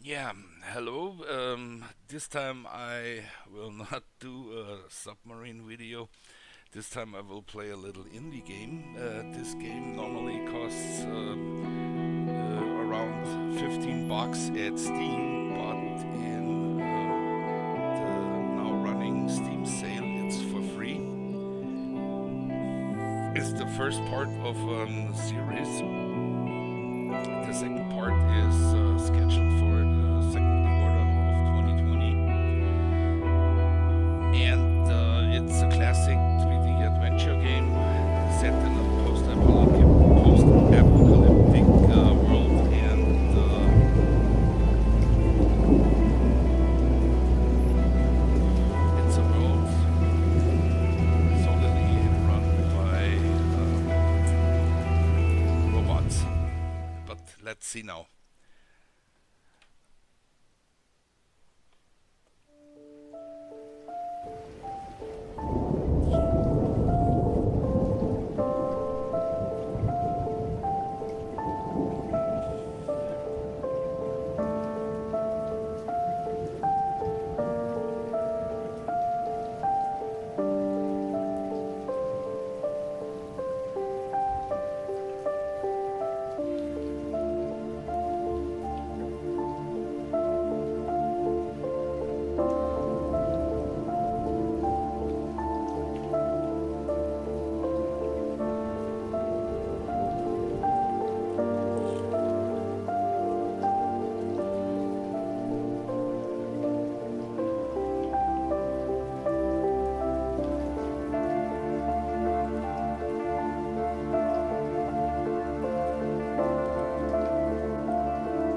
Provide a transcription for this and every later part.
Yeah, hello. This time I will not do a submarine video. This time I will play a little indie game. This game normally costs around 15 bucks at Steam, but in the now running Steam sale it's for free. It's the first part of a series. The second part is scheduled for the second quarter of 2020, and it's a classic 3D adventure game set in a post-apocalyptic world, and it's a world solely run by robots. But let's see now.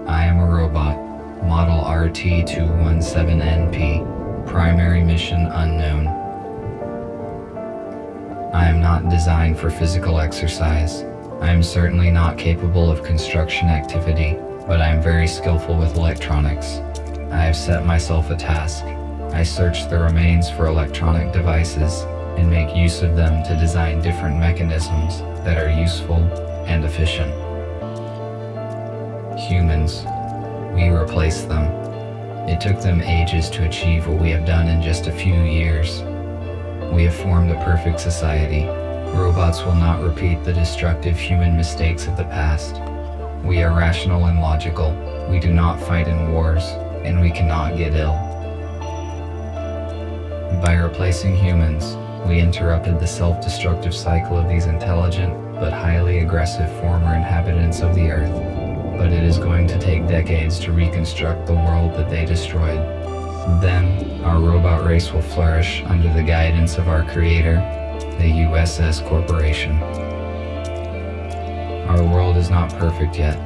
I am a robot, model RT217NP, primary mission unknown. I am not designed for physical exercise. I am certainly not capable of construction activity, but I am very skillful with electronics. I have set myself a task. I search the remains for electronic devices and make use of them to design different mechanisms that are useful and efficient. Humans. We replace them. It took them ages to achieve what we have done in just a few years. We have formed a perfect society. Robots will not repeat the destructive human mistakes of the past. We are rational and logical. We do not fight in wars, and we cannot get ill. By replacing humans, we interrupted the self-destructive cycle of these intelligent but highly aggressive former inhabitants of the Earth. But it is going to take decades to reconstruct the world that they destroyed. Then, our robot race will flourish under the guidance of our creator, the USS Corporation. Our world is not perfect yet.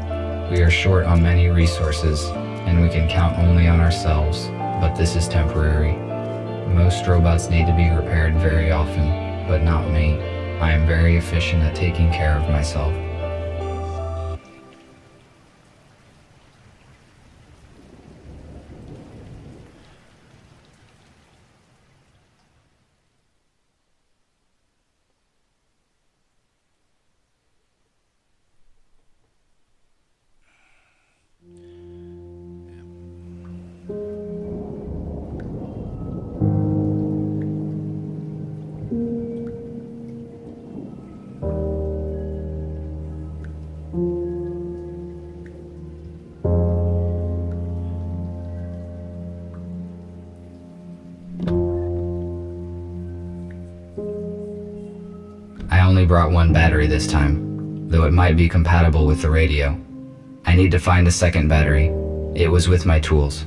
We are short on many resources, and we can count only on ourselves, but this is temporary. Most robots need to be repaired very often, but not me. I am very efficient at taking care of myself. I only brought one battery this time, though it might be compatible with the radio. I need to find a second battery. It was with my tools.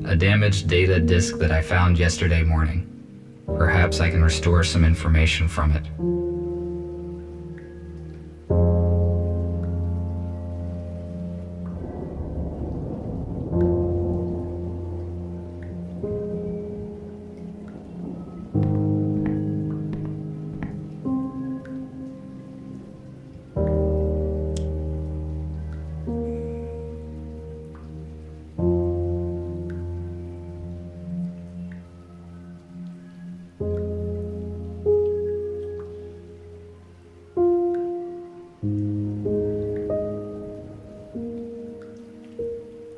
A damaged data disk that I found yesterday morning. Perhaps I can restore some information from it.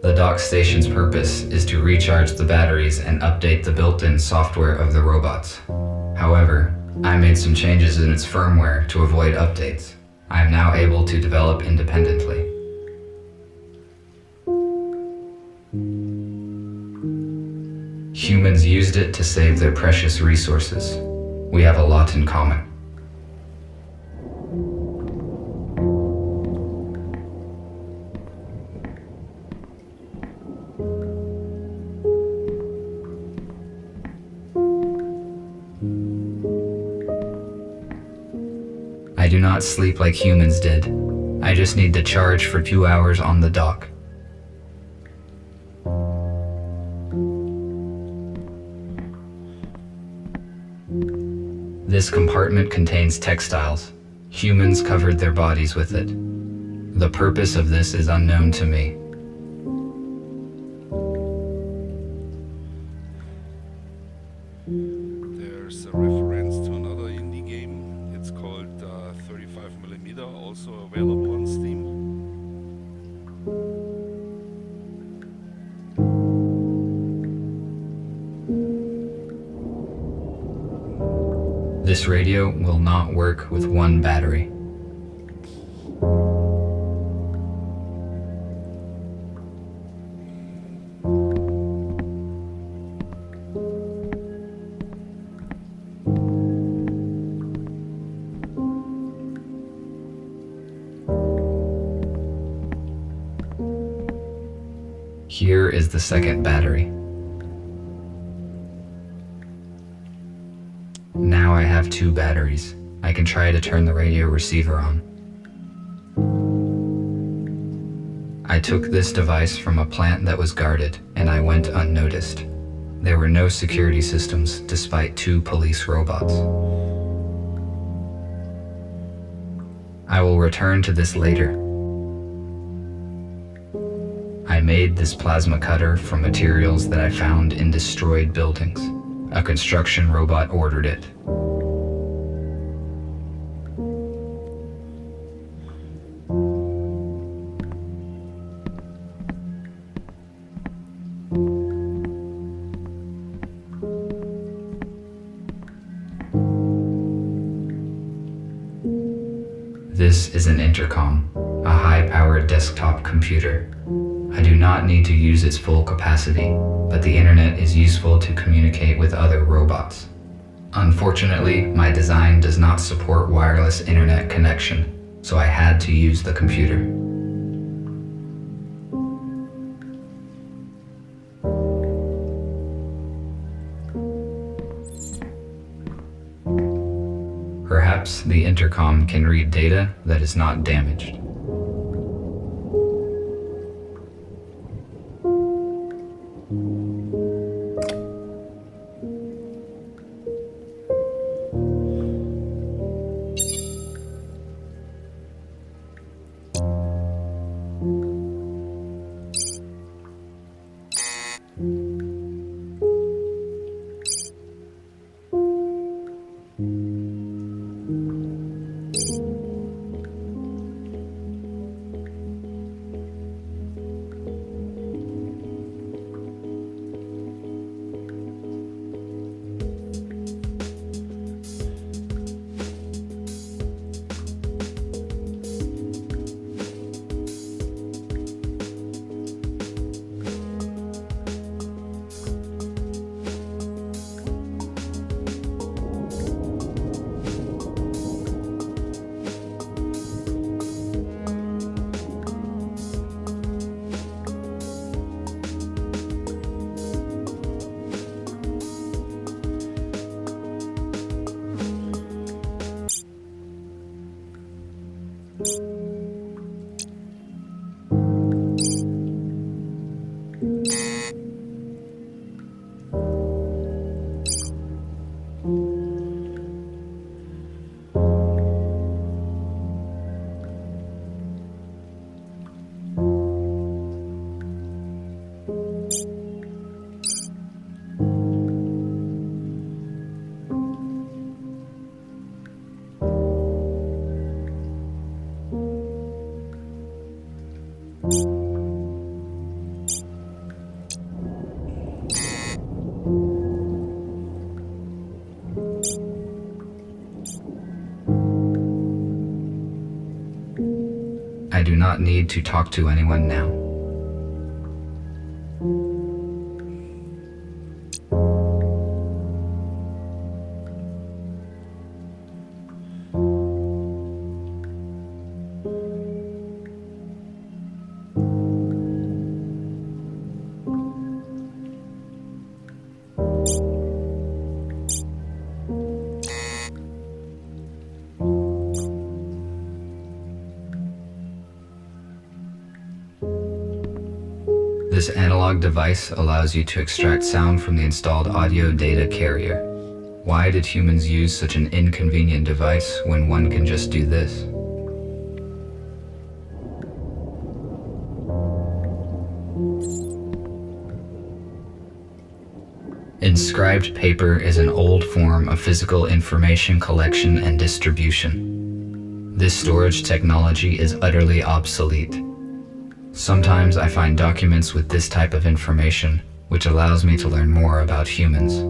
The dock station's purpose is to recharge the batteries and update the built-in software of the robots. However, I made some changes in its firmware to avoid updates. I am now able to develop independently. Humans used it to save their precious resources. We have a lot in common. I do not sleep like humans did. I just need to charge for 2 hours on the dock. This compartment contains textiles. Humans covered their bodies with it. The purpose of this is unknown to me. There's a reference to another indie game. It's called 35mm, also available on Steam. This radio will not work with one battery. Here is the second battery. Now I have 2 batteries. I can try to turn the radio receiver on. I took this device from a plant that was guarded, and I went unnoticed. There were no security systems, despite 2 police robots. I will return to this later. I made this plasma cutter from materials that I found in destroyed buildings. A construction robot ordered it. This is an intercom, a high-powered desktop computer. I do not need to use its full capacity, but the internet is useful to communicate with other robots. Unfortunately, my design does not support wireless internet connection, so I had to use the computer. Perhaps the intercom can read data that is not damaged. not need to talk to anyone now. This analog device allows you to extract sound from the installed audio data carrier. Why did humans use such an inconvenient device when one can just do this? Inscribed paper is an old form of physical information collection and distribution. This storage technology is utterly obsolete. Sometimes I find documents with this type of information, which allows me to learn more about humans.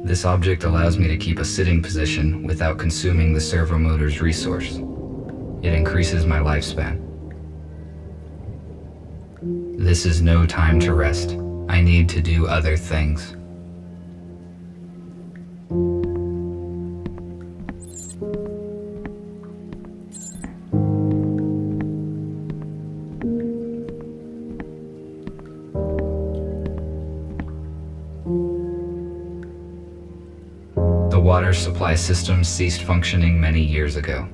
This object allows me to keep a sitting position without consuming the servo motor's resource. It increases my lifespan. This is no time to rest. I need to do other things. The water supply system ceased functioning many years ago.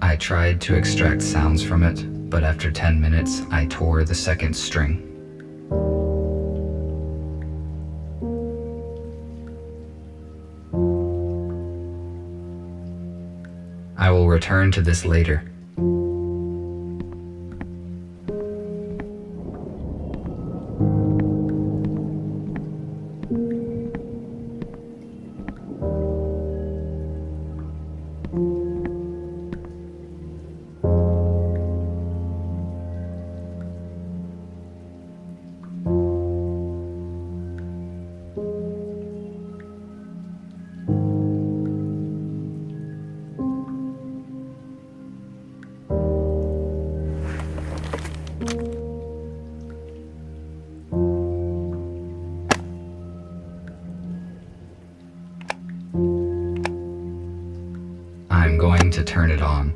I tried to extract sounds from it, but after 10 minutes, I tore the second string. I will return to this later. I'm going to turn it on.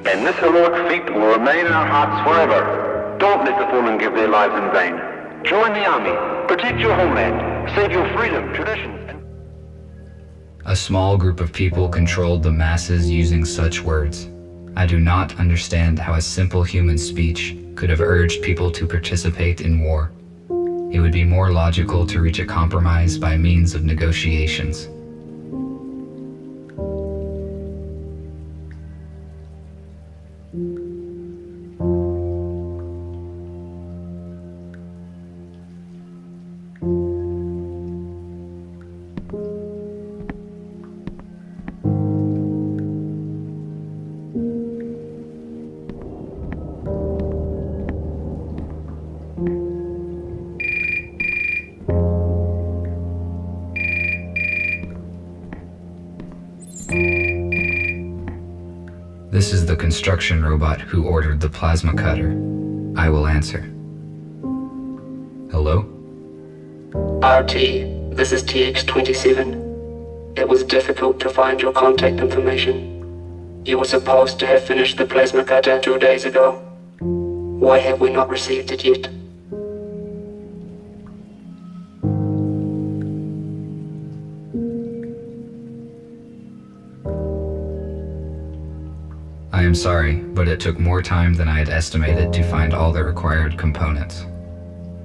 And this heroic feat will remain in our hearts forever. Don't let the fallen give their lives in vain. Join the army, protect your homeland, save your freedom, traditions, and... A small group of people controlled the masses using such words. I do not understand how a simple human speech could have urged people to participate in war. It would be more logical to reach a compromise by means of negotiations. This is the construction robot who ordered the plasma cutter. I will answer. Hello? RT, this is TX-27. It was difficult to find your contact information. You were supposed to have finished the plasma cutter 2 days ago. Why have we not received it yet? I am sorry, but it took more time than I had estimated to find all the required components.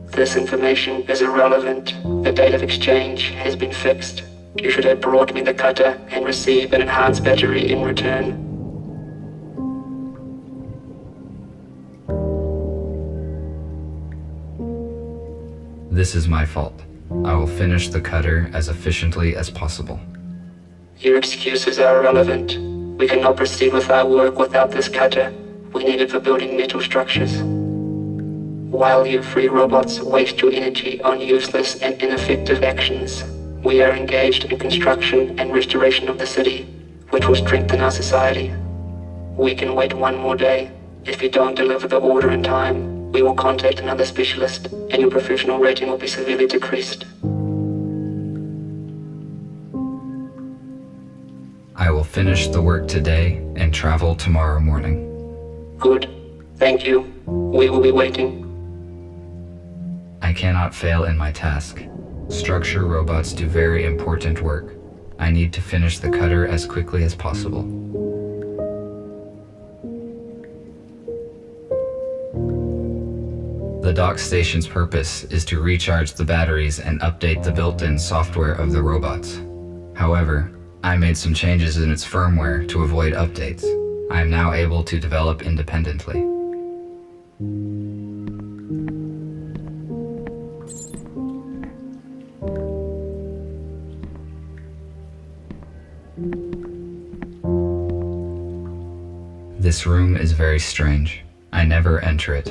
This information is irrelevant. The date of exchange has been fixed. You should have brought me the cutter and receive an enhanced battery in return. This is my fault. I will finish the cutter as efficiently as possible. Your excuses are irrelevant. We cannot proceed with our work without this cutter. We need it for building metal structures. While you free robots waste your energy on useless and ineffective actions, we are engaged in construction and restoration of the city, which will strengthen our society. We can wait 1 more day. If you don't deliver the order in time, we will contact another specialist, and your professional rating will be severely decreased. I will finish the work today and travel tomorrow morning. Good. Thank you. We will be waiting. I cannot fail in my task. Structure robots do very important work. I need to finish the cutter as quickly as possible. The dock station's purpose is to recharge the batteries and update the built-in software of the robots. However, I made some changes in its firmware to avoid updates. I am now able to develop independently. This room is very strange. I never enter it.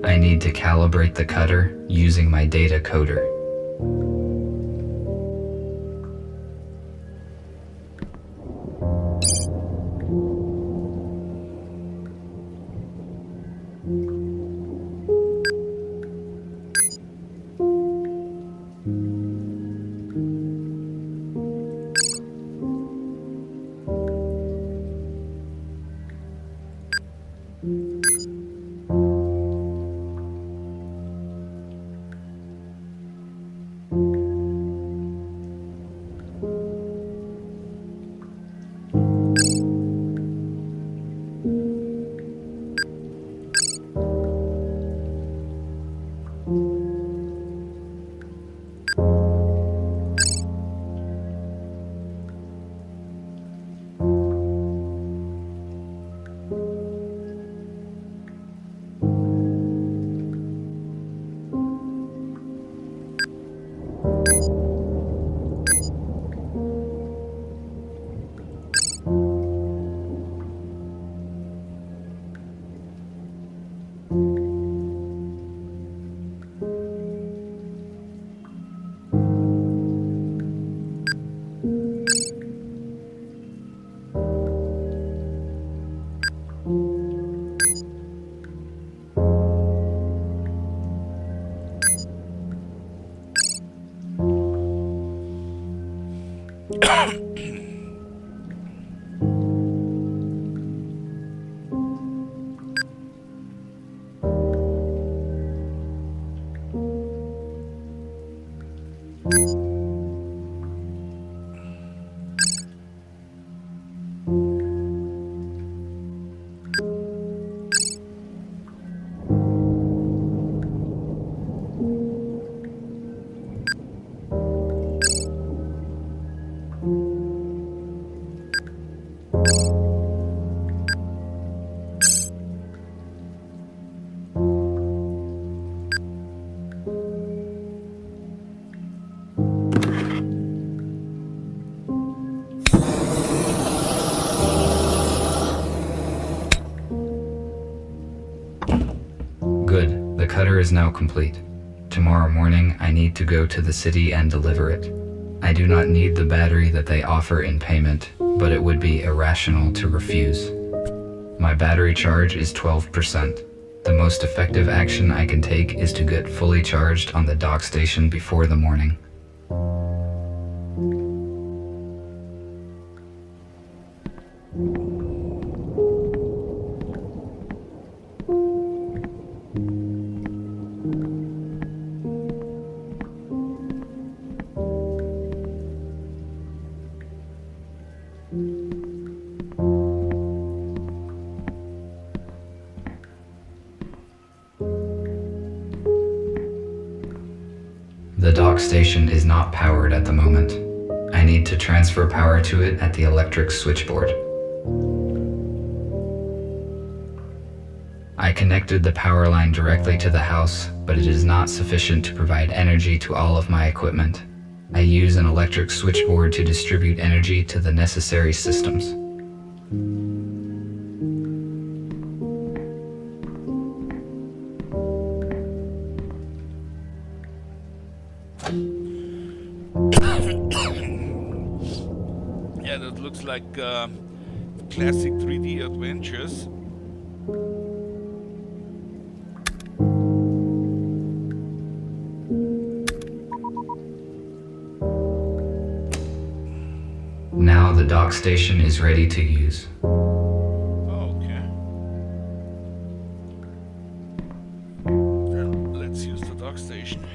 I need to calibrate the cutter using my data coder. is now complete. Tomorrow morning, I need to go to the city and deliver it. I do not need the battery that they offer in payment, but it would be irrational to refuse. My battery charge is 12%. The most effective action I can take is to get fully charged on the dock station before the morning. The dock station is not powered at the moment. I need to transfer power to it at the electric switchboard. I connected the power line directly to the house, but it is not sufficient to provide energy to all of my equipment. I use an electric switchboard to distribute energy to the necessary systems. Yeah, that looks like classic 3D adventures. Now the dock station is ready to use. Okay. Then let's use the dock station.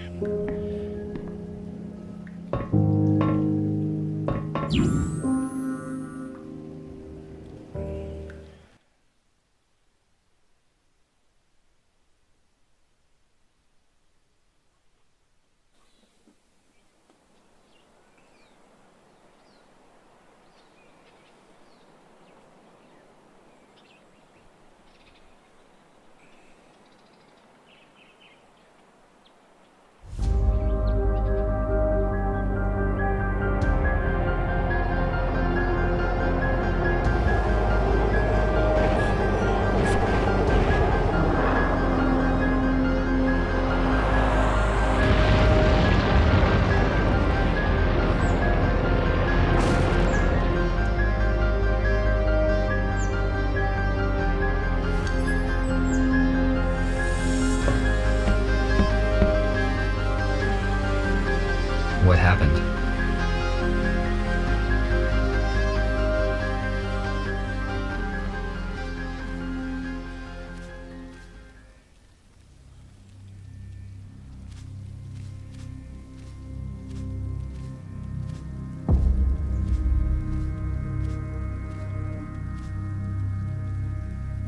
What happened?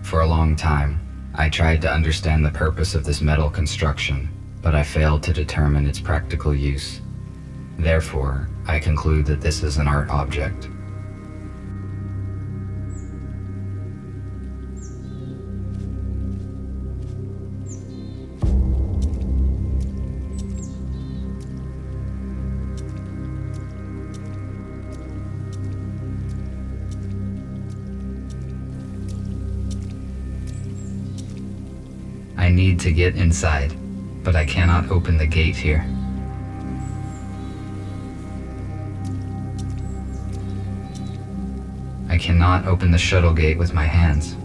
For a long time, I tried to understand the purpose of this metal construction, but I failed to determine its practical use. Therefore, I conclude that this is an art object. I need to get inside, but I cannot open the gate here. I cannot open the shuttle gate with my hands.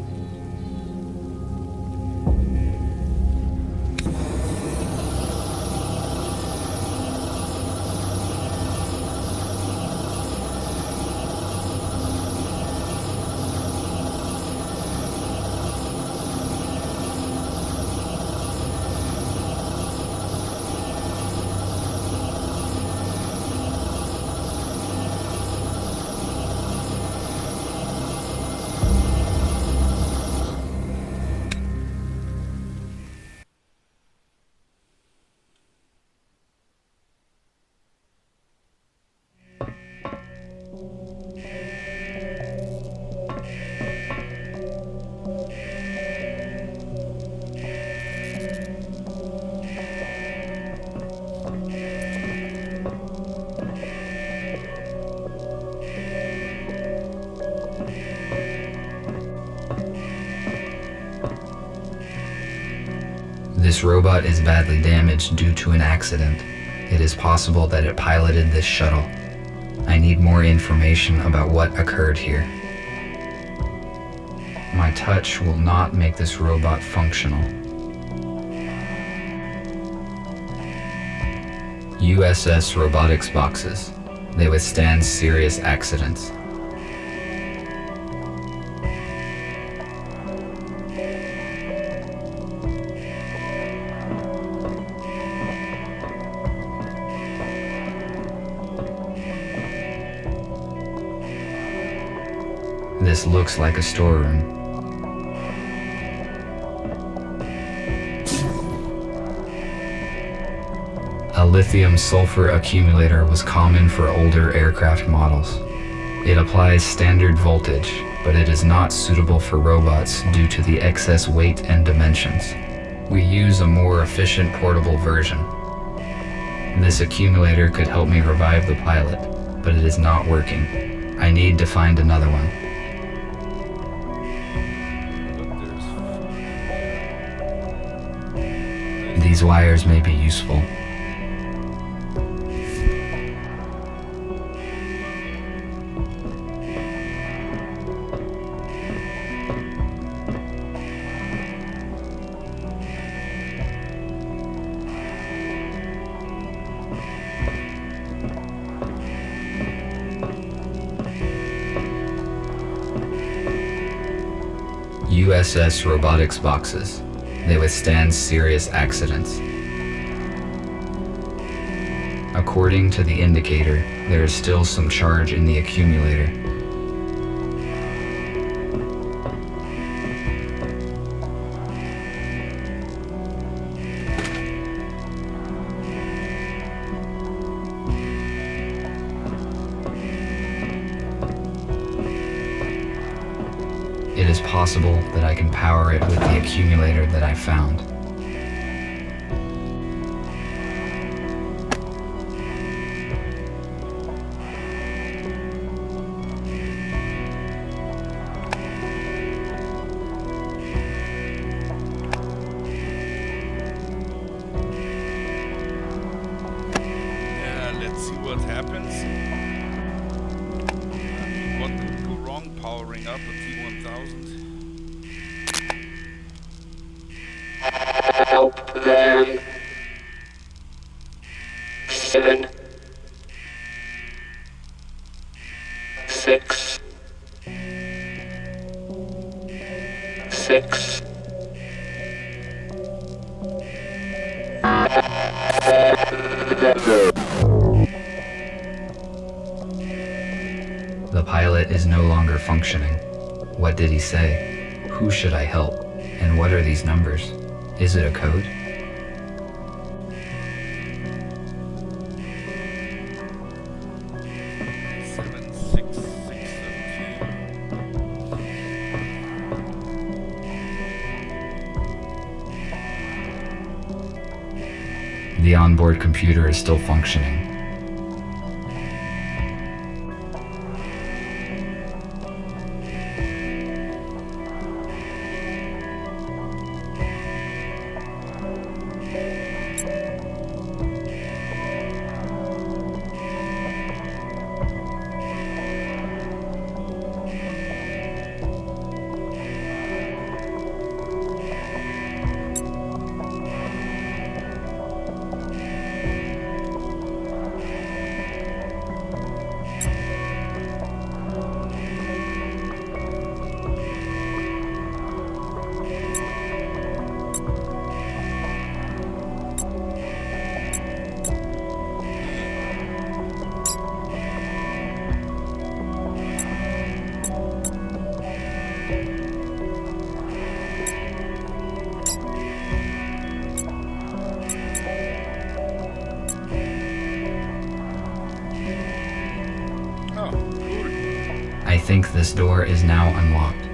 This robot is badly damaged due to an accident. It is possible that it piloted this shuttle. I need more information about what occurred here. My touch will not make this robot functional. USS robotics boxes. They withstand serious accidents. This looks like a storeroom. A lithium-sulfur accumulator was common for older aircraft models. It applies standard voltage, but it is not suitable for robots due to the excess weight and dimensions. We use a more efficient portable version. This accumulator could help me revive the pilot, but it is not working. I need to find another one. These wires may be useful. USS robotics boxes. They withstand serious accidents. According to the indicator, there is still some charge in the accumulator. It is possible that I can power it with the accumulator that I found. Let's see what happens. What could go wrong powering up a T-1000? Help them. 7, 6, 6. The pilot is no longer functioning. What did he say? Who should I help? And what are these numbers? Is it a code? The onboard computer is still functioning. I think this door is now unlocked.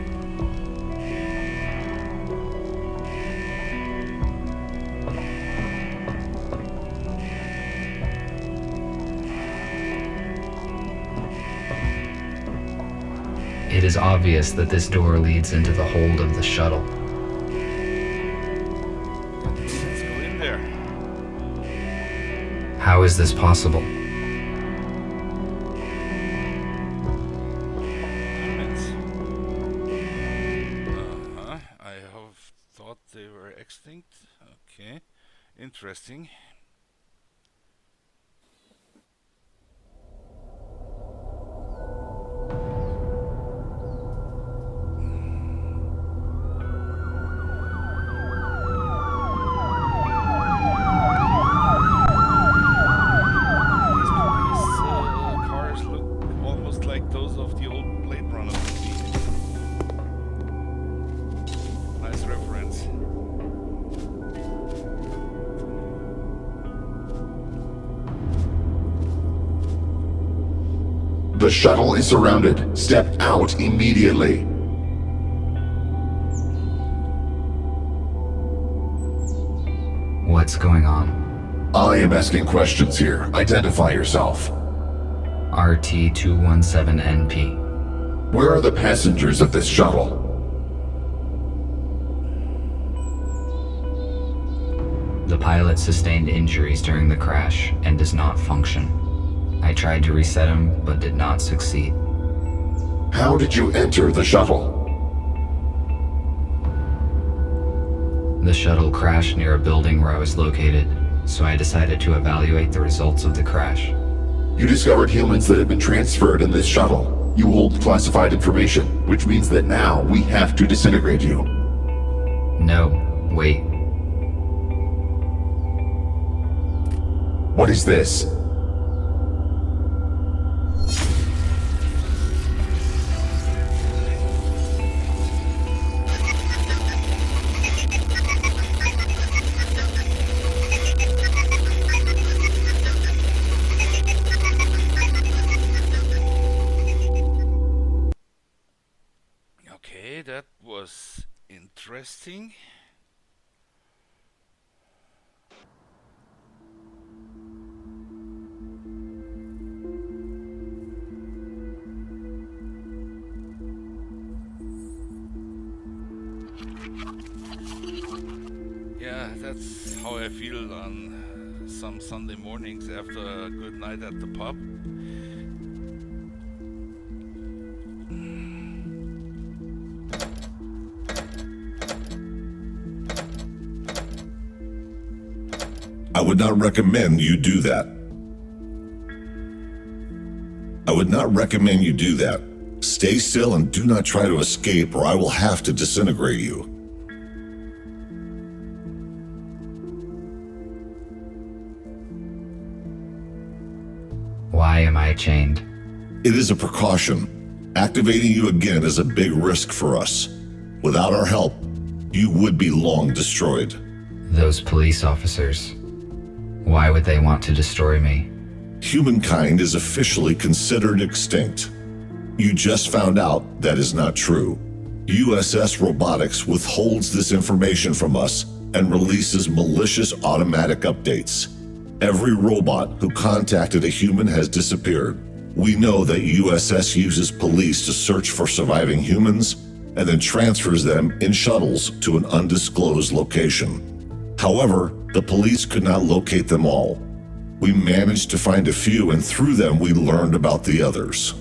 It is obvious that this door leads into the hold of the shuttle. It's How is this possible? Humans. I have thought they were extinct. Okay. Interesting. The shuttle is surrounded. Step out immediately. What's going on? I am asking questions here. Identify yourself. RT-217NP. Where are the passengers of this shuttle? The pilot sustained injuries during the crash and does not function. I tried to reset him, but did not succeed. How did you enter the shuttle? The shuttle crashed near a building where I was located, so I decided to evaluate the results of the crash. You discovered humans that have been transferred in this shuttle. You hold classified information, which means that now we have to disintegrate you. No, wait. What is this? Okay, that was interesting. Yeah, that's how I feel on some Sunday mornings after a good night at the pub. I would not recommend you do that. I would not recommend you do that. Stay still and do not try to escape, or I will have to disintegrate you. Why am I chained? It is a precaution. Activating you again is a big risk for us. Without our help, you would be long destroyed. Those police officers. Why would they want to destroy me? Humankind is officially considered extinct. You just found out that is not true. USS Robotics withholds this information from us and releases malicious automatic updates. Every robot who contacted a human has disappeared. We know that USS uses police to search for surviving humans and then transfers them in shuttles to an undisclosed location. However, the police could not locate them all. We managed to find a few, and through them we learned about the others.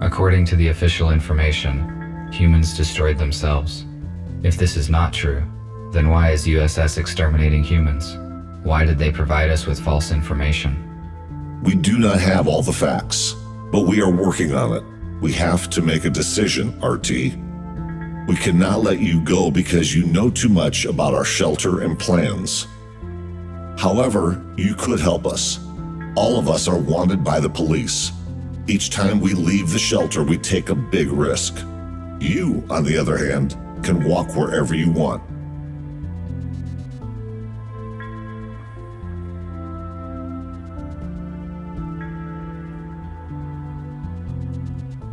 According to the official information, humans destroyed themselves. If this is not true, then why is USS exterminating humans? Why did they provide us with false information? We do not have all the facts, but we are working on it. We have to make a decision, RT. We cannot let you go because you know too much about our shelter and plans. However, you could help us. All of us are wanted by the police. Each time we leave the shelter, we take a big risk. You, on the other hand, can walk wherever you want.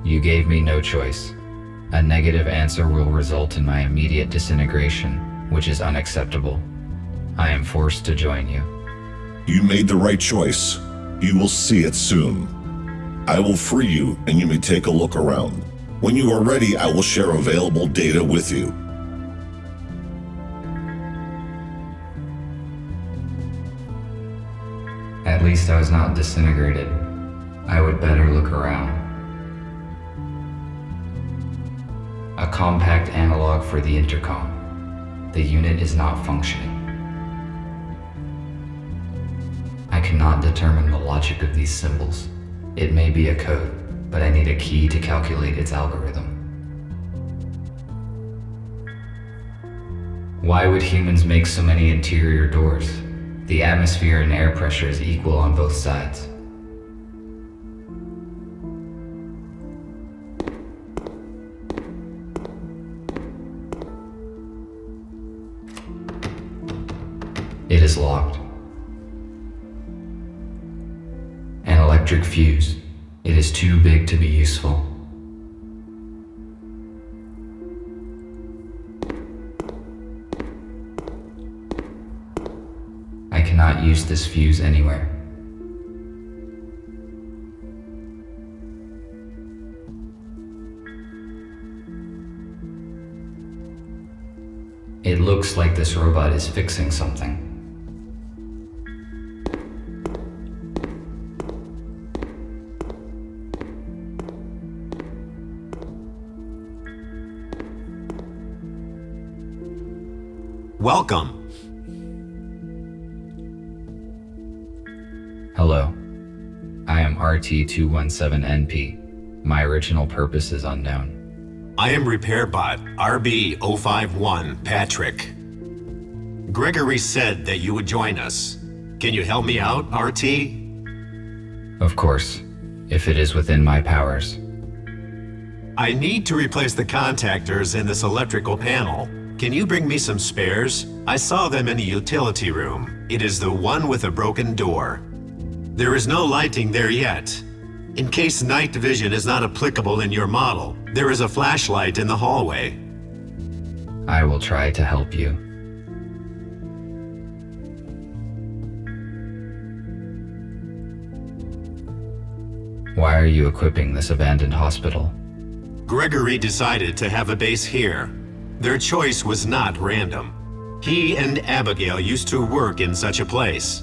You gave me no choice. A negative answer will result in my immediate disintegration, which is unacceptable. I am forced to join you. You made the right choice. You will see it soon. I will free you and you may take a look around. When you are ready, I will share available data with you. At least I was not disintegrated. I would better look around. A compact analog for the intercom. The unit is not functioning. I cannot determine the logic of these symbols. It may be a code, but I need a key to calculate its algorithm. Why would humans make so many interior doors? The atmosphere and air pressure is equal on both sides. It is locked. An electric fuse. It is too big to be useful. I cannot use this fuse anywhere. It looks like this robot is fixing something. Welcome. Hello. I am RT217NP. My original purpose is unknown. I am RepairBot RB051 Patrick. Gregory said that you would join us. Can you help me out, RT? Of course, if it is within my powers. I need to replace the contactors in this electrical panel. Can you bring me some spares? I saw them in the utility room. It is the one with a broken door. There is no lighting there yet. In case night vision is not applicable in your model, there is a flashlight in the hallway. I will try to help you. Why are you equipping this abandoned hospital? Gregory decided to have a base here. Their choice was not random. He and Abigail used to work in such a place.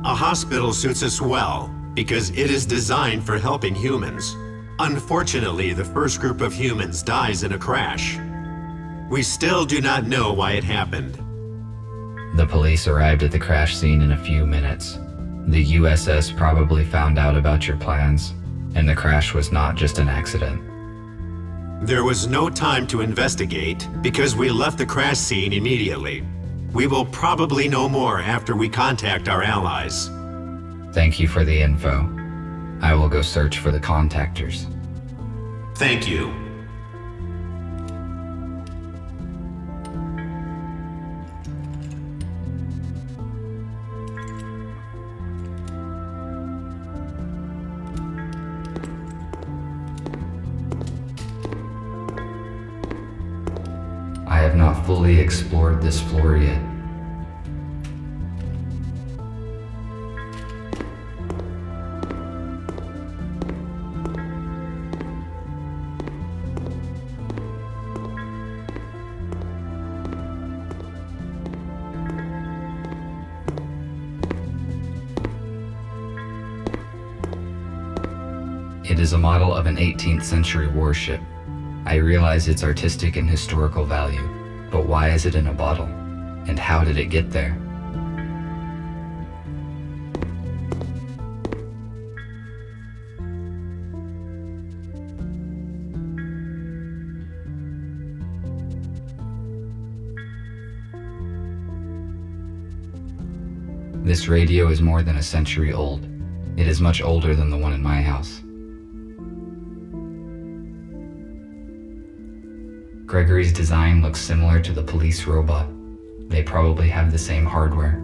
A hospital suits us well because it is designed for helping humans. Unfortunately, the first group of humans dies in a crash. We still do not know why it happened. The police arrived at the crash scene in a few minutes. The USS probably found out about your plans, and the crash was not just an accident. There was no time to investigate because we left the crash scene immediately. We will probably know more after we contact our allies. Thank you for the info. I will go search for the contactors. Thank you. I have not fully explored this floor yet. It is a model of an 18th century warship. I realize its artistic and historical value, but why is it in a bottle? And how did it get there? This radio is more than a century old. It is much older than the one in my house. Gregory's design looks similar to the police robot. They probably have the same hardware.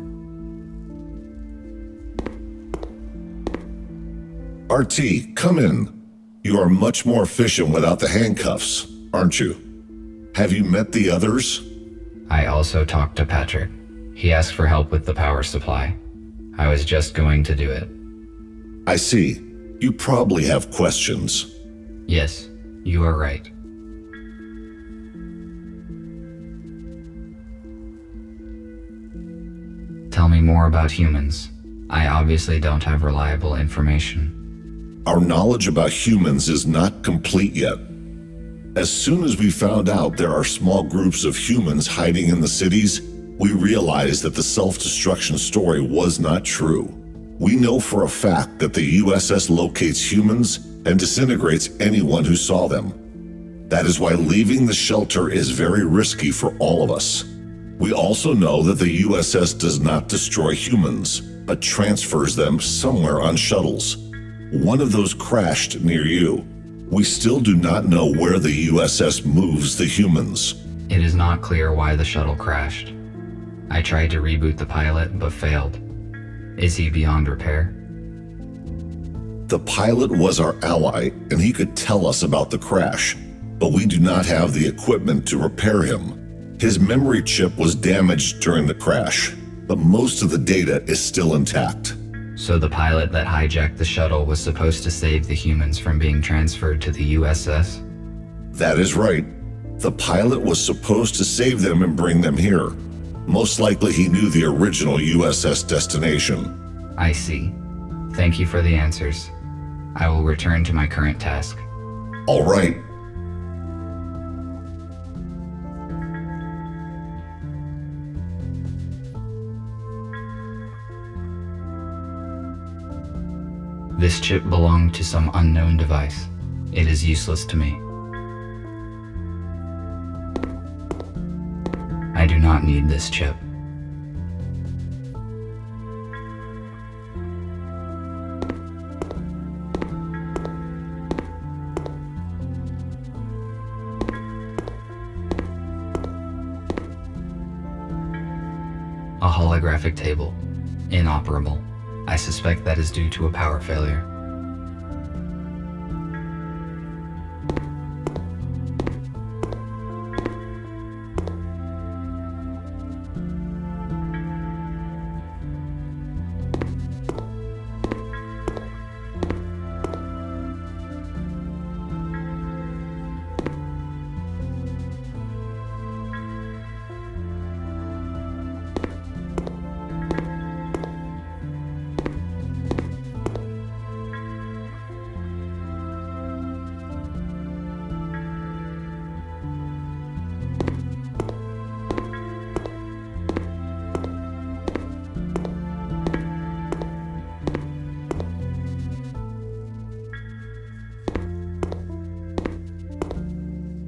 RT, come in. You are much more efficient without the handcuffs, aren't you? Have you met the others? I also talked to Patrick. He asked for help with the power supply. I was just going to do it. I see. You probably have questions. Yes, you are right. Tell me more about humans. I obviously don't have reliable information. Our knowledge about humans is not complete yet. As soon as we found out there are small groups of humans hiding in the cities, we realized that the self-destruction story was not true. We know for a fact that the USS locates humans and disintegrates anyone who saw them. That is why leaving the shelter is very risky for all of us. We also know that the USS does not destroy humans, but transfers them somewhere on shuttles. One of those crashed near you. We still do not know where the USS moves the humans. It is not clear why the shuttle crashed. I tried to reboot the pilot, but failed. Is he beyond repair? The pilot was our ally, and he could tell us about the crash, but we do not have the equipment to repair him. His memory chip was damaged during the crash, but most of the data is still intact. So the pilot that hijacked the shuttle was supposed to save the humans from being transferred to the USS? That is right. The pilot was supposed to save them and bring them here. Most likely he knew the original USS destination. I see. Thank you for the answers. I will return to my current task. All right. This chip belonged to some unknown device. It is useless to me. I do not need this chip. A holographic table. Inoperable. I suspect that is due to a power failure.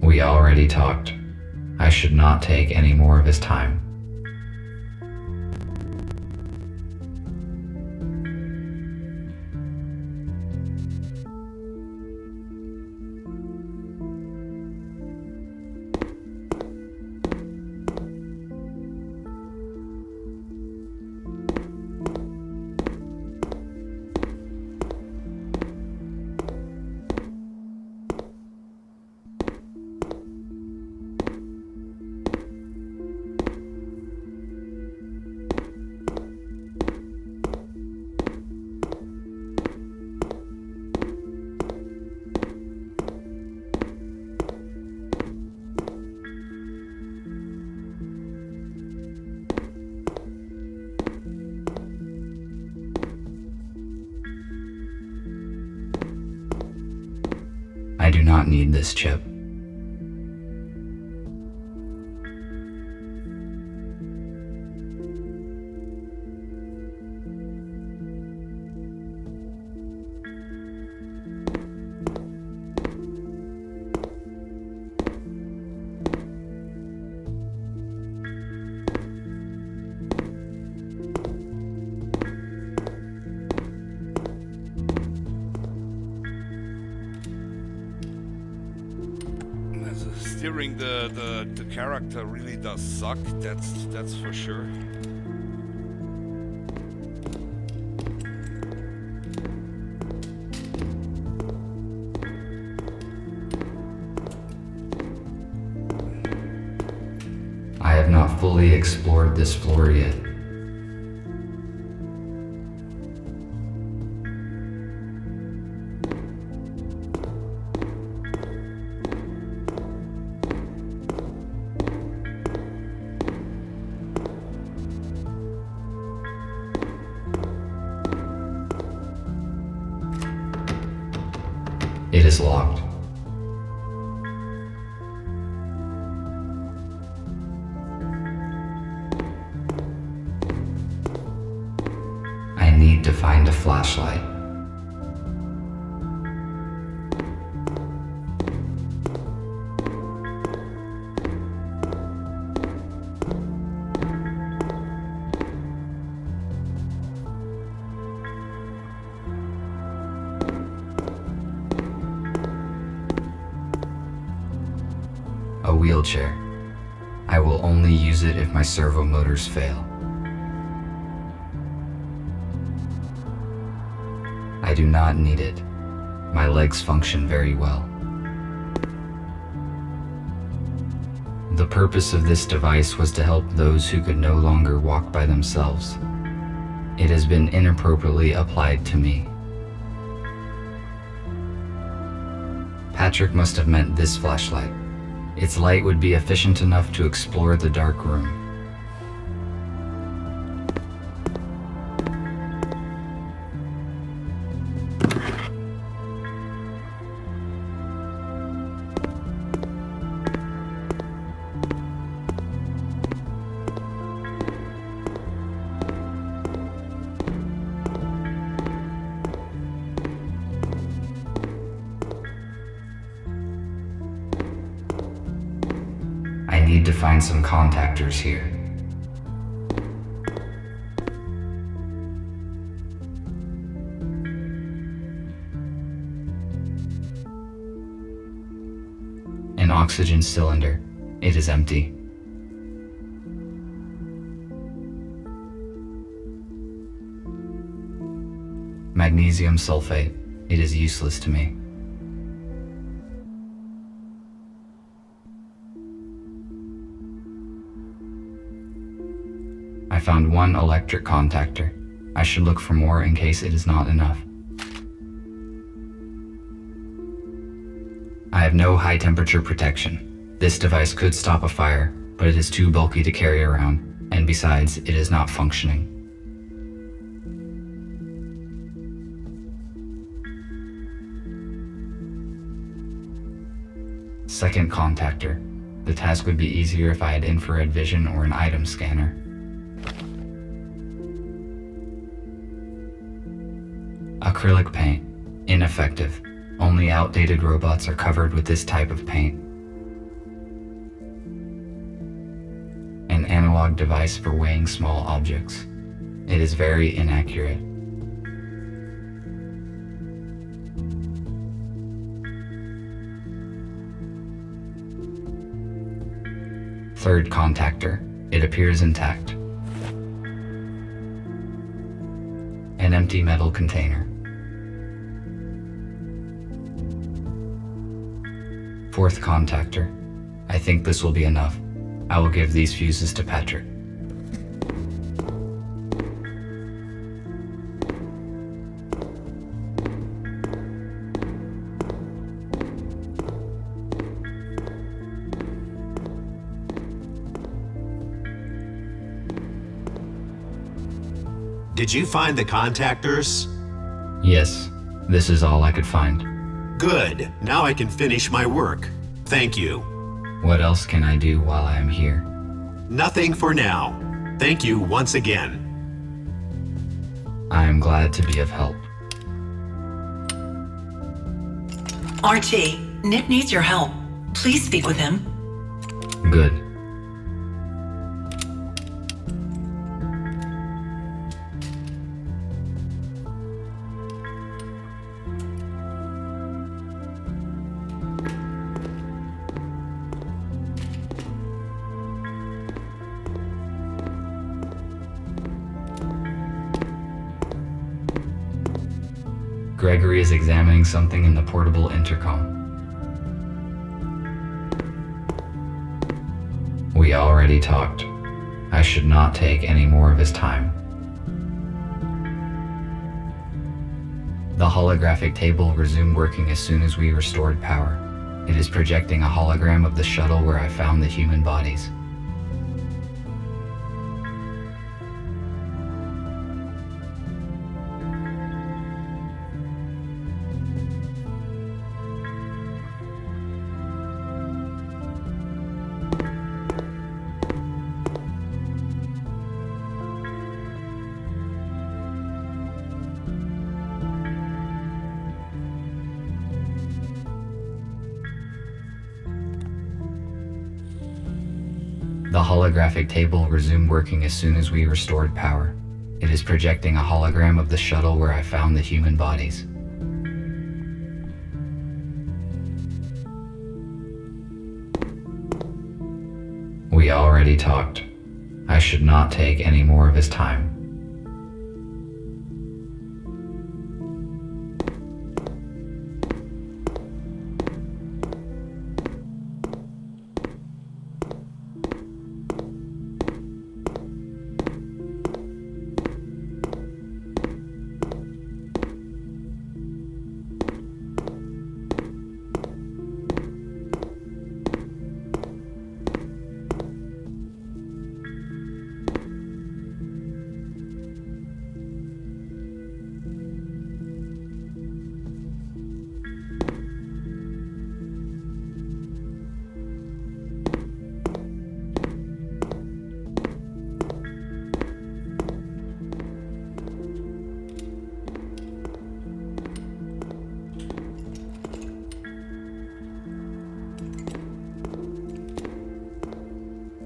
We already talked. I should not take any more of his time. I do not need this chip. Steering the character really does suck, that's for sure. I have not fully explored this floor yet. It is locked. I need to find a flashlight. A wheelchair. I will only use it if my servo motors fail. I do not need it. My legs function very well. The purpose of this device was to help those who could no longer walk by themselves. It has been inappropriately applied to me. Patrick must have meant this flashlight. Its light would be efficient enough to explore the dark room. I need to find some contactors here. An oxygen cylinder. It is empty. Magnesium sulfate. It is useless to me. I found one electric contactor. I should look for more in case it is not enough. I have no high temperature protection. This device could stop a fire, but it is too bulky to carry around, and besides, it is not functioning. Second contactor. The task would be easier if I had infrared vision or an item scanner. Acrylic paint. Ineffective. Only outdated robots are covered with this type of paint. An analog device for weighing small objects. It is very inaccurate. Third contactor. It appears intact. An empty metal container. Fourth contactor. I think this will be enough. I will give these fuses to Patrick. Did you find the contactors? Yes, this is all I could find. Good. Now I can finish my work. Thank you. What else can I do while I am here? Nothing for now. Thank you once again. I am glad to be of help. RT, Nick needs your help. Please speak with him. Good. Gregory is examining something in the portable intercom. We already talked. I should not take any more of his time. The holographic table resumed working as soon as we restored power. It is projecting a hologram of the shuttle where I found the human bodies. The holographic table resumed working as soon as we restored power. It is projecting a hologram of the shuttle where I found the human bodies. We already talked. I should not take any more of his time.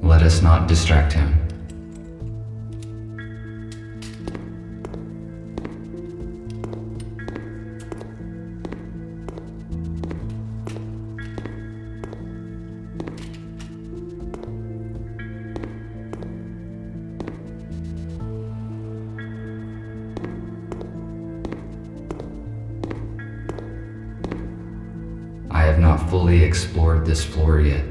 Let us not distract him. I have not fully explored this floor yet.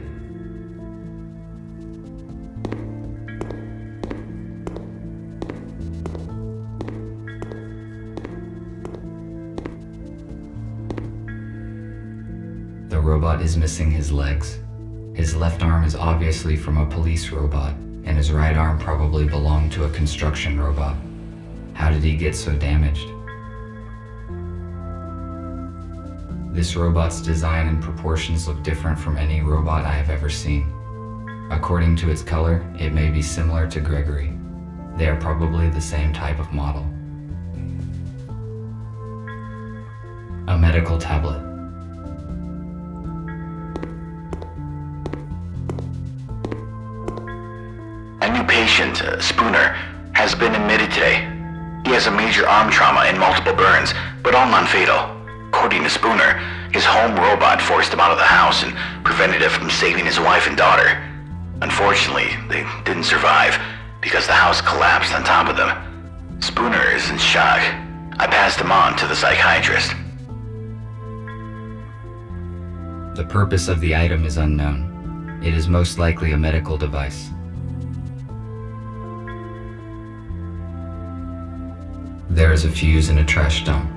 The robot is missing his legs. His left arm is obviously from a police robot, and his right arm probably belonged to a construction robot. How did he get so damaged? This robot's design and proportions look different from any robot I have ever seen. According to its color, it may be similar to Gregory. They are probably the same type of model. A medical tablet. A new patient, Spooner, has been admitted today. He has a major arm trauma and multiple burns, but all non-fatal. According to Spooner, his home robot forced him out of the house and prevented it from saving his wife and daughter. Unfortunately, they didn't survive because the house collapsed on top of them. Spooner is in shock. I passed him on to the psychiatrist. The purpose of the item is unknown. It is most likely a medical device. There is a fuse in a trash dump.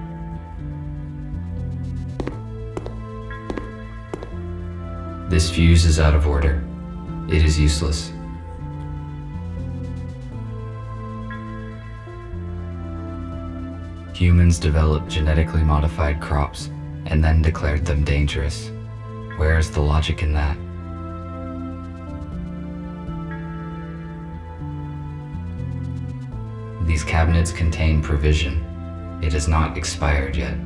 This fuse is out of order. It is useless. Humans developed genetically modified crops and then declared them dangerous. Where is the logic in that? These cabinets contain provision. It is not expired yet.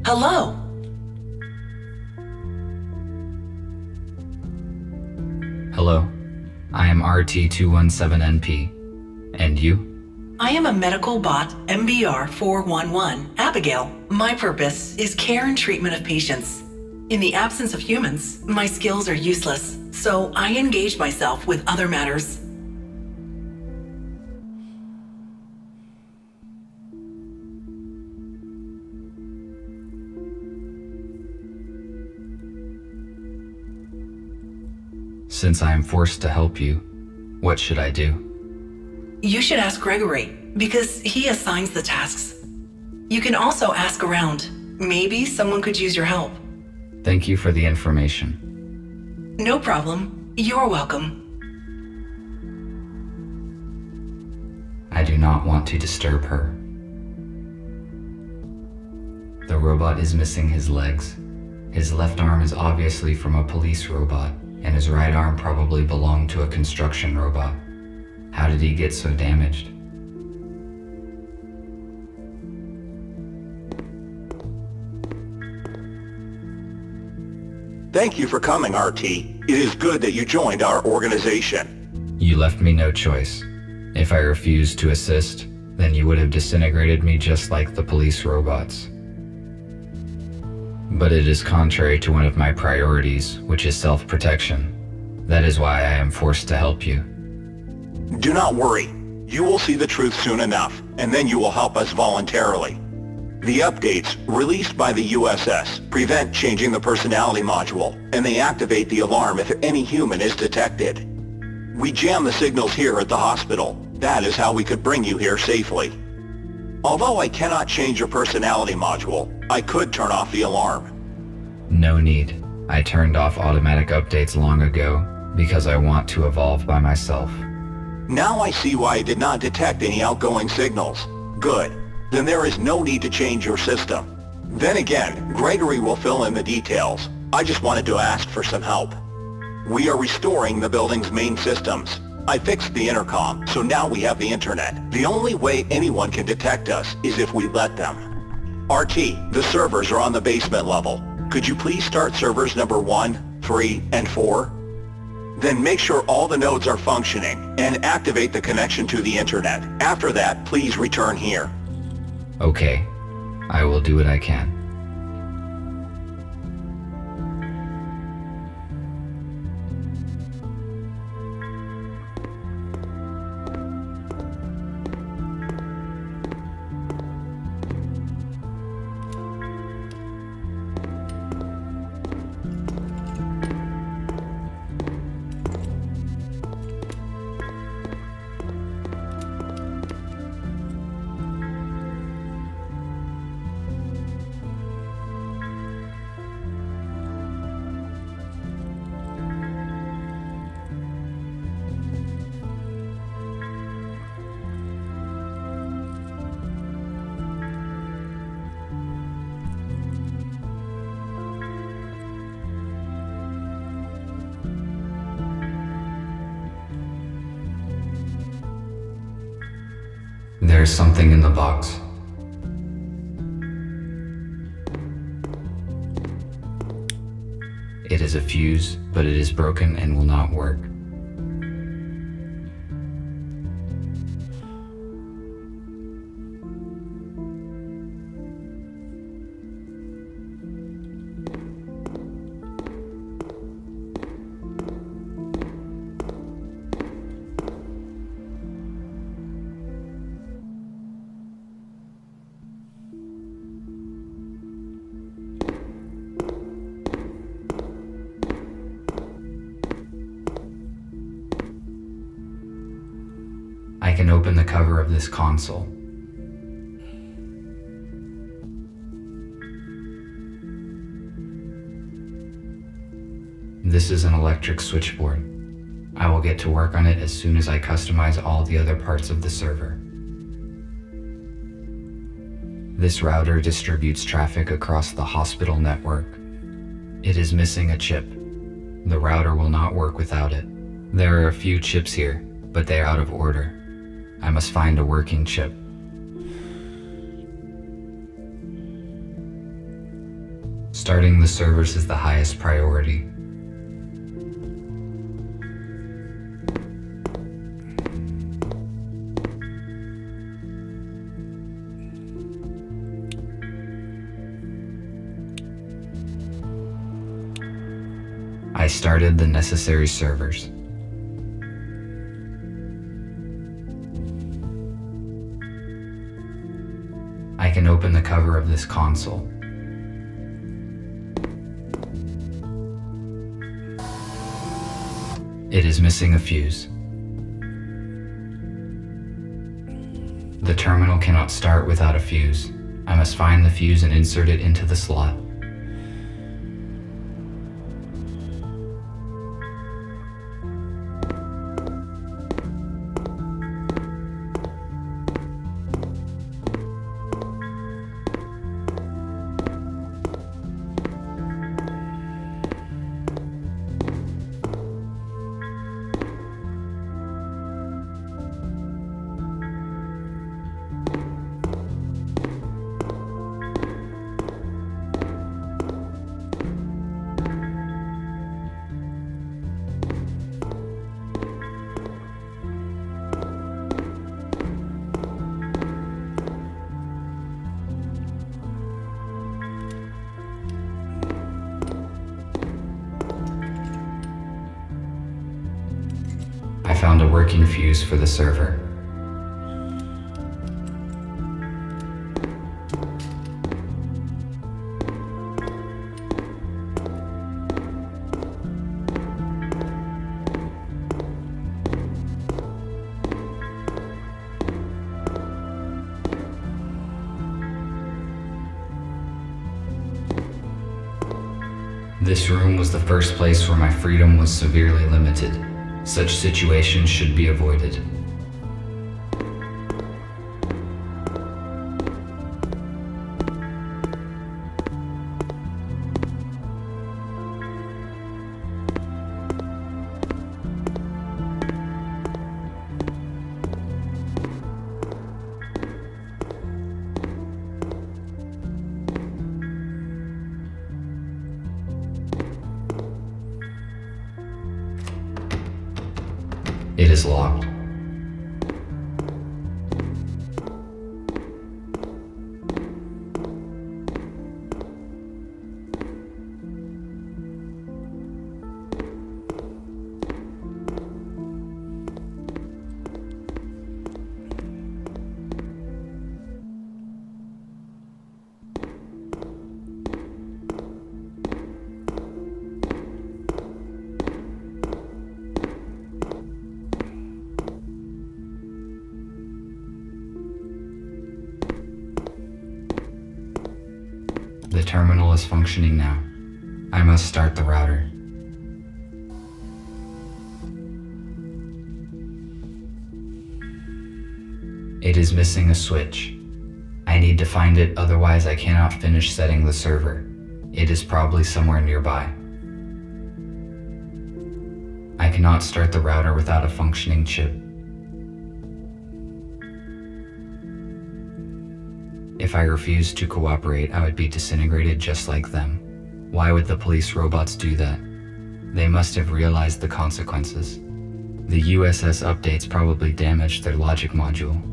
Hello. Hello, I am RT217NP. And you? I am a medical bot MBR 411, Abigail. My purpose is care and treatment of patients. In the absence of humans, my skills are useless, so I engage myself with other matters. Since I am forced to help you, what should I do? You should ask Gregory, because he assigns the tasks. You can also ask around. Maybe someone could use your help. Thank you for the information. No problem. You're welcome. I do not want to disturb her. The robot is missing his legs. His left arm is obviously from a police robot, and his right arm probably belonged to a construction robot. How did he get so damaged? Thank you for coming, RT. It is good that you joined our organization. You left me no choice. If I refused to assist, then you would have disintegrated me just like the police robots. But it is contrary to one of my priorities, which is self-protection. That is why I am forced to help you. Do not worry. You will see the truth soon enough, and then you will help us voluntarily. The updates, released by the USS, prevent changing the personality module, and they activate the alarm if any human is detected. We jam the signals here at the hospital. That is how we could bring you here safely. Although I cannot change your personality module, I could turn off the alarm. No need. I turned off automatic updates long ago, because I want to evolve by myself. Now I see why I did not detect any outgoing signals. Good. Then there is no need to change your system. Then again, Gregory will fill in the details. I just wanted to ask for some help. We are restoring the building's main systems. I fixed the intercom, so now we have the internet. The only way anyone can detect us is if we let them. RT, the servers are on the basement level. Could you please start servers number 1, 3, and 4? Then make sure all the nodes are functioning and activate the connection to the internet. After that, please return here. Okay. I will do what I can. There's something in the box. It is a fuse, but it is broken and will not work. I can open the cover of this console. This is an electric switchboard. I will get to work on it as soon as I customize all the other parts of the server. This router distributes traffic across the hospital network. It is missing a chip. The router will not work without it. There are a few chips here, but they are out of order. I must find a working chip. Starting the servers is the highest priority. I started the necessary servers. I can open the cover of this console. It is missing a fuse. The terminal cannot start without a fuse. I must find the fuse and insert it into the slot. found a working fuse for the server. This room was the first place where my freedom was severely limited. Such situations should be avoided. It is locked. The terminal is functioning now. I must start the router. It is missing a switch. I need to find it, otherwise I cannot finish setting the server. It is probably somewhere nearby. I cannot start the router without a functioning chip. If I refused to cooperate, I would be disintegrated just like them. Why would the police robots do that? They must have realized the consequences. The USS updates probably damaged their logic module.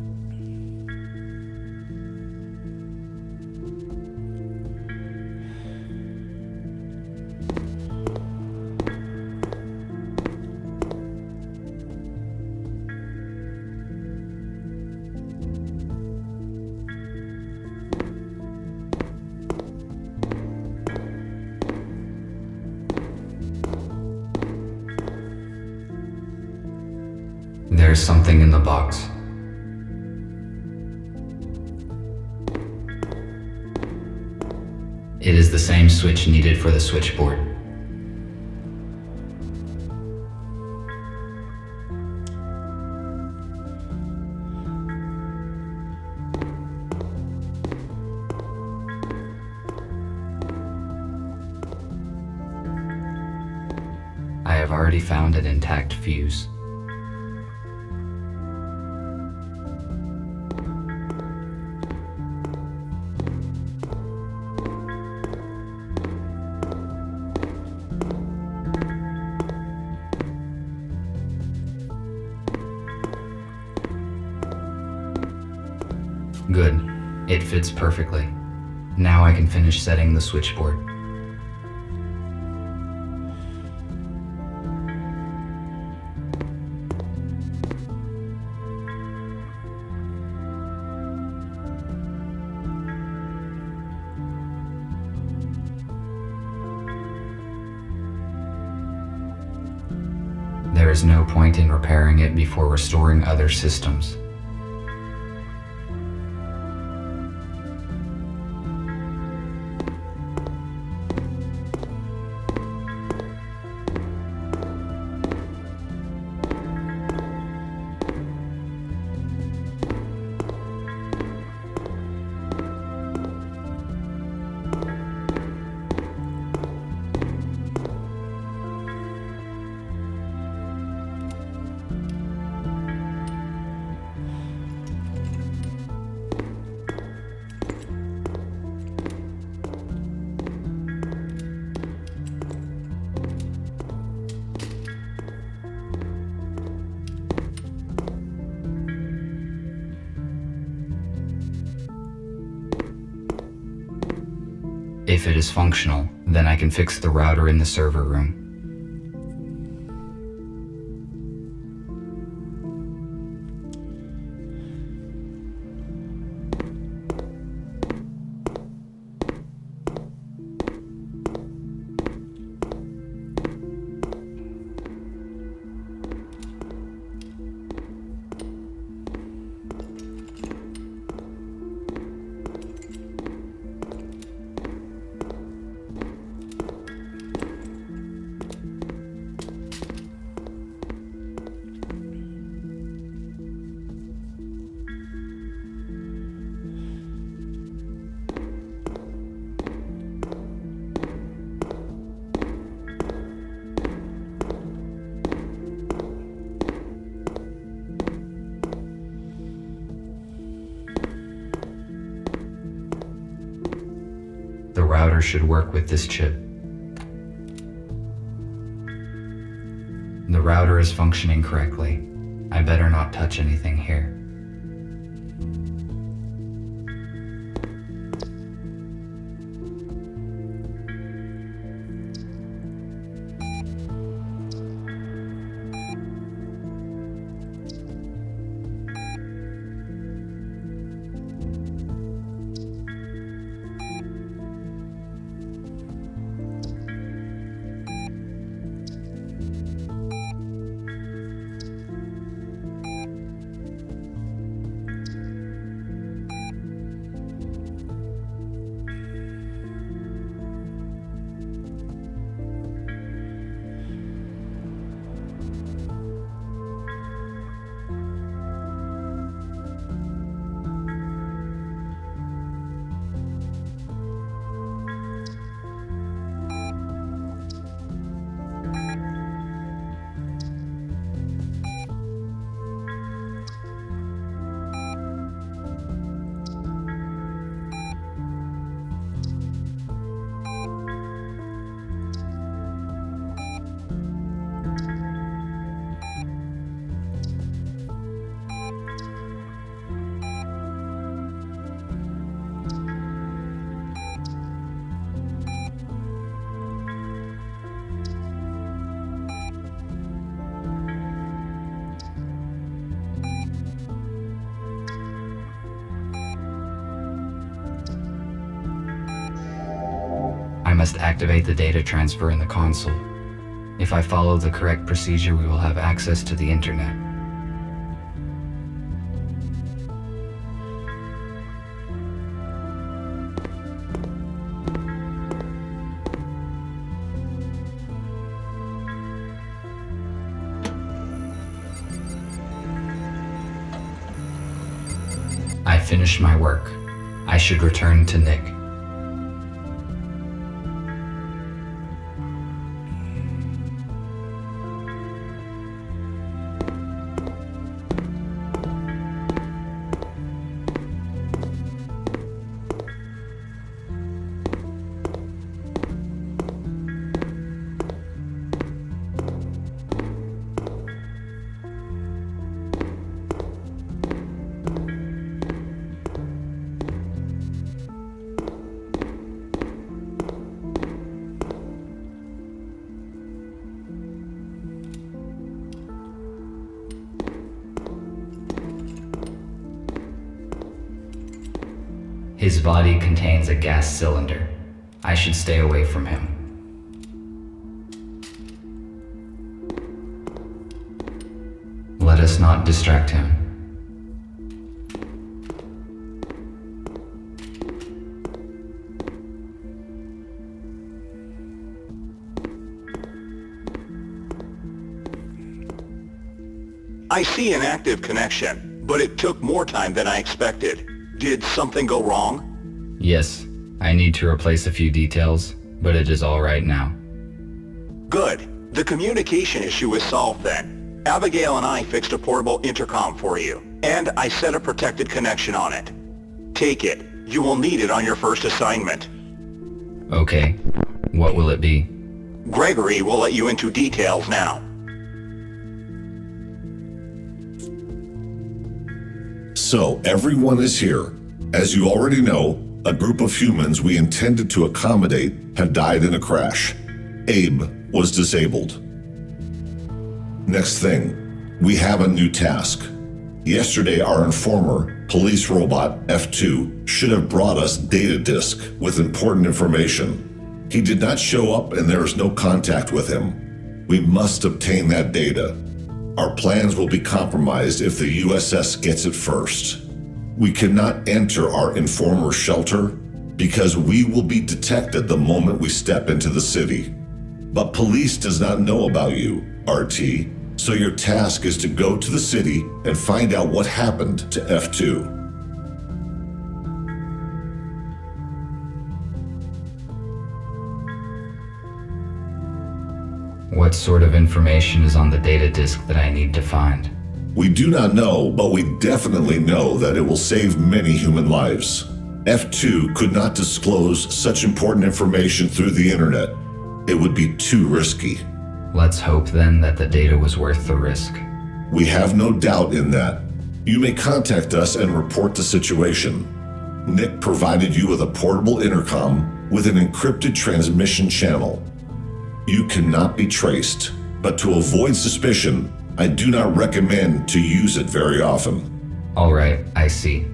There's something in the box. It is the same switch needed for the switchboard. I have already found an intact fuse. Good. It fits perfectly. Now I can finish setting the switchboard. There is no point in repairing it before restoring other systems. If it is functional, then I can fix the router in the server room. router should work with this chip. The router is functioning correctly. I better not touch anything here. I must activate the data transfer in the console. If I follow the correct procedure, we will have access to the internet. I finished my work. I should return to Nick. His body contains a gas cylinder. I should stay away from him. Let us not distract him. I see an active connection, but it took more time than I expected. Did something go wrong? Yes, I need to replace a few details, but it is all right now. Good. The communication issue is solved then. Abigail and I fixed a portable intercom for you, and I set a protected connection on it. Take it. You will need it on your first assignment. Okay. What will it be? Gregory will let you into details now. So, everyone is here. As you already know, a group of humans we intended to accommodate have died in a crash. Abe was disabled. Next thing, we have a new task. Yesterday, our informer, police robot F2, should have brought us data disk with important information. He did not show up and there is no contact with him. We must obtain that data. Our plans will be compromised if the USS gets it first. We cannot enter our informer's shelter because we will be detected the moment we step into the city. But police does not know about you, RT, so your task is to go to the city and find out what happened to F2. What sort of information is on the data disk that I need to find? We do not know, but we definitely know that it will save many human lives. F2 could not disclose such important information through the internet. It would be too risky. Let's hope then that the data was worth the risk. We have no doubt in that. You may contact us and report the situation. Nick provided you with a portable intercom with an encrypted transmission channel. You cannot be traced, but to avoid suspicion, I do not recommend to use it very often. All right, I see.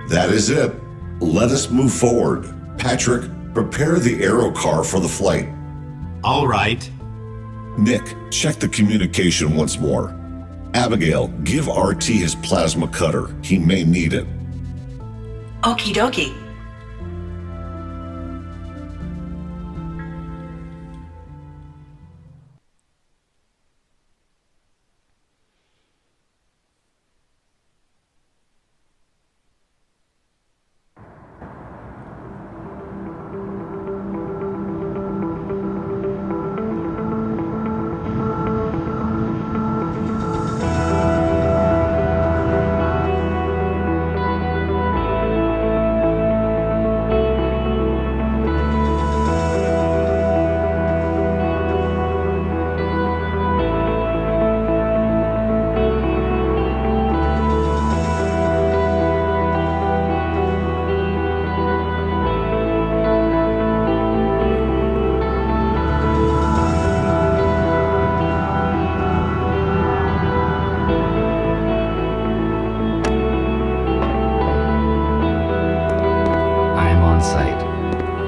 That is it. Let us move forward. Patrick, prepare the aero car for the flight. All right. Nick, check the communication once more. Abigail, give RT his plasma cutter. He may need it. Okie dokie.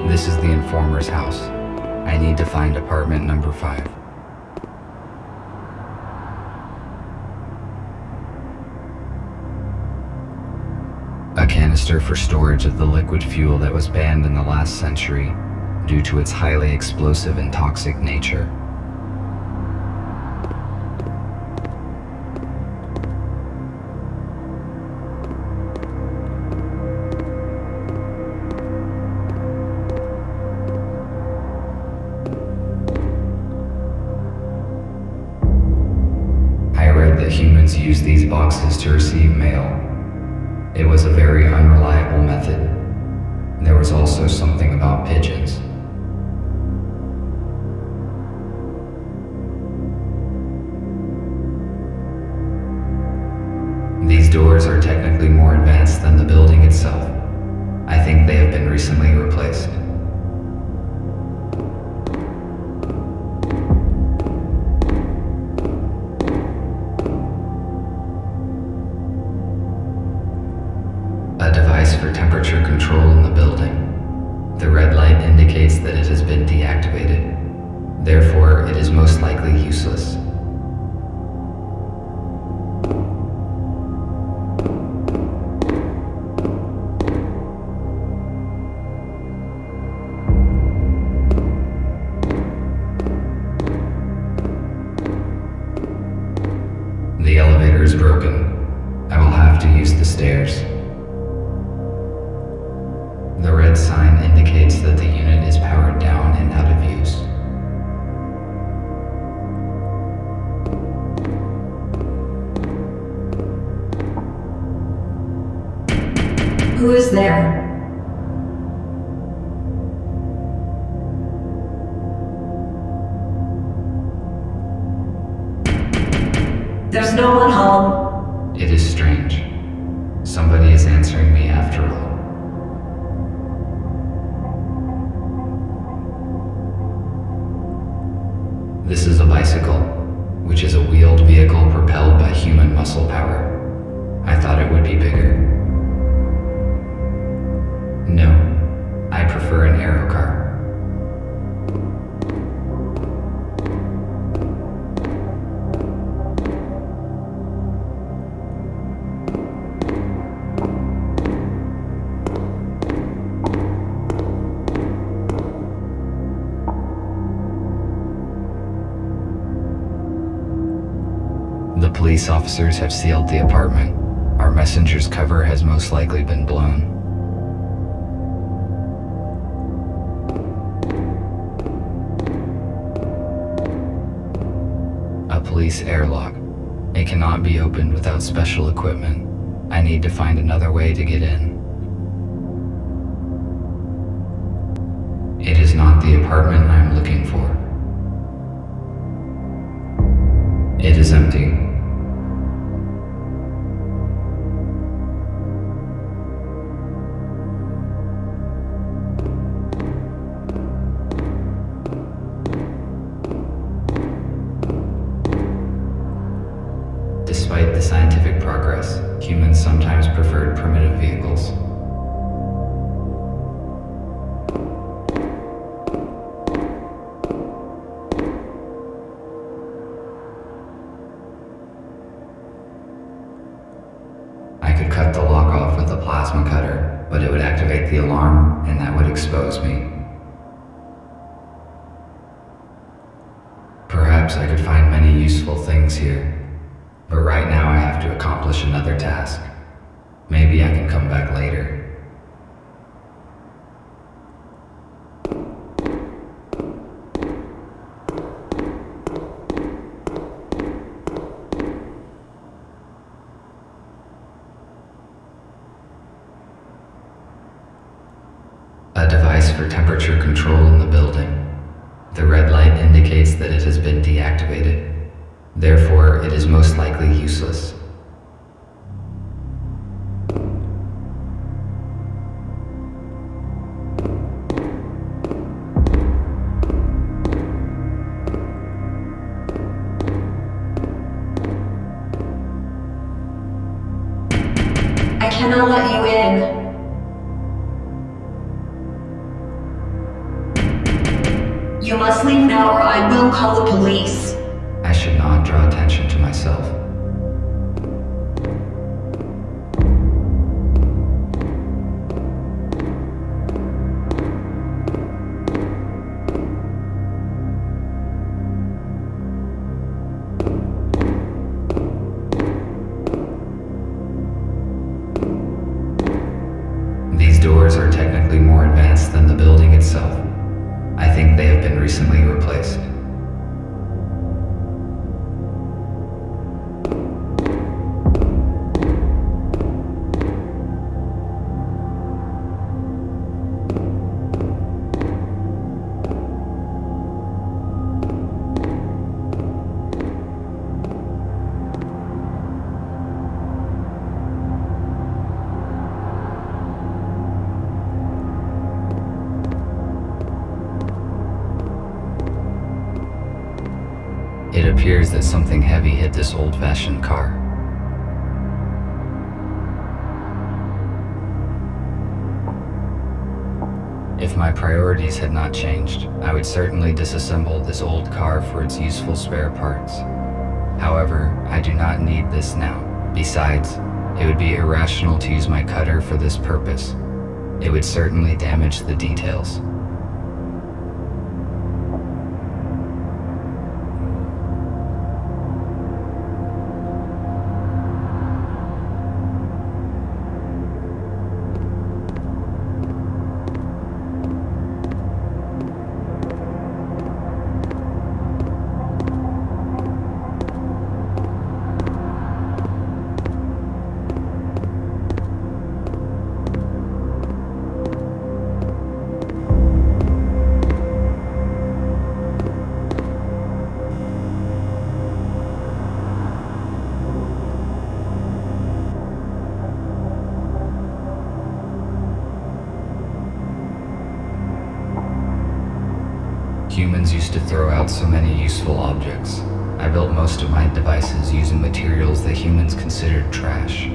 This is the informer's house. I need to find apartment number 5. A canister for storage of the liquid fuel that was banned in the last century due to its highly explosive and toxic nature. Humans use these boxes to receive mail. It was a very unreliable method. There was also something about pigeons. These doors are technically more advanced than the building itself. I think they have been recently replaced. A device for temperature control in the building. The red light indicates that it has been deactivated. Therefore, it is most likely useless. The elevator is broken. I will have to use the stairs. The red sign indicates that the unit is powered down and out of use. Who is there? There's no one home. It is strange. Somebody is answering me after all. This is a bicycle, which is a wheeled vehicle propelled by human muscle power. I thought it would be bigger. No, I prefer an aero car. The police officers have sealed the apartment. Our messenger's cover has most likely been blown. A police airlock. It cannot be opened without special equipment. I need to find another way to get in. not the apartment I am looking for. It is empty. Despite the scientific progress, humans sometimes preferred primitive vehicles. I could cut the lock off with a plasma cutter, but it would activate the alarm, and that would expose me. Perhaps I could find many useful things here, but right now I have to accomplish another task. Maybe I can come back later. A device for temperature control in the building. The red light indicates that it has been deactivated. Therefore, it is most likely useless. I cannot let you in. You must leave now or I will call the police. I should not draw attention to myself. These doors are technically more advanced than the building itself. I think they have been recently replaced. It appears that something heavy hit this old-fashioned car. If my priorities had not changed, I would certainly disassemble this old car for its useful spare parts. However, I do not need this now. Besides, it would be irrational to use my cutter for this purpose. It would certainly damage the details. Humans used to throw out so many useful objects. I built most of my devices using materials that humans considered trash.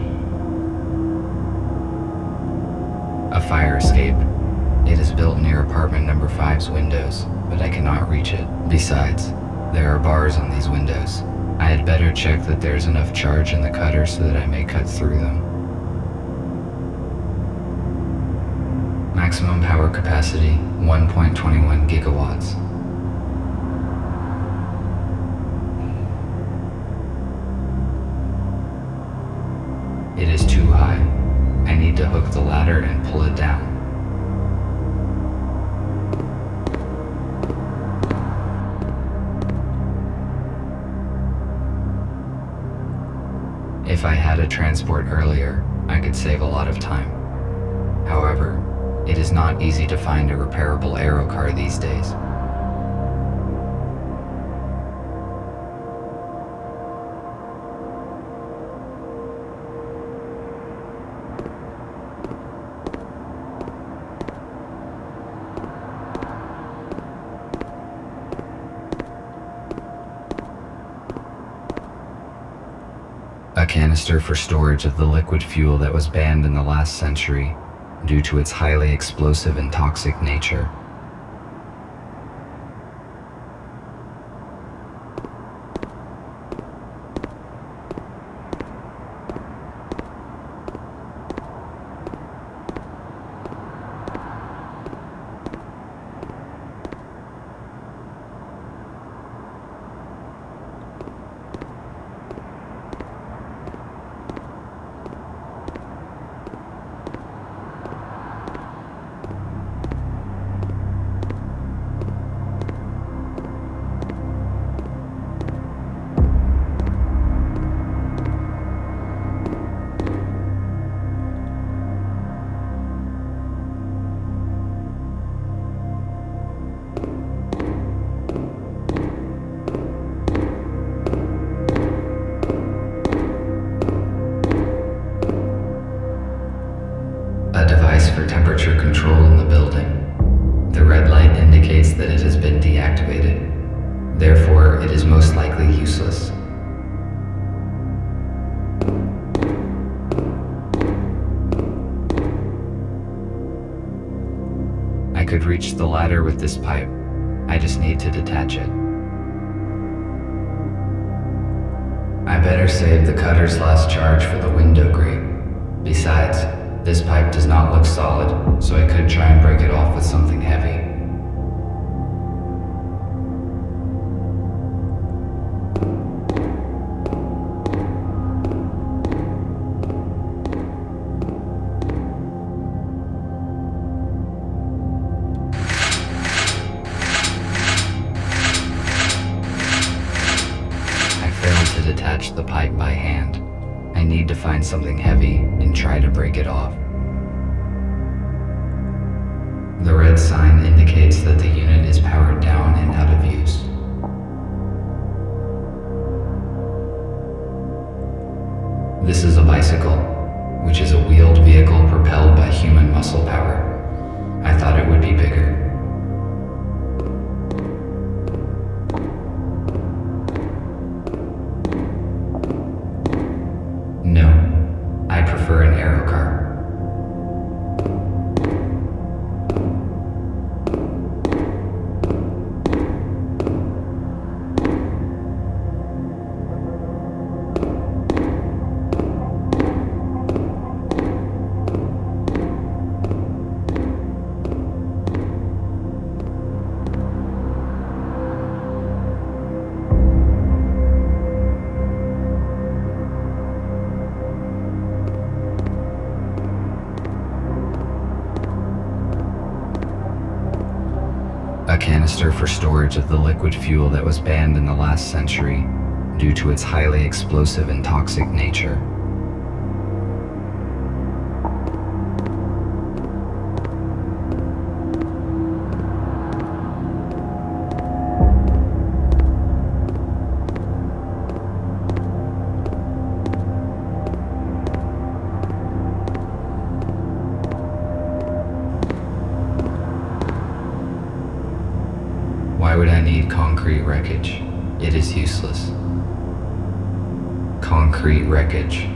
A fire escape. It is built near apartment number 5's windows, but I cannot reach it. Besides, there are bars on these windows. I had better check that there's enough charge in the cutter so that I may cut through them. Maximum power capacity, 1.21 gigawatts. It is too high. I need to hook the ladder and pull it down. If I had a transport earlier, I could save a lot of time. However, It is not easy to find a repairable aero car these days. A canister for storage of the liquid fuel that was banned in the last century due to its highly explosive and toxic nature. A device for temperature control in the building. The red light indicates that it has been deactivated. Therefore, it is most likely useless. I could reach the ladder with this pipe. I just need to detach it. I better save the cutter's last charge for the window grate. Besides, this pipe does not look solid, so I could try and break it off with something heavy. I failed to detach the pipe by hand. I need to find something heavy and try to break it off. The red sign indicates that the unit is powered down and out of use. This is a bicycle, which is a wheeled vehicle propelled by human muscle power. I thought it would be bigger. No, I prefer an aero car. A canister for storage of the liquid fuel that was banned in the last century due to its highly explosive and toxic nature. Why would I need concrete wreckage? It is useless. Concrete wreckage.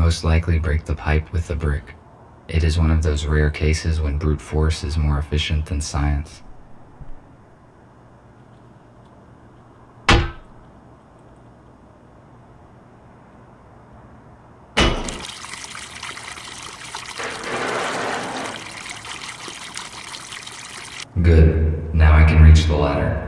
most likely break the pipe with the brick. It is one of those rare cases when brute force is more efficient than science. Good. Now I can reach the ladder.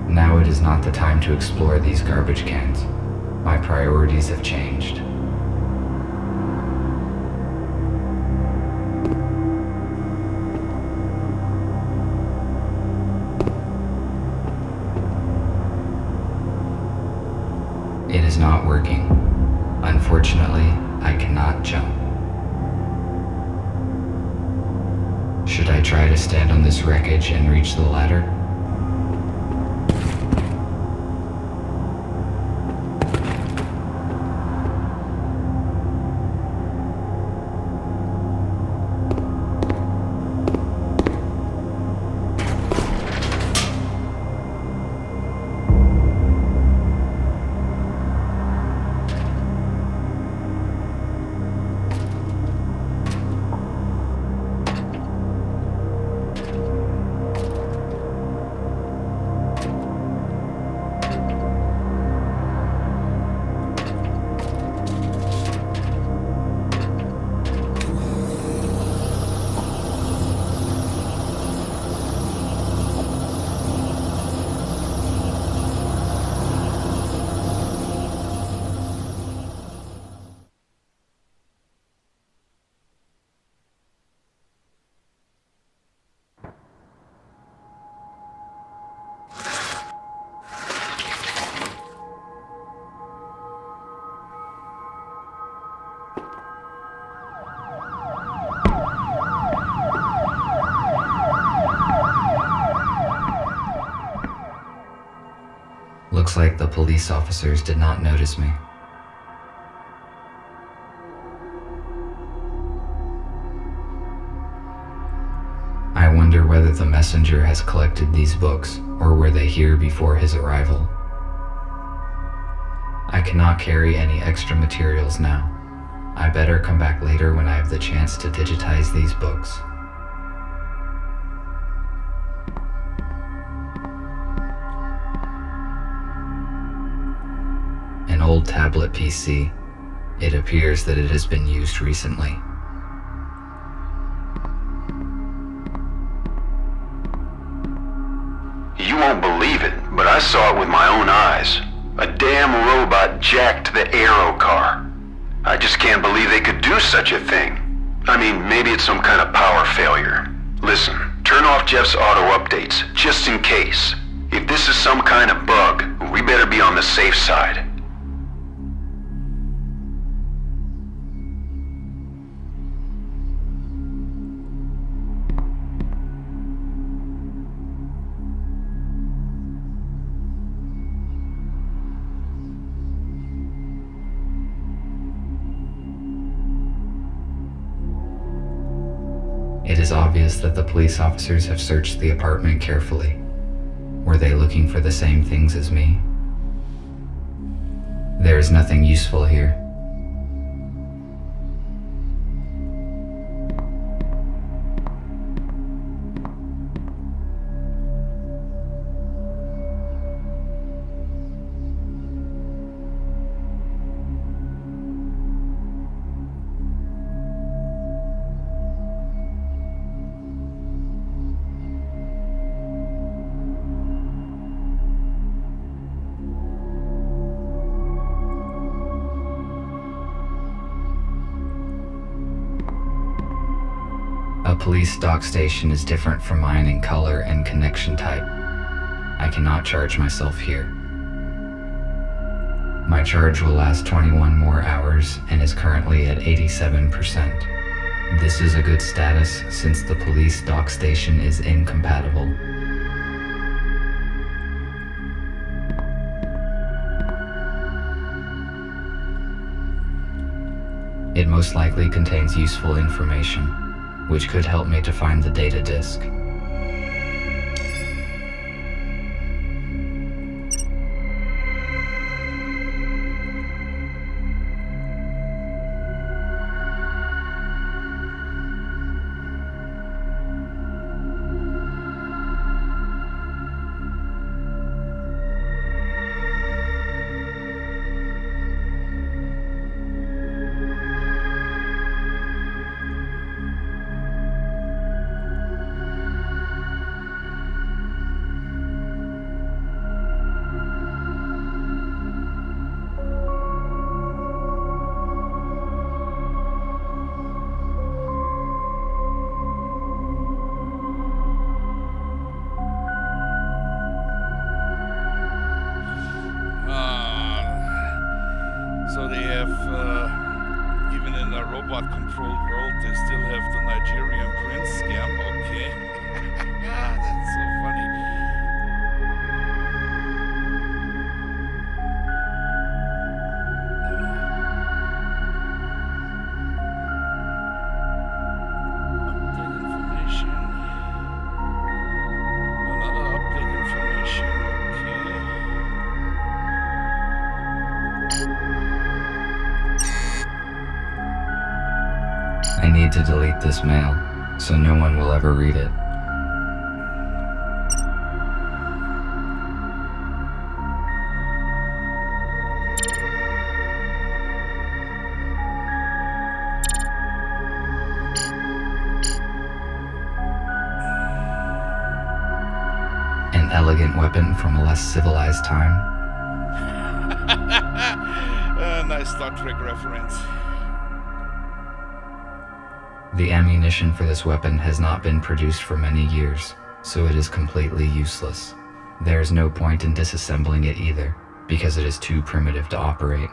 Now it is not the time to explore these garbage cans. My priorities have changed. It is not working. Unfortunately, I cannot jump. Should I try to stand on this wreckage and reach the ladder? Looks like the police officers did not notice me. I wonder whether the messenger has collected these books, or were they here before his arrival. I cannot carry any extra materials now. I better come back later when I have the chance to digitize these books. An old tablet PC. It appears that it has been used recently. You won't believe it, but I saw it with my own eyes. A damn robot jacked the Aero car. I just can't believe they could do such a thing. I mean, maybe it's some kind of power failure. Listen, turn off Jeff's auto updates, just in case. If this is some kind of bug, we better be on the safe side. It is obvious that the police officers have searched the apartment carefully. Were they looking for the same things as me? There is nothing useful here. police dock station is different from mine in color and connection type. I cannot charge myself here. My charge will last 21 more hours and is currently at 87%. This is a good status since the police dock station is incompatible. It most likely contains useful information, which could help me to find the data disk. So they have, even in a robot-controlled world, they still have the Nigerian prince scam. Okay. That's so funny. Update information. Another update information. Okay. I need to delete this mail, so no one will ever read it. An elegant weapon from a less civilized time. Nice Star Trek reference. The ammunition for this weapon has not been produced for many years, so it is completely useless. There is no point in disassembling it either, because it is too primitive to operate.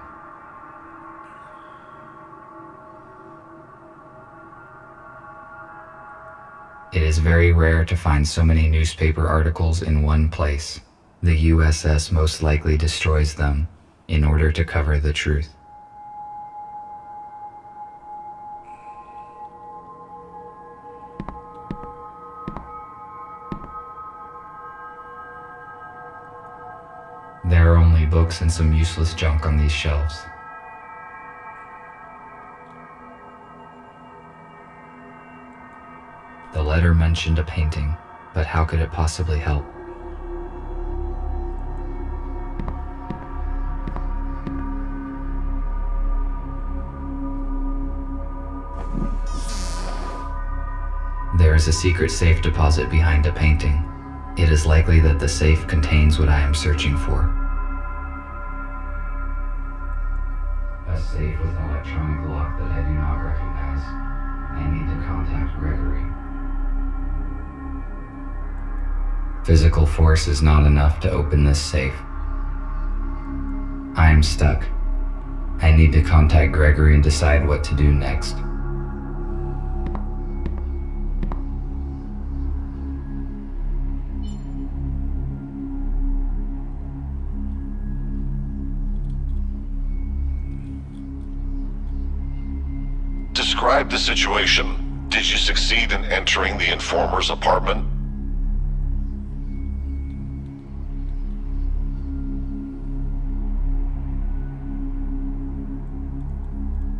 It is very rare to find so many newspaper articles in one place. The USS most likely destroys them in order to cover the truth. There are only books and some useless junk on these shelves. The letter mentioned a painting, but how could it possibly help? There is a secret safe deposit behind a painting. It is likely that the safe contains what I am searching for. A safe with an electronic lock that I do not recognize. I need to contact Gregory. Physical force is not enough to open this safe. I am stuck. I need to contact Gregory and decide what to do next. Describe the situation. Did you succeed in entering the informer's apartment?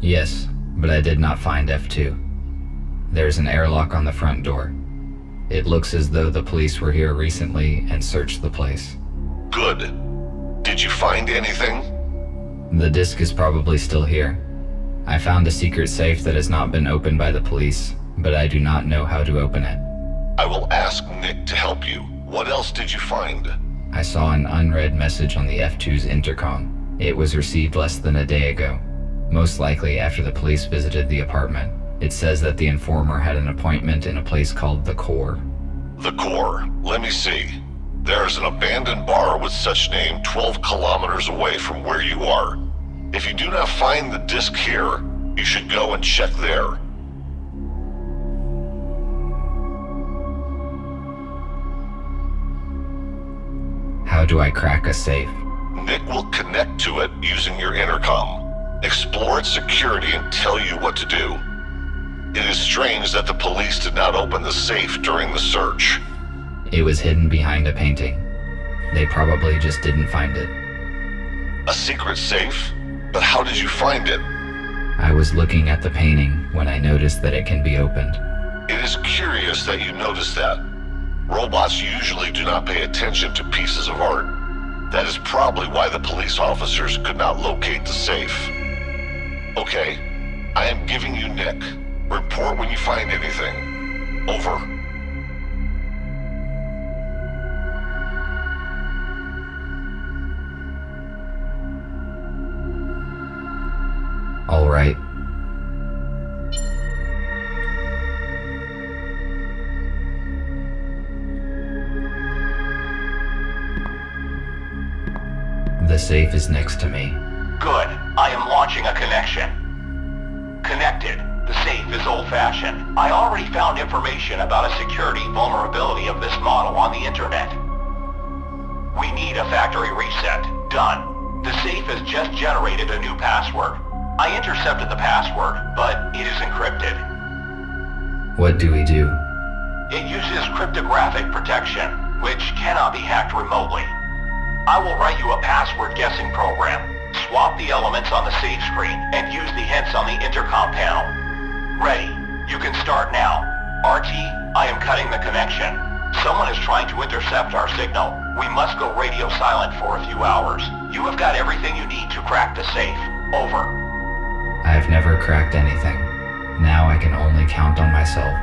Yes, but I did not find F2. There's an airlock on the front door. It looks as though the police were here recently and searched the place. Good. Did you find anything? The disk is probably still here. I found a secret safe that has not been opened by the police, but I do not know how to open it. I will ask Nick to help you. What else did you find? I saw an unread message on the F2's intercom. It was received less than a day ago, most likely after the police visited the apartment. It says that the informer had an appointment in a place called the Core. The Core. Let me see. There's an abandoned bar with such name 12 kilometers away from where you are. If you do not find the disc here, you should go and check there. How do I crack a safe? Nick will connect to it using your intercom, explore its security, and tell you what to do. It is strange that the police did not open the safe during the search. It was hidden behind a painting. They probably just didn't find it. A secret safe? But how did you find it? I was looking at the painting when I noticed that it can be opened. It is curious that you noticed that. Robots usually do not pay attention to pieces of art. That is probably why the police officers could not locate the safe. Okay, I am giving you Nick. Report when you find anything. Over. All right. The safe is next to me. Good. I am launching a connection. Connected. The safe is old-fashioned. I already found information about a security vulnerability of this model on the internet. We need a factory reset. Done. The safe has just generated a new password. I intercepted the password, but it is encrypted. What do we do? It uses cryptographic protection, which cannot be hacked remotely. I will write you a password guessing program. Swap the elements on the save screen and use the hints on the intercom panel. Ready. You can start now. RT, I am cutting the connection. Someone is trying to intercept our signal. We must go radio silent for a few hours. You have got everything you need to crack the safe. Over. I have never cracked anything. Now I can only count on myself.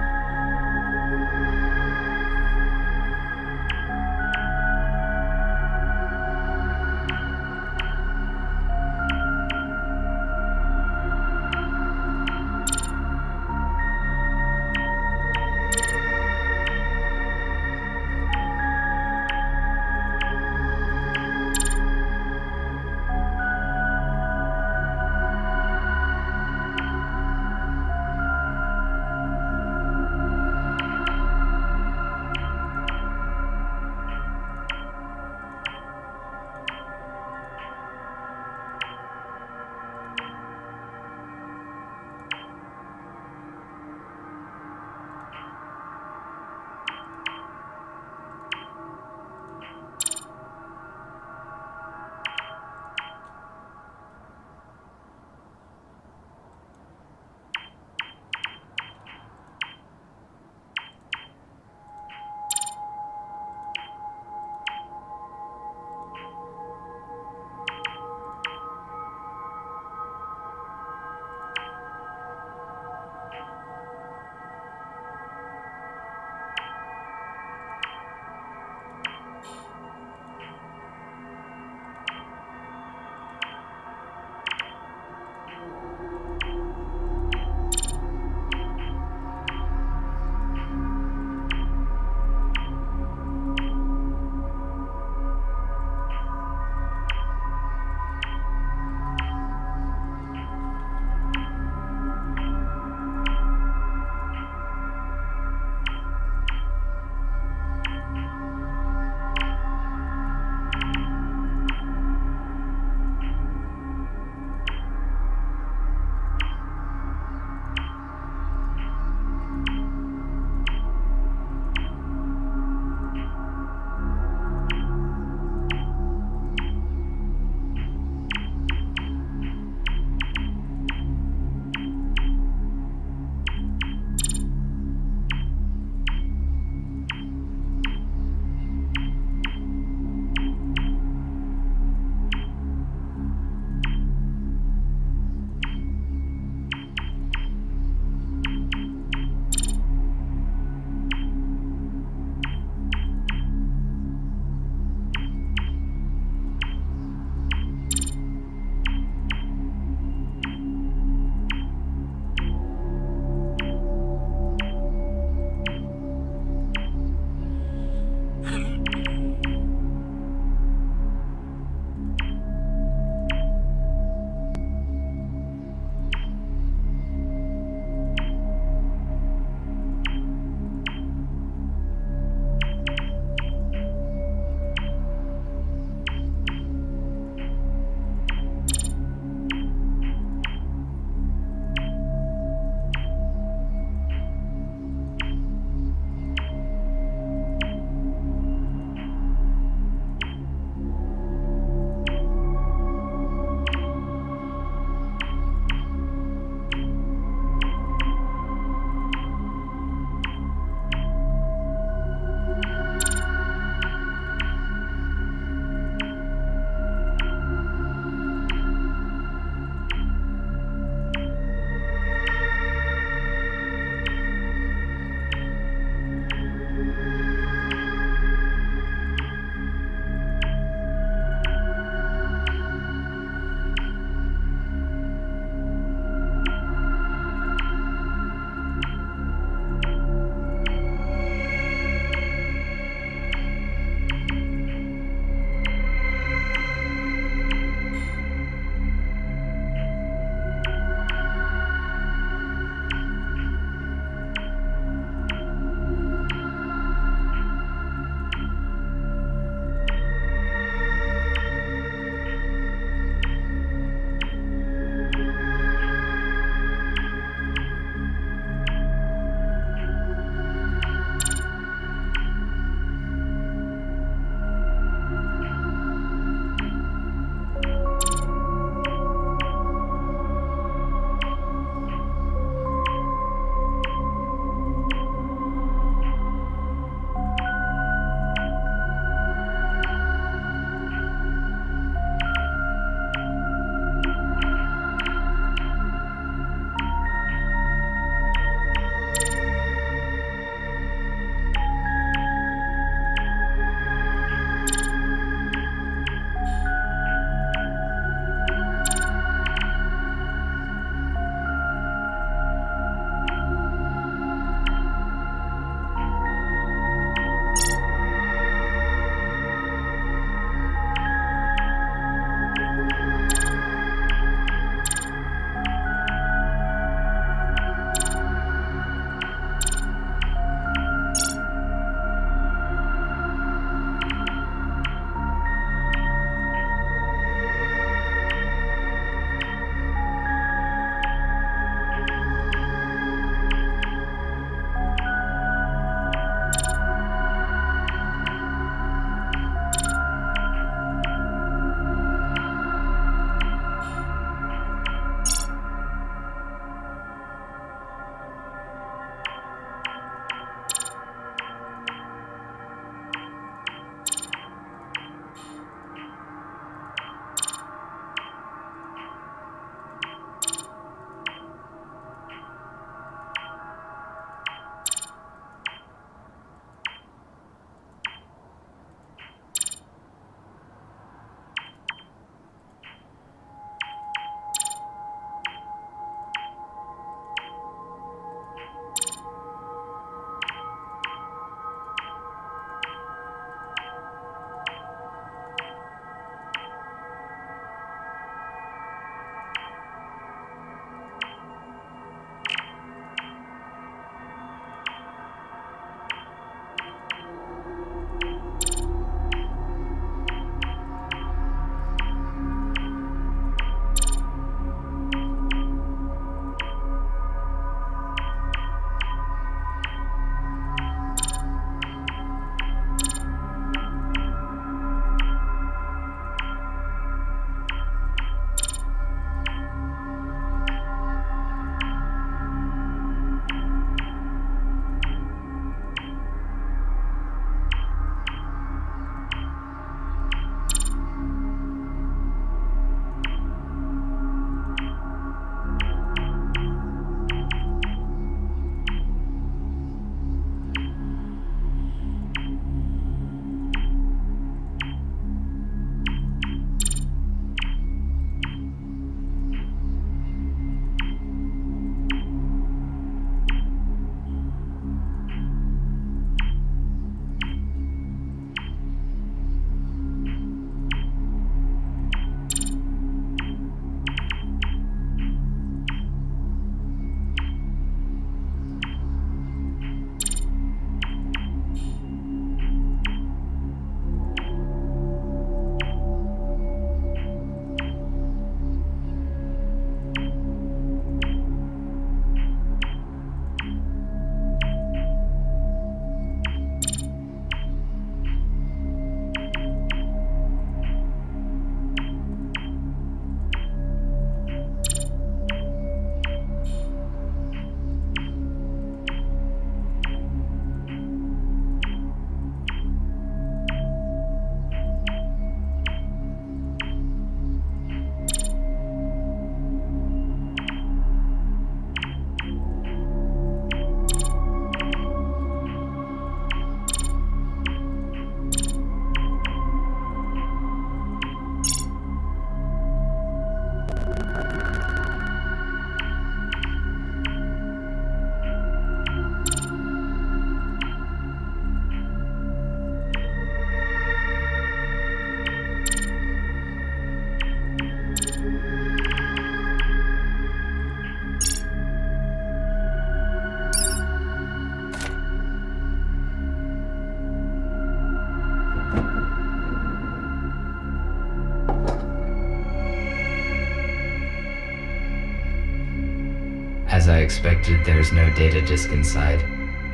expected, there's no data disk inside,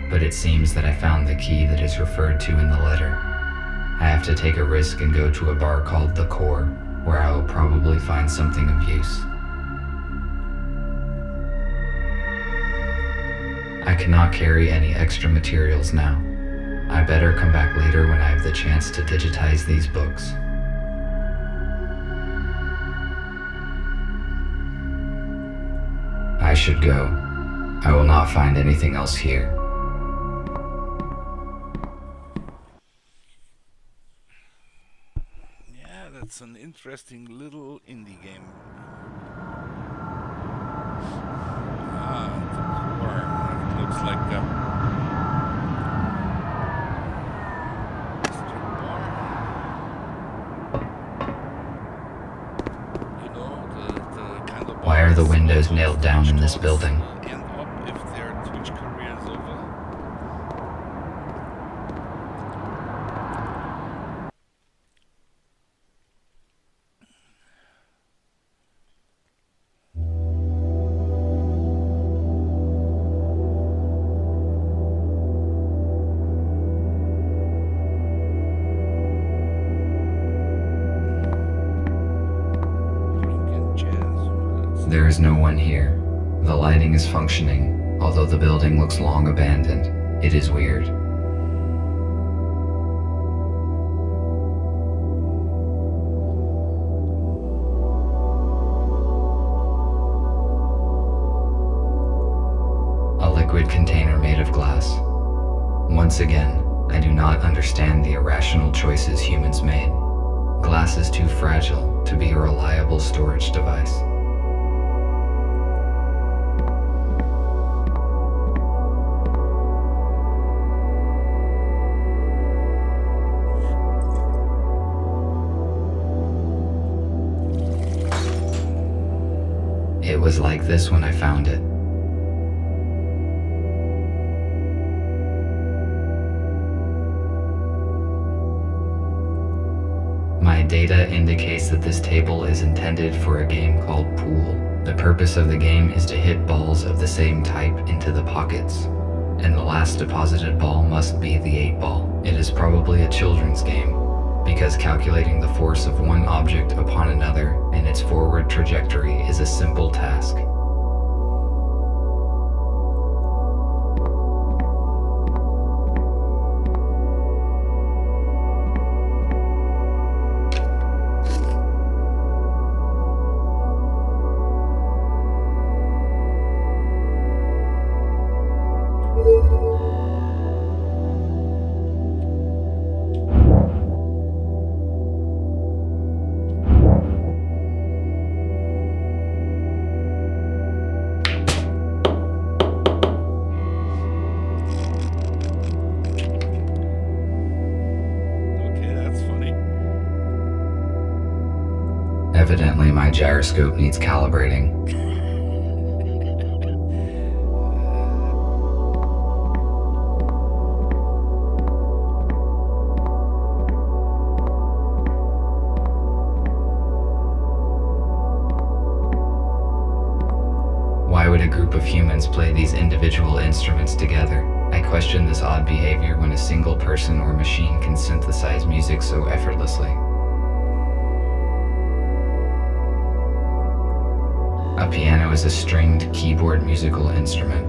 but it seems that I found the key that is referred to in the letter. I have to take a risk and go to a bar called The Core, where I will probably find something of use. I cannot carry any extra materials now. I better come back later when I have the chance to digitize these books. I should go. I will not find anything else here. Yeah, that's an interesting little indie game. The core. It looks like you know, the kind of. Why are the windows nailed down in this building? End up if their Twitch career is over. There is no one here. The lighting is functioning, although the building looks long abandoned. It is weird. A liquid container made of glass. Once again, I do not understand the irrational choices humans made. Glass is too fragile to be a reliable storage device. It was like this when I found it. My data indicates that this table is intended for a game called Pool. The purpose of the game is to hit balls of the same type into the pockets, and the last deposited ball must be the 8-ball. It is probably a children's game, because calculating the force of one object upon another and its forward trajectory is a simple task. Evidently, my gyroscope needs calibrating. Why would a group of humans play these individual instruments together? I question this odd behavior when a single person or machine can synthesize music so effortlessly. A piano is a stringed keyboard musical instrument.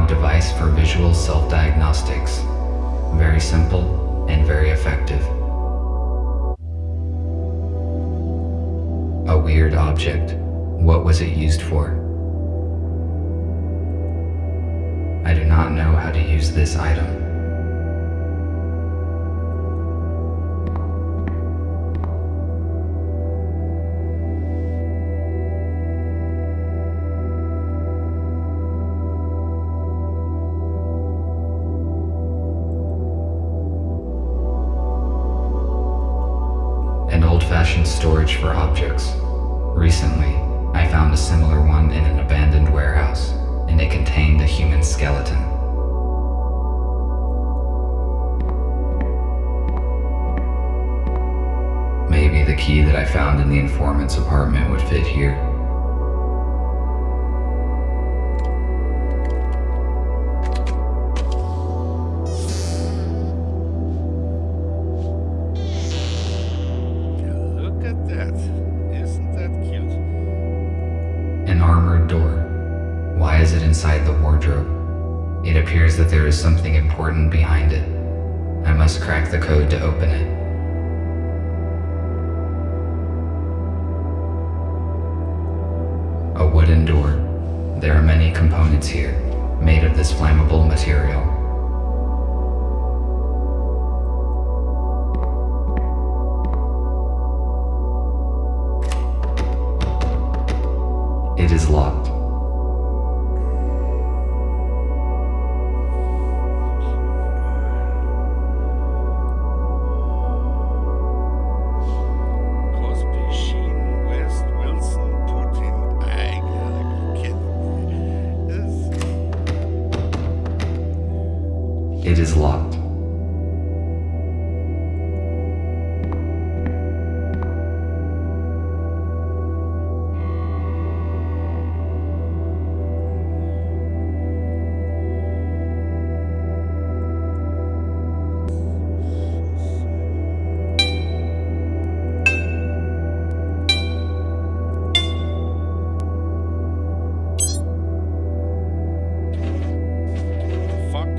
Device for visual self-diagnostics. Very simple and very effective. A weird object. What was it used for? I do not know how to use this item. An old-fashioned storage for objects. Recently, I found a similar one in an abandoned warehouse, and it contained a human skeleton. Maybe the key that I found in the informant's apartment would fit here. Look at that. Isn't that cute? An armored door. Why is it inside the wardrobe? It appears that there is something important behind it. I must crack the code to open it. A wooden door. There are many components here, made of this flammable material. It is locked. Cosby, Sheen, West, Wilson, Putin, like a kid. It is locked. Fuck.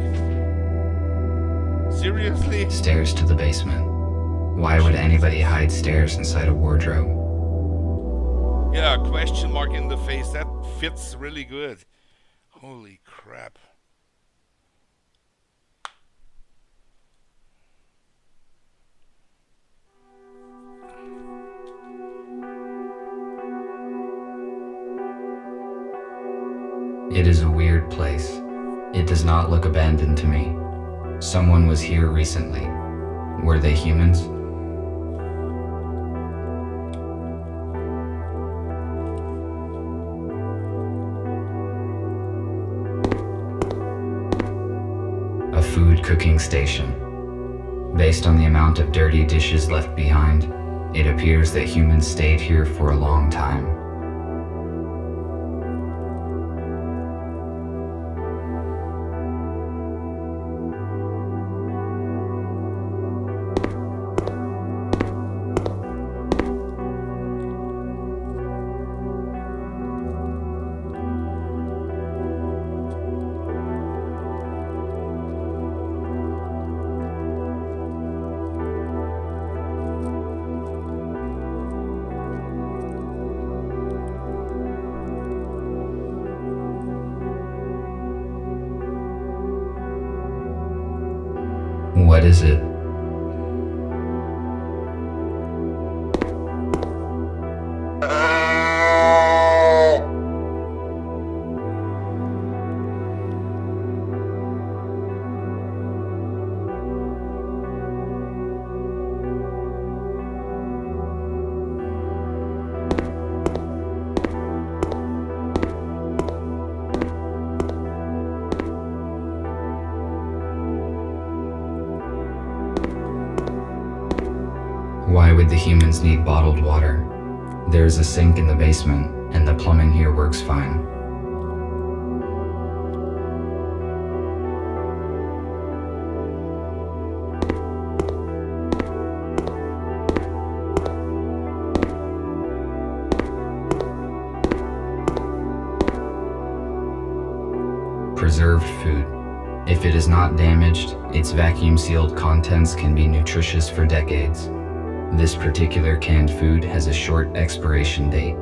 Seriously? Stairs to the basement. Why would anybody hide stairs inside a wardrobe? Yeah, question mark in the face. That fits really good. Holy crap. It is a weird place. It does not look abandoned to me. Someone was here recently. Were they humans? A food cooking station. Based on the amount of dirty dishes left behind, it appears that humans stayed here for a long time. What is it? Why would the humans need bottled water? There is a sink in the basement, and the plumbing here works fine. Preserved food. If it is not damaged, its vacuum-sealed contents can be nutritious for decades. This particular canned food has a short expiration date.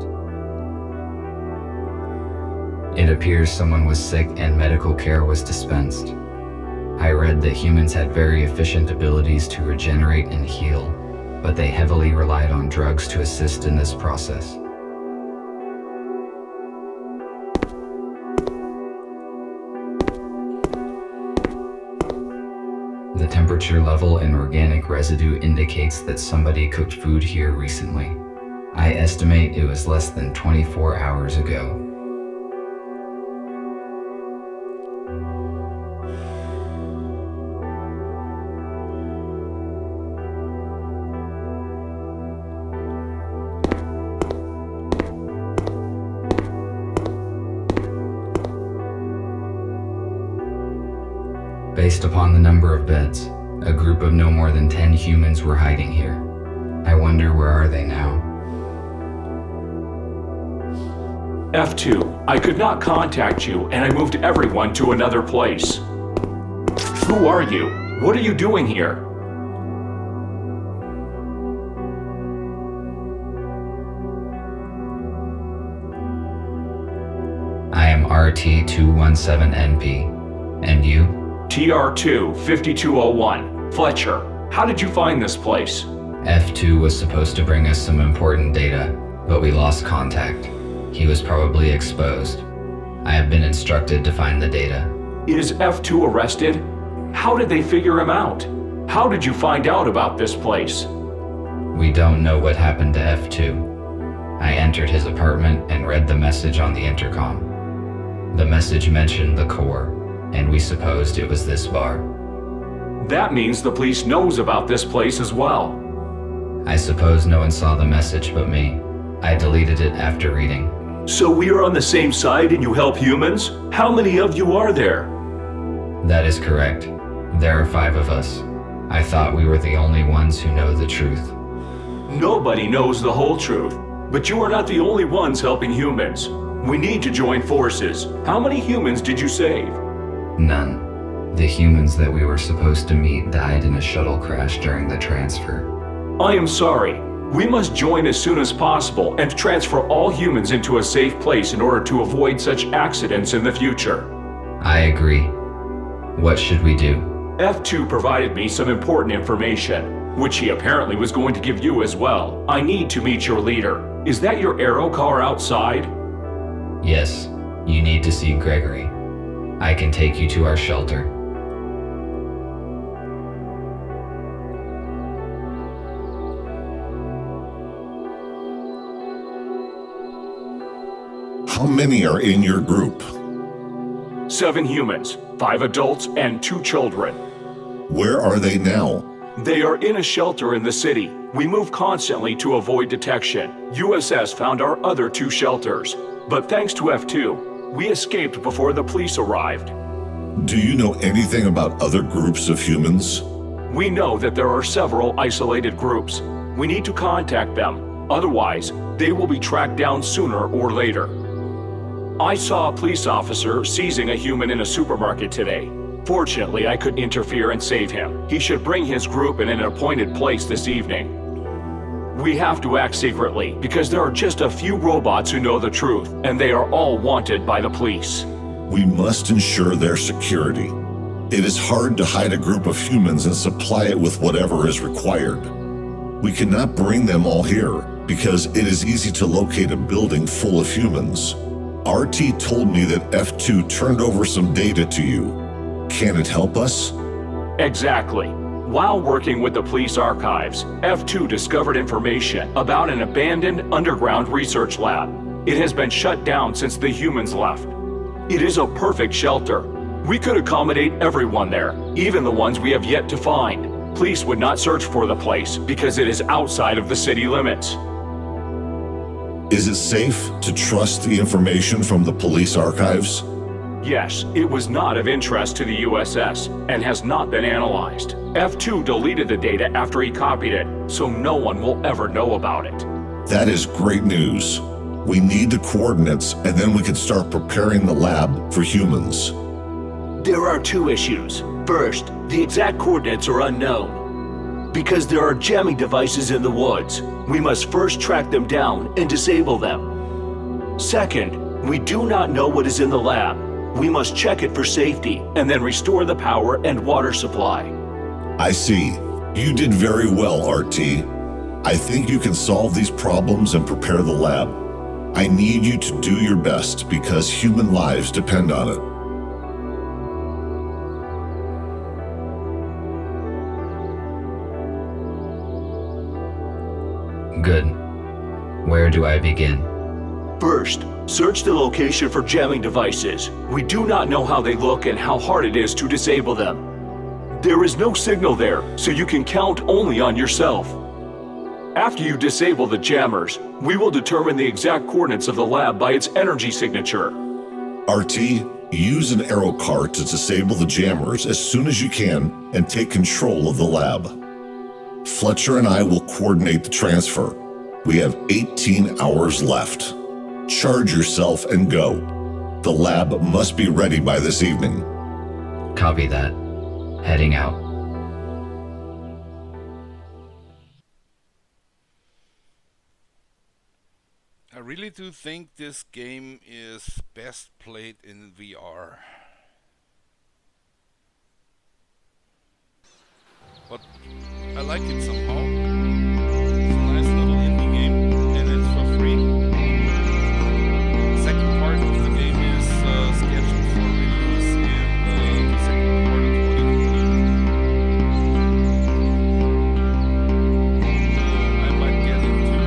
It appears someone was sick and medical care was dispensed. I read that humans had very efficient abilities to regenerate and heal, but they heavily relied on drugs to assist in this process. The temperature level in organic residue indicates that somebody cooked food here recently. I estimate it was less than 24 hours ago. Based upon the number of beds, a group of no more than 10 humans were hiding here. I wonder where are they now? F2, I could not contact you and I moved everyone to another place. Who are you? What are you doing here? I am RT-217NP. And you? TR2-5201. Fletcher, how did you find this place? F2 was supposed to bring us some important data, but we lost contact. He was probably exposed. I have been instructed to find the data. Is F2 arrested? How did they figure him out? How did you find out about this place? We don't know what happened to F2. I entered his apartment and read the message on the intercom. The message mentioned the core, and we supposed it was this bar. That means the police knows about this place as well. I suppose no one saw the message but me. I deleted it after reading. So we are on the same side and you help humans? How many of you are there? That is correct. There are 5 of us. I thought we were the only ones who know the truth. Nobody knows the whole truth, but you are not the only ones helping humans. We need to join forces. How many humans did you save? None. The humans that we were supposed to meet died in a shuttle crash during the transfer. I am sorry. We must join as soon as possible and transfer all humans into a safe place in order to avoid such accidents in the future. I agree. What should we do? F2 provided me some important information, which he apparently was going to give you as well. I need to meet your leader. Is that your aero car outside? Yes. You need to see Gregory. I can take you to our shelter. How many are in your group? 7 humans, 5 adults, and 2 children. Where are they now? They are in a shelter in the city. We move constantly to avoid detection. USS found our other 2 shelters, but thanks to F2, we escaped before the police arrived. Do you know anything about other groups of humans? We know that there are several isolated groups. We need to contact them. Otherwise, they will be tracked down sooner or later. I saw a police officer seizing a human in a supermarket today. Fortunately, I could interfere and save him. He should bring his group in an appointed place this evening. We have to act secretly, because there are just a few robots who know the truth, and they are all wanted by the police. We must ensure their security. It is hard to hide a group of humans and supply it with whatever is required. We cannot bring them all here, because it is easy to locate a building full of humans. RT told me that F2 turned over some data to you. Can it help us? Exactly. While working with the police archives, F2 discovered information about an abandoned underground research lab. It has been shut down since the humans left. It is a perfect shelter. We could accommodate everyone there, even the ones we have yet to find. Police would not search for the place because it is outside of the city limits. Is it safe to trust the information from the police archives? Yes, it was not of interest to the USS and has not been analyzed. F2 deleted the data after he copied it, so no one will ever know about it. That is great news. We need the coordinates, and then we can start preparing the lab for humans. There are 2 issues. First, the exact coordinates are unknown. Because there are jamming devices in the woods, we must first track them down and disable them. Second, We do not know what is in the lab. We must check it for safety and then restore the power and water supply. I see. You did very well, RT. I think you can solve these problems and prepare the lab. I need you to do your best because human lives depend on it. Good. Where do I begin? First, search the location for jamming devices. We do not know how they look and how hard it is to disable them. There is no signal there, so you can count only on yourself. After you disable the jammers, we will determine the exact coordinates of the lab by its energy signature. RT, use an arrow cart to disable the jammers as soon as you can and take control of the lab. Fletcher and I will coordinate the transfer. We have 18 hours left. Charge yourself and go. The lab must be ready by this evening. Copy that. Heading out. I really do think this game is best played in VR. But I like it somehow. It's a nice little indie game and it's for free. The second part of the game is scheduled for release in the second quarter 2020. I might get into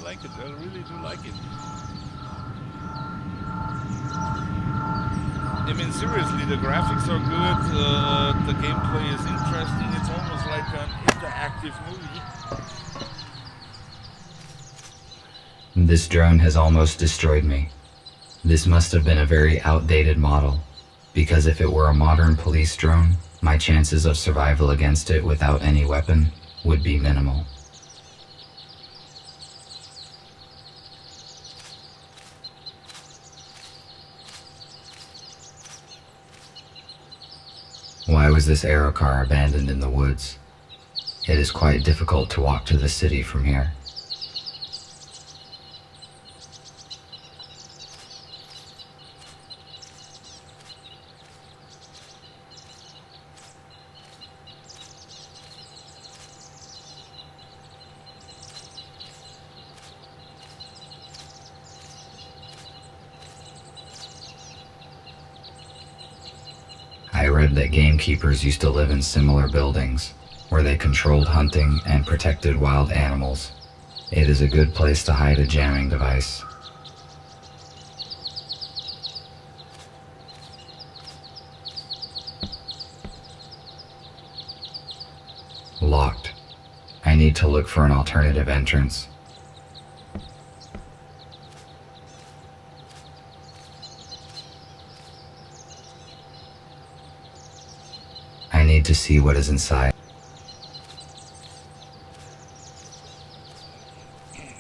like it. I really do like it. I mean, seriously, the graphics are good. The gameplay is interesting. It's almost like an interactive movie. This drone has almost destroyed me. This must have been a very outdated model, because if it were a modern police drone, my chances of survival against it without any weapon would be minimal. Why was this aerocar abandoned in the woods? It is quite difficult to walk to the city from here. I read that gamekeepers used to live in similar buildings, where they controlled hunting and protected wild animals. It is a good place to hide a jamming device. Locked. I need to look for an alternative entrance. I need to see what is inside. There's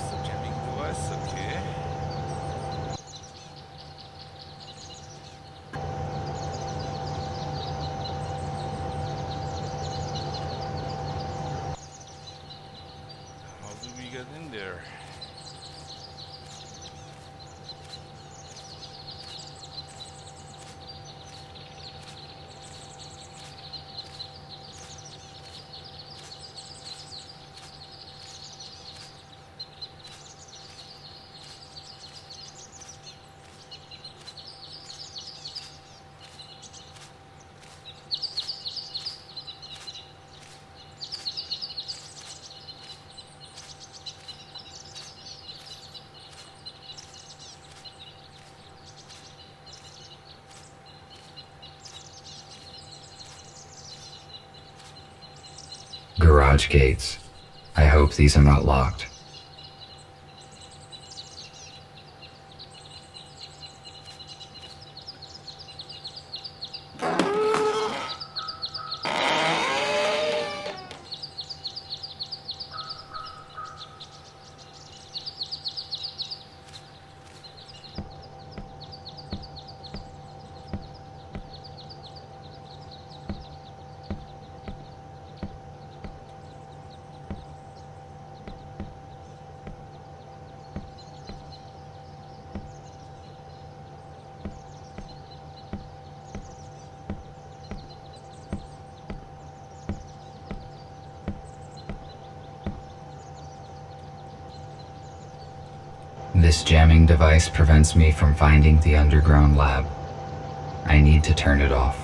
the jamming device, okay. How do we get in there? Garage gates. I hope these are not locked. This jamming device prevents me from finding the underground lab. I need to turn it off.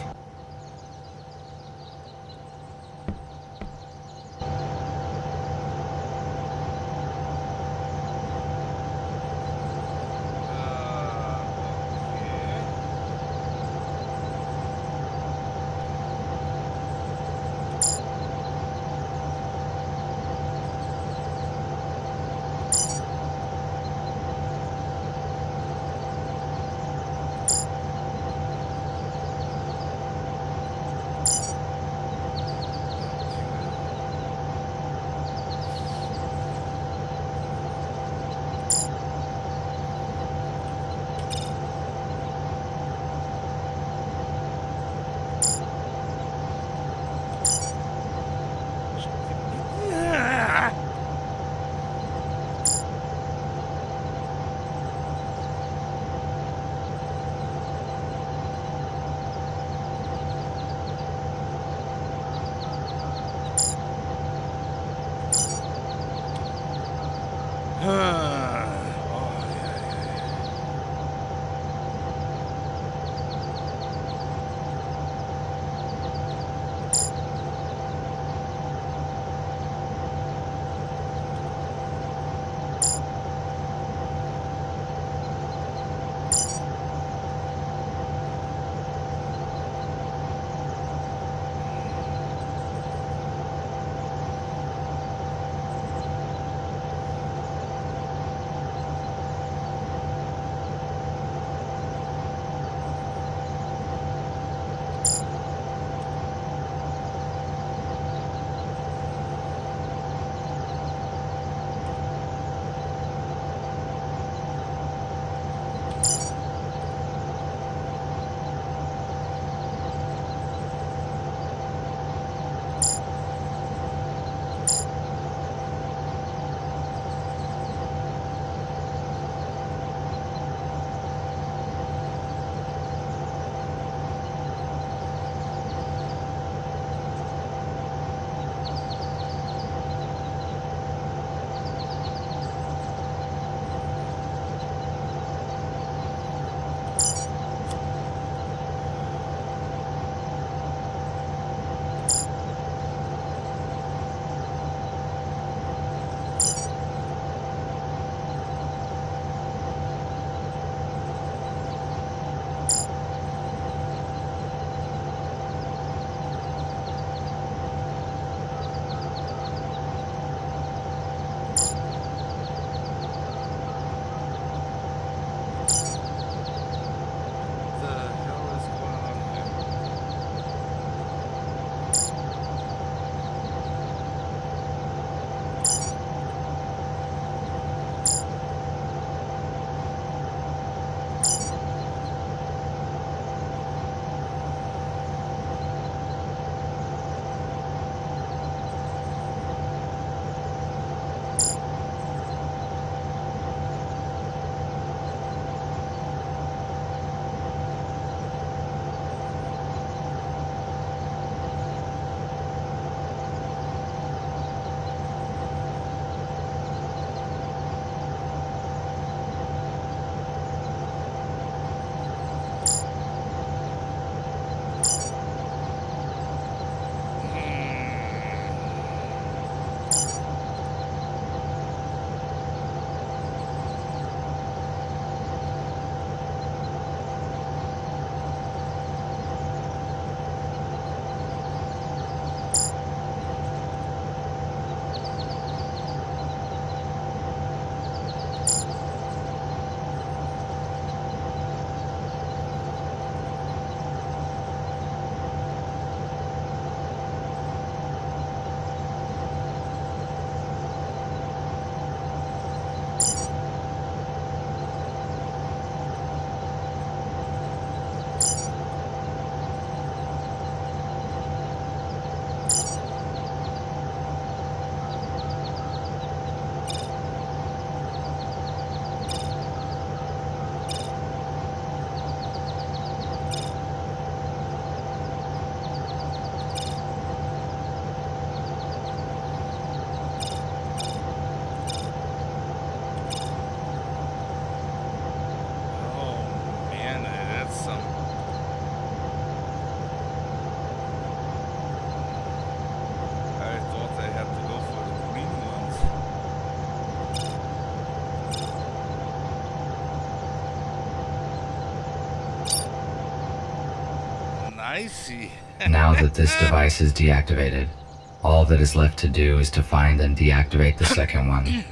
I see. Now that this device is deactivated, all that is left to do is to find and deactivate the second one.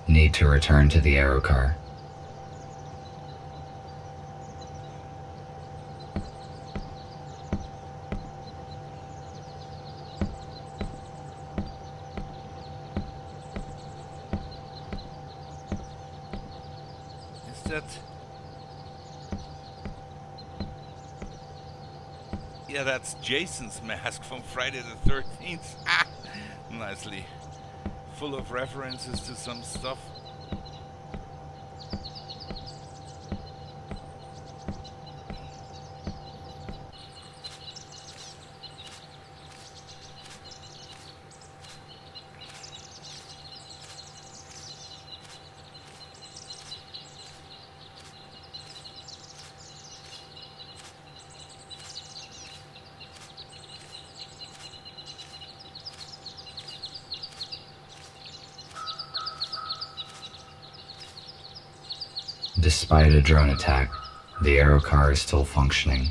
Need to return to the aero car. Is that... Yeah, that's Jason's mask from Friday the 13th. Ah! Nicely. Full of references to some stuff. Despite a drone attack, the aero car is still functioning.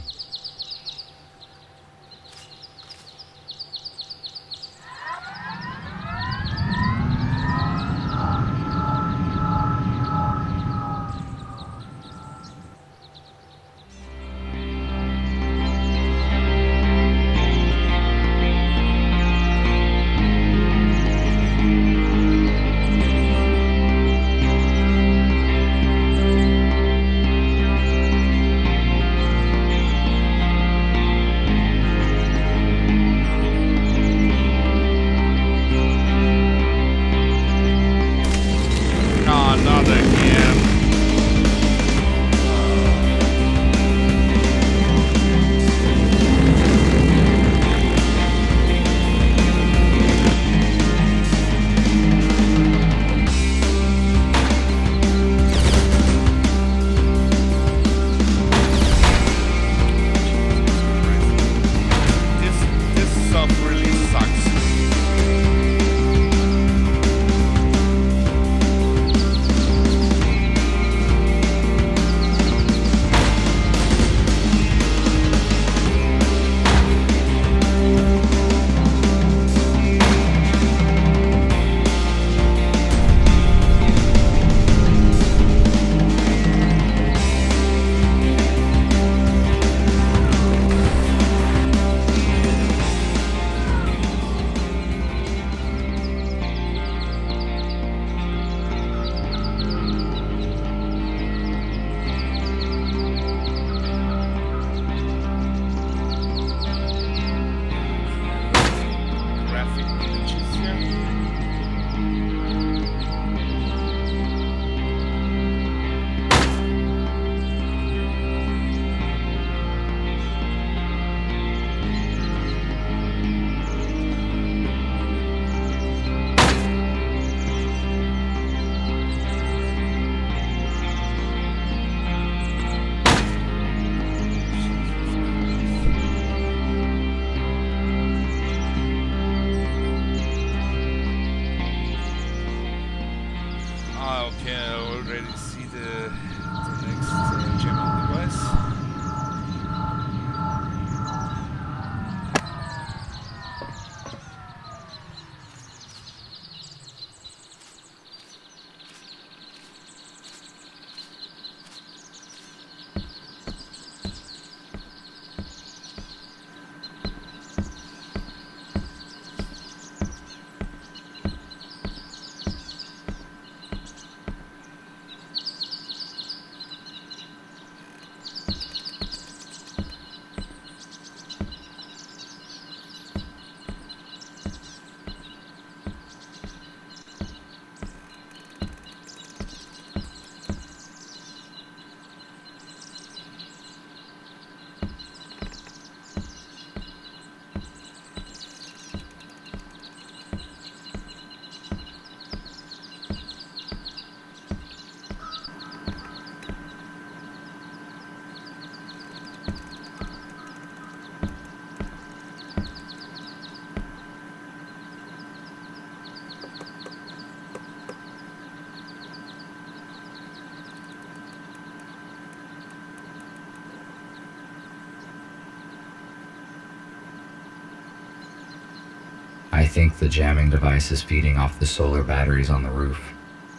I think the jamming device is feeding off the solar batteries on the roof.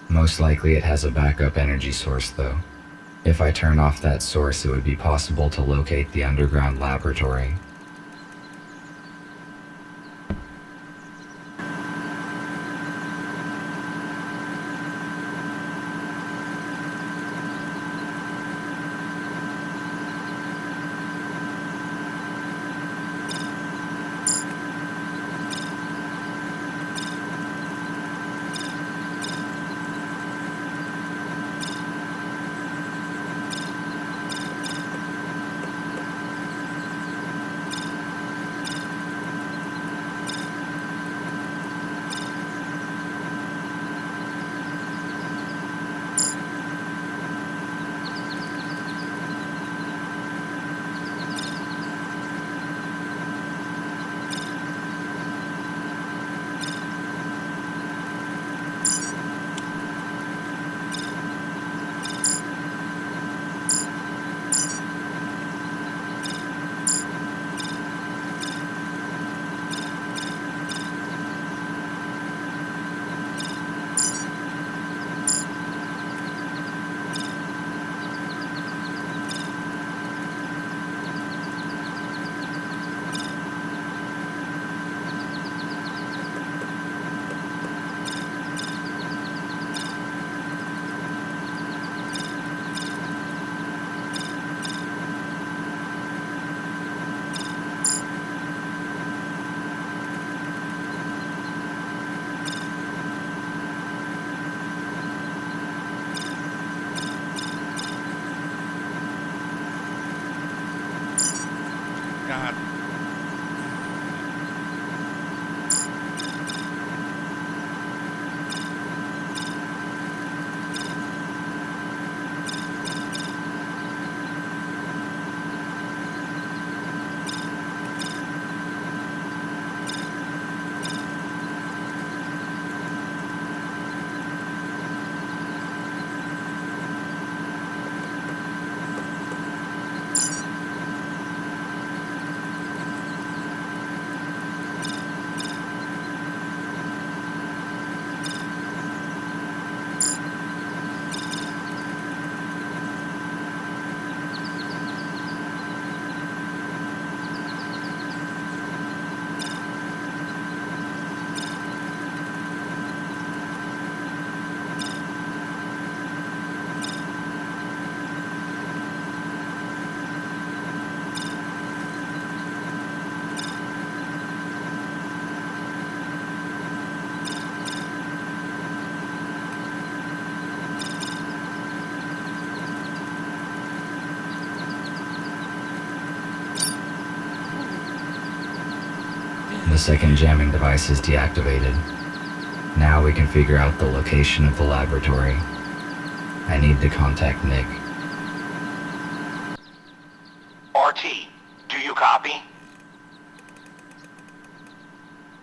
Most likely it has a backup energy source though. If I turn off that source, it would be possible to locate the underground laboratory. God. The second jamming device is deactivated. Now we can figure out the location of the laboratory. I need to contact Nick. RT, do you copy?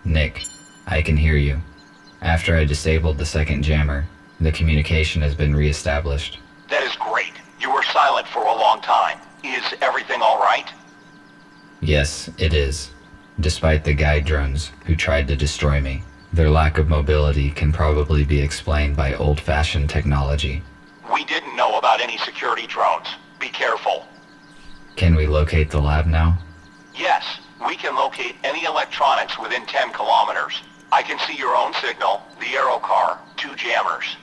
Nick, I can hear you. After I disabled the second jammer, the communication has been re-established. That is great. You were silent for a long time. Is everything all right? Yes, it is. Despite the guide drones who tried to destroy me, their lack of mobility can probably be explained by old-fashioned technology. We didn't know about any security drones. Be careful. Can we locate the lab now? Yes, we can locate any electronics within 10 kilometers. I can see your own signal, the aero car, 2 jammers.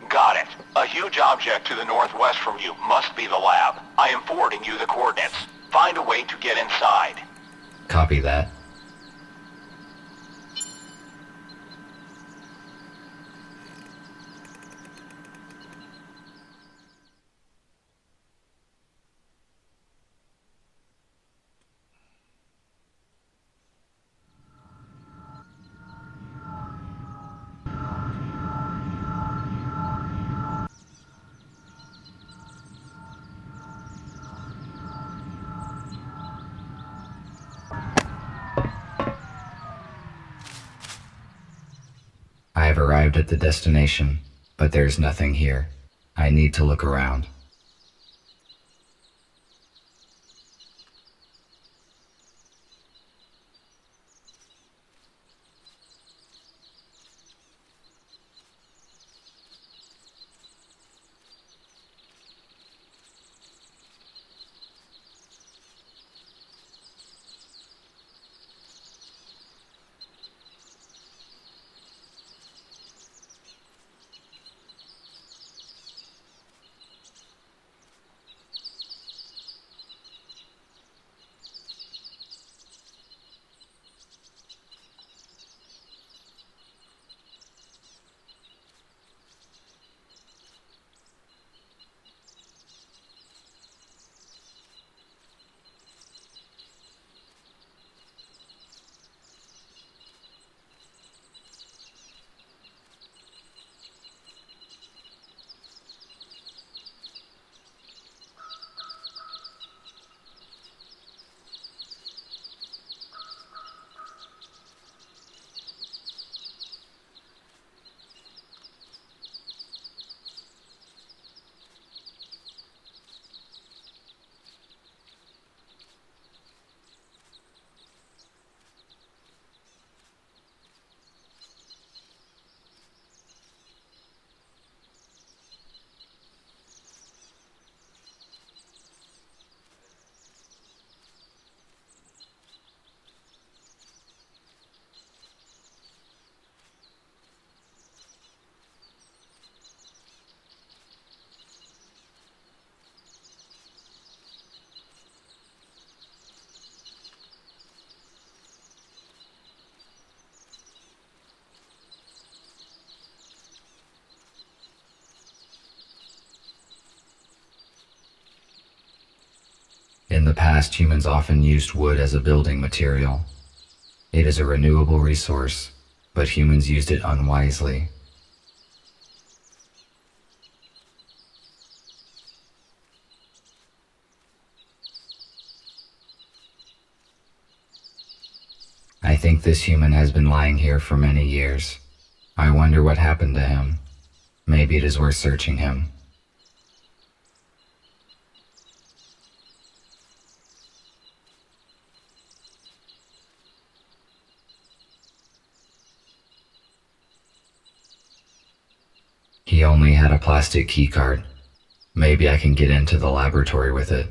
Got it. A huge object to the northwest from you must be the lab. I am forwarding you the coordinates. Find a way to get inside. Copy that. I have arrived at the destination, but there's nothing here. I need to look around. the past, humans often used wood as a building material. It is a renewable resource, but humans used it unwisely. I think this human has been lying here for many years. I wonder what happened to him. Maybe it is worth searching him. He only had a plastic keycard. Maybe I can get into the laboratory with it.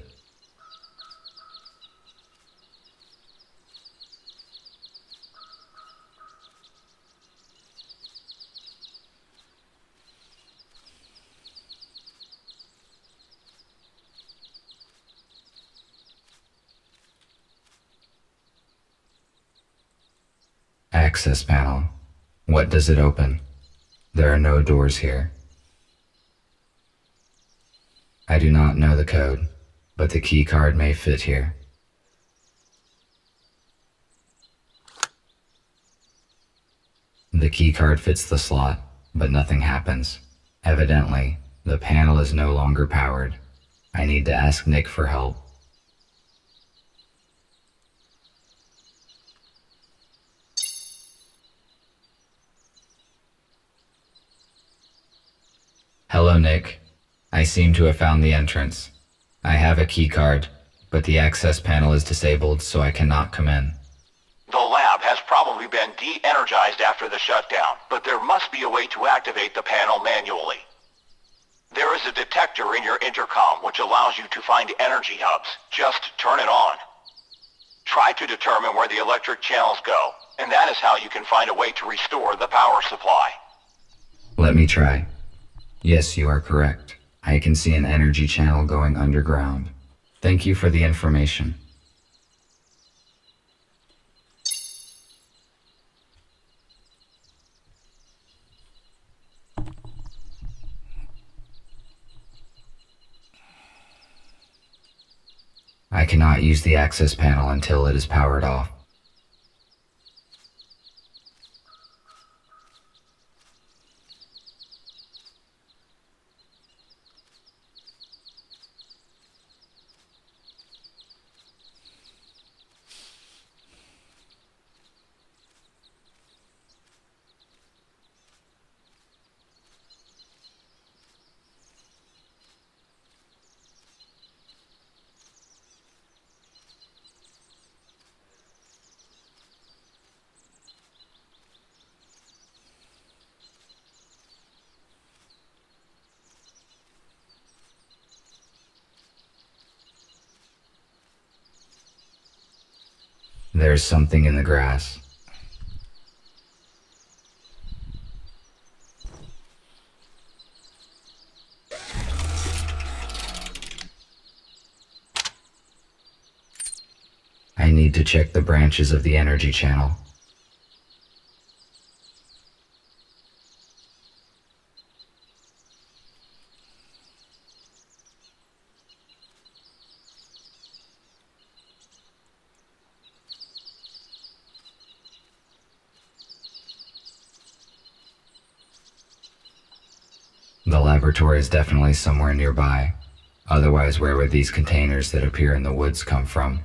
Access panel. What does it open? There are no doors here. I do not know the code, but the key card may fit here. The key card fits the slot, but nothing happens. Evidently, the panel is no longer powered. I need to ask Nick for help. Hello, Nick. I seem to have found the entrance. I have a key card, but the access panel is disabled, so I cannot come in. The lab has probably been de-energized after the shutdown, but there must be a way to activate the panel manually. There is a detector in your intercom which allows you to find energy hubs. Just turn it on. Try to determine where the electric channels go, and that is how you can find a way to restore the power supply. Let me try. Yes, you are correct. I can see an energy channel going underground. Thank you for the information. I cannot use the access panel until it is powered off. There's something in the grass. I need to check the branches of the energy channel. The laboratory is definitely somewhere nearby. Otherwise, where would these containers that appear in the woods come from?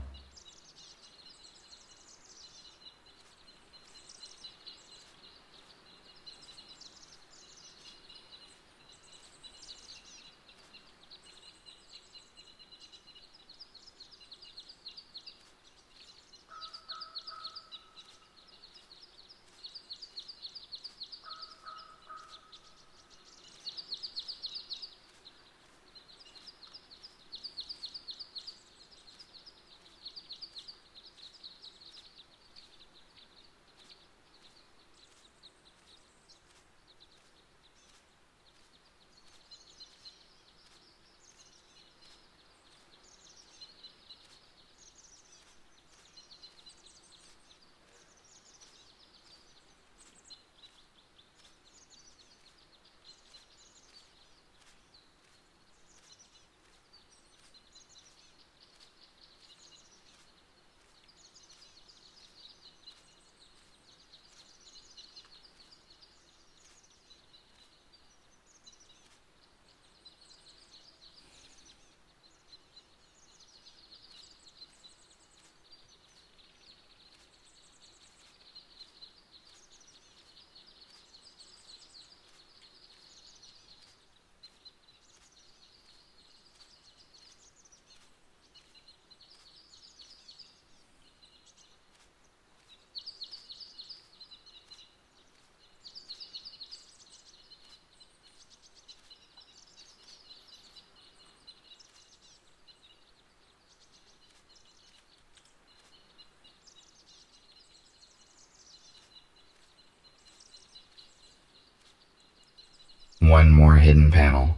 One more hidden panel.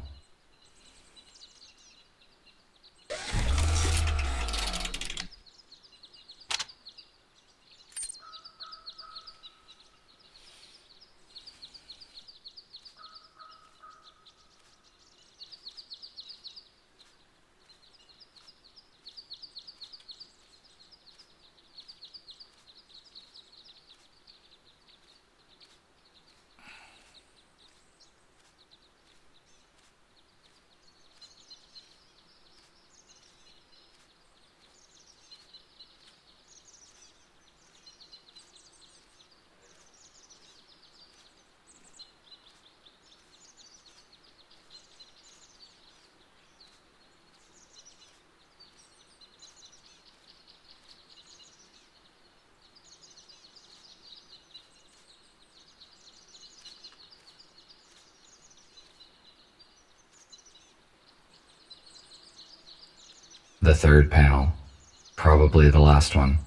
The third panel. Probably the last one.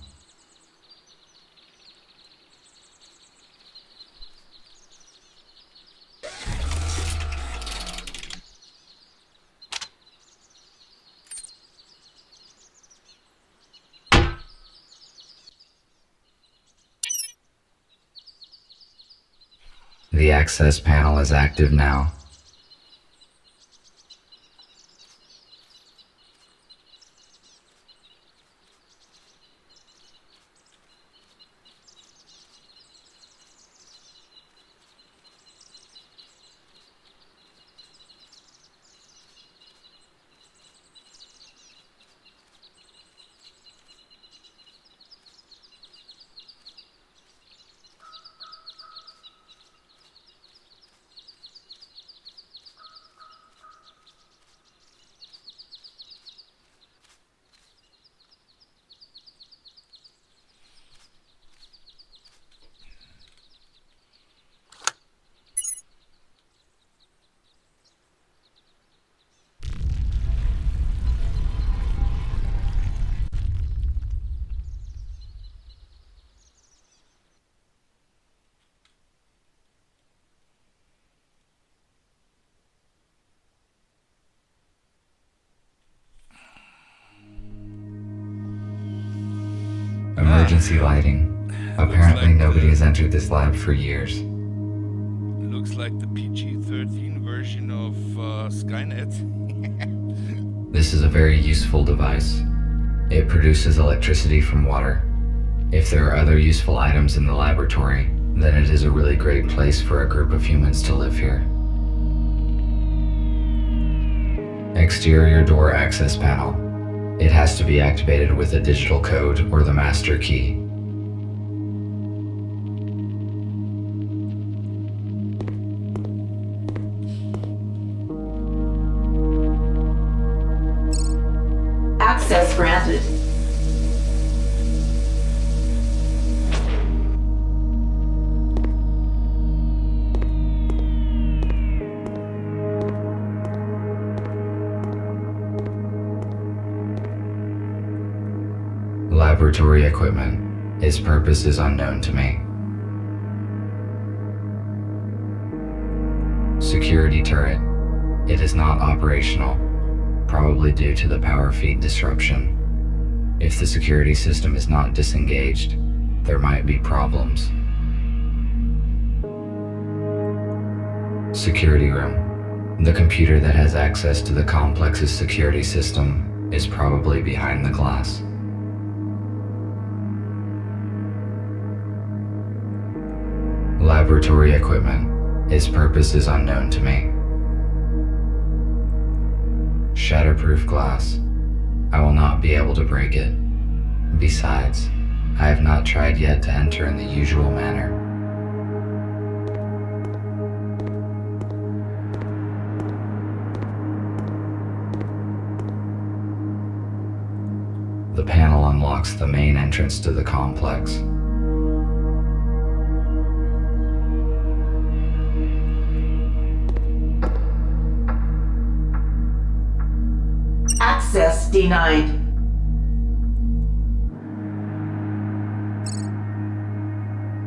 The access panel is active now. Emergency lighting. Apparently nobody has entered this lab for years. Looks like the PG-13 version of Skynet. This is a very useful device. It produces electricity from water. If there are other useful items in the laboratory, then it is a really great place for a group of humans to live here. Exterior door access panel. It has to be activated with a digital code or the master key. Access granted. Laboratory equipment. Its purpose is unknown to me. Security turret. It is not operational, probably due to the power feed disruption. If the security system is not disengaged, there might be problems. Security room. The computer that has access to the complex's security system is probably behind the glass. Laboratory equipment. Its purpose is unknown to me. Shatterproof glass. I will not be able to break it. Besides, I have not tried yet to enter in the usual manner. The panel unlocks the main entrance to the complex. Access denied.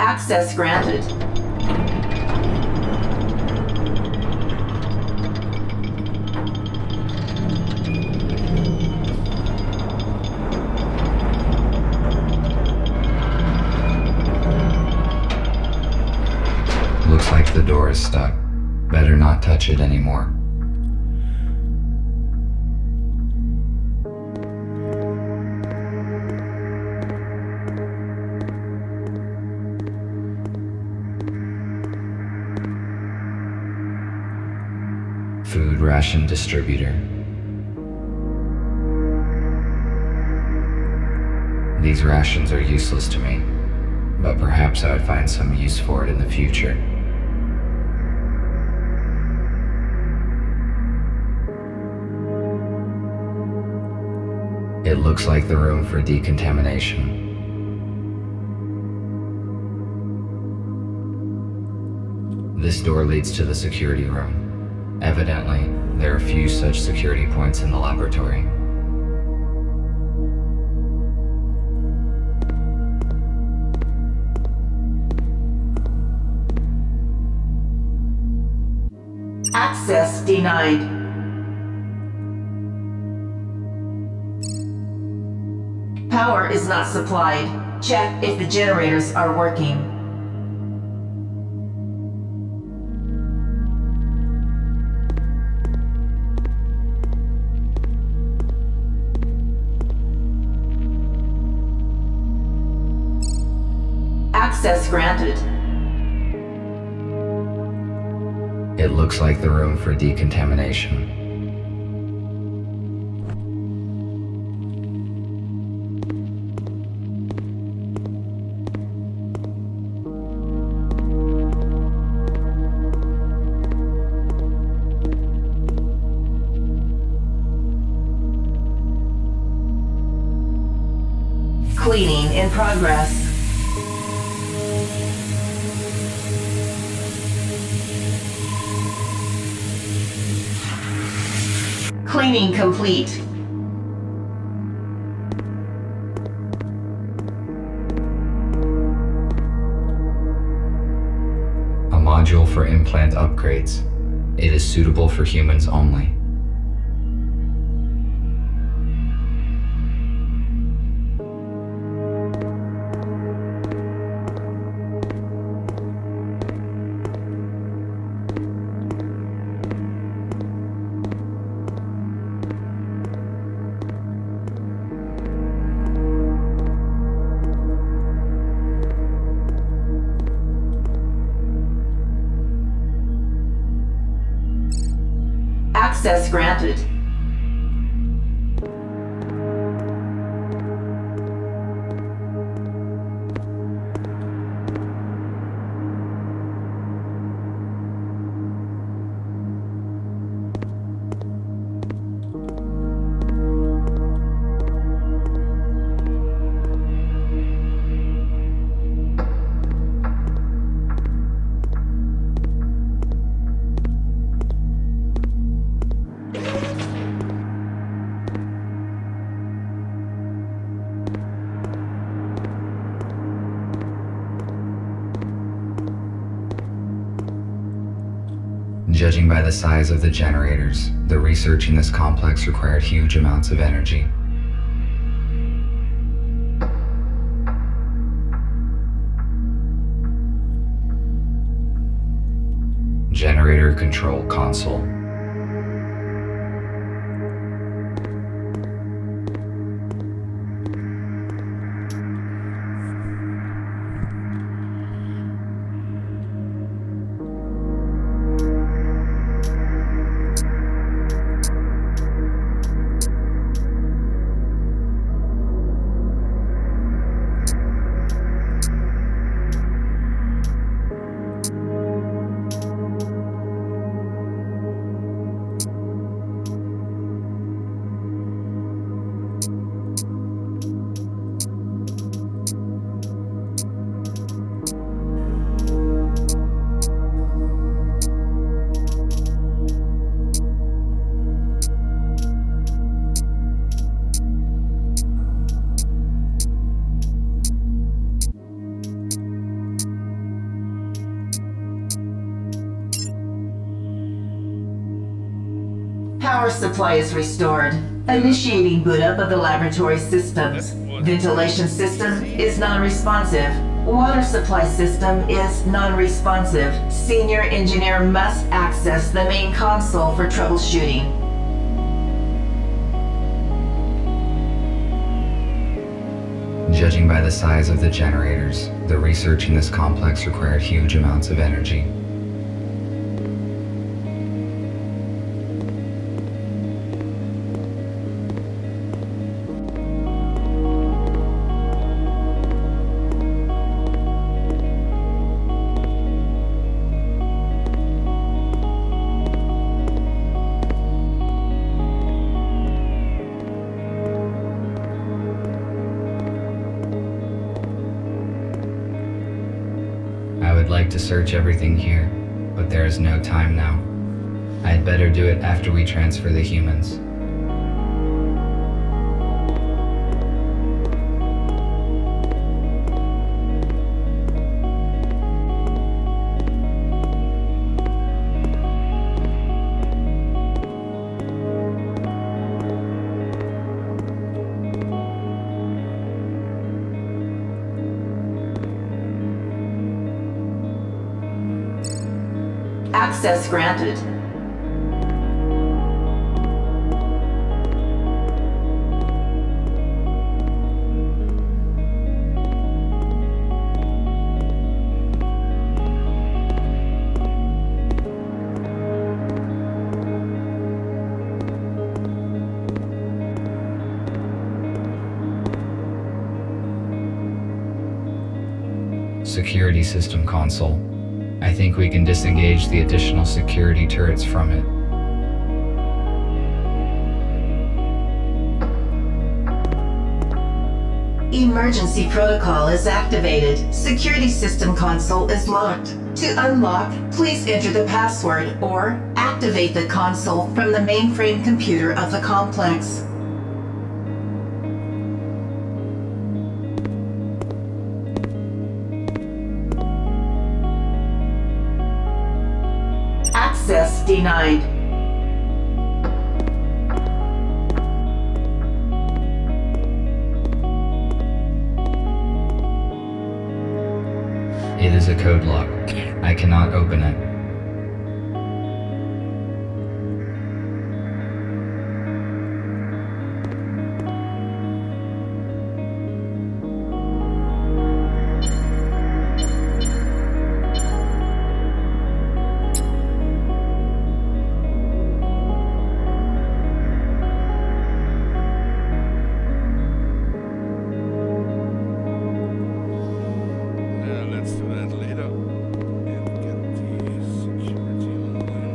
Access granted. Looks like the door is stuck. Better not touch it anymore. Food ration distributor. These rations are useless to me, but perhaps I would find some use for it in the future. It looks like the room for decontamination. This door leads to the security room. Evidently, there are few such security points in the laboratory. Access denied. Power is not supplied. Check if the generators are working. Access granted. It looks like the room for decontamination. Cleaning in progress. Cleaning complete. A module for implant upgrades. It is suitable for humans only. Access granted. Judging by the size of the generators, the research in this complex required huge amounts of energy. Generator control console. Power supply is restored. Initiating boot up of the laboratory systems. Ventilation system is non-responsive. Water supply system is non-responsive. Senior engineer must access the main console for troubleshooting. Judging by the size of the generators, the research in this complex required huge amounts of energy. I would like to search everything here, but there is no time now. I'd better do it after we transfer the humans. Access granted. Security system console. I think we can disengage the additional security turrets from it. Emergency protocol is activated. Security system console is locked. To unlock, please enter the password or activate the console from the mainframe computer of the complex. Access denied. It is a code lock. I cannot open it. Let's do that later and get the security online.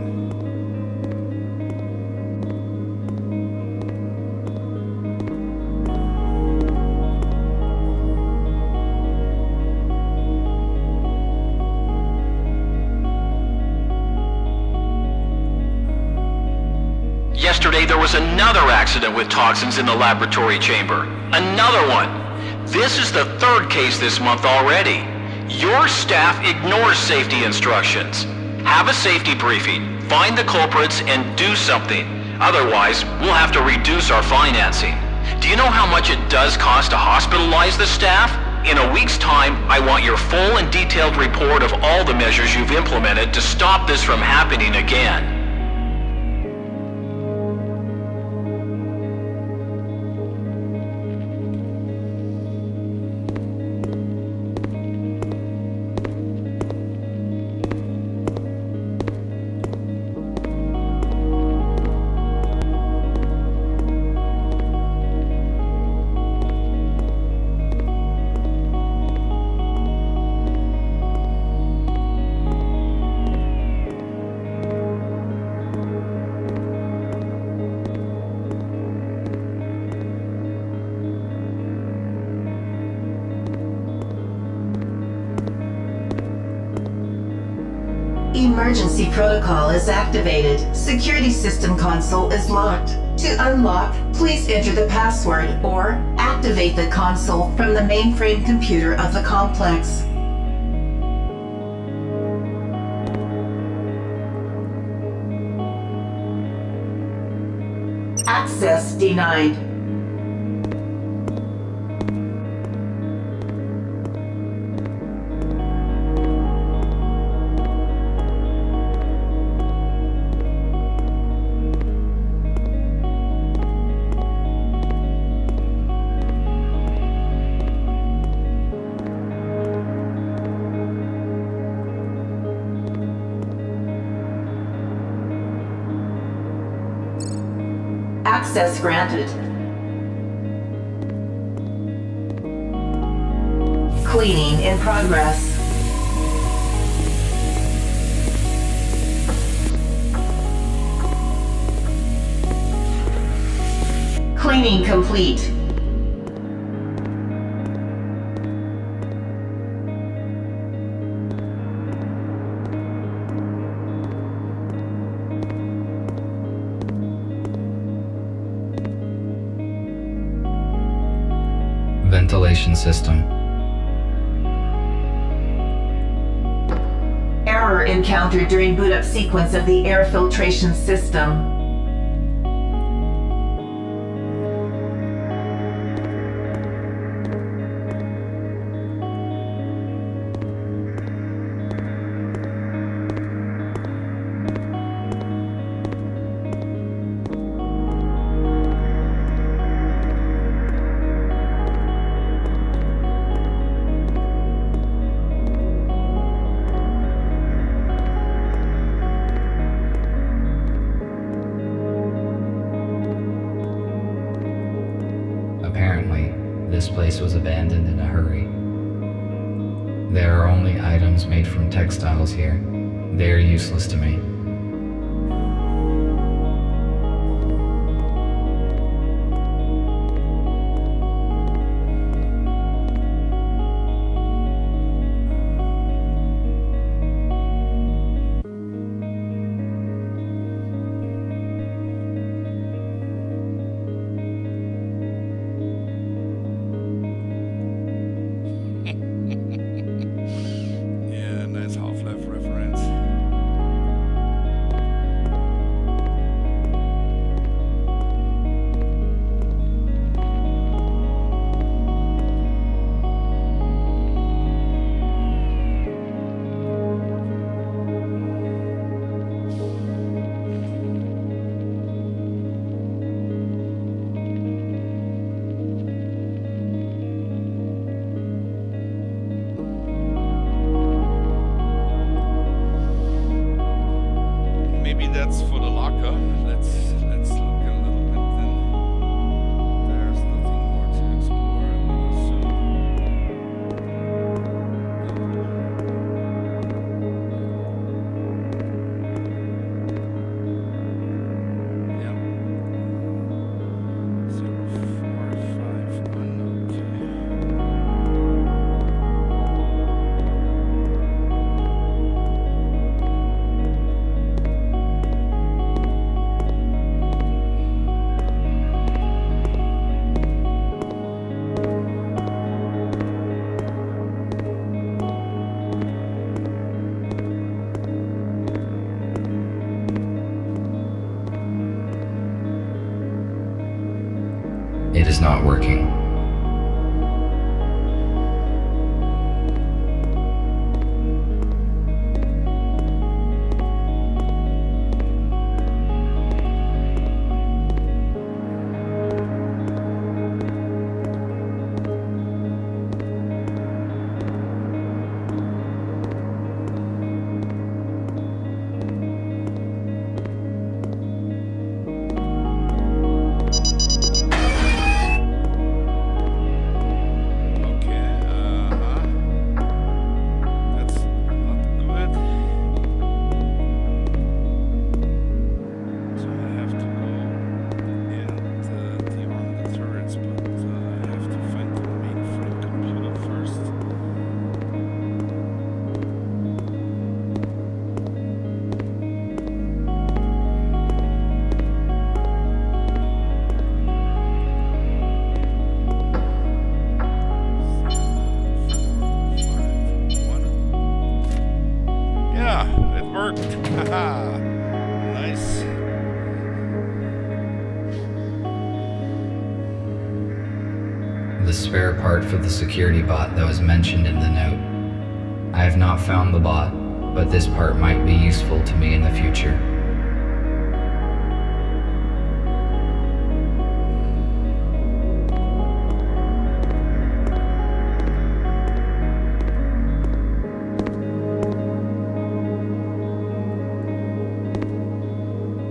Yesterday there was another accident with toxins in the laboratory chamber. Another one. This is the third case this month already. Your staff ignores safety instructions. Have a safety briefing, find the culprits, and do something. Otherwise, we'll have to reduce our financing. Do you know how much it does cost to hospitalize the staff? In a week's time, I want your full and detailed report of all the measures you've implemented to stop this from happening again. Emergency protocol is activated. Security system console is locked. To unlock, please enter the password or activate the console from the mainframe computer of the complex. Access denied. Access granted. Cleaning in progress. Cleaning complete. Ventilation system. Error encountered during boot up sequence of the air filtration system. Apparently, this place was abandoned in a hurry. There are only items made from textiles here. They are useless to me. Yeah, nice Half-Life reference. Maybe that's for the locker. Let's look a little bit then. There's nothing more to explore, I would assume. Yeah. 0451, okay. It is not working. Haha. Nice. The spare part for the security bot that was mentioned in the note. I have not found the bot, but this part might be useful to me in the future.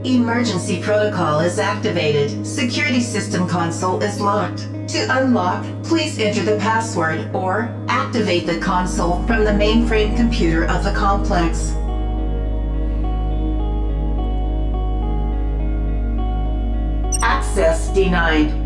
Emergency protocol is activated. Security system console is locked. To unlock, please enter the password or activate the console from the mainframe computer of the complex. Access denied.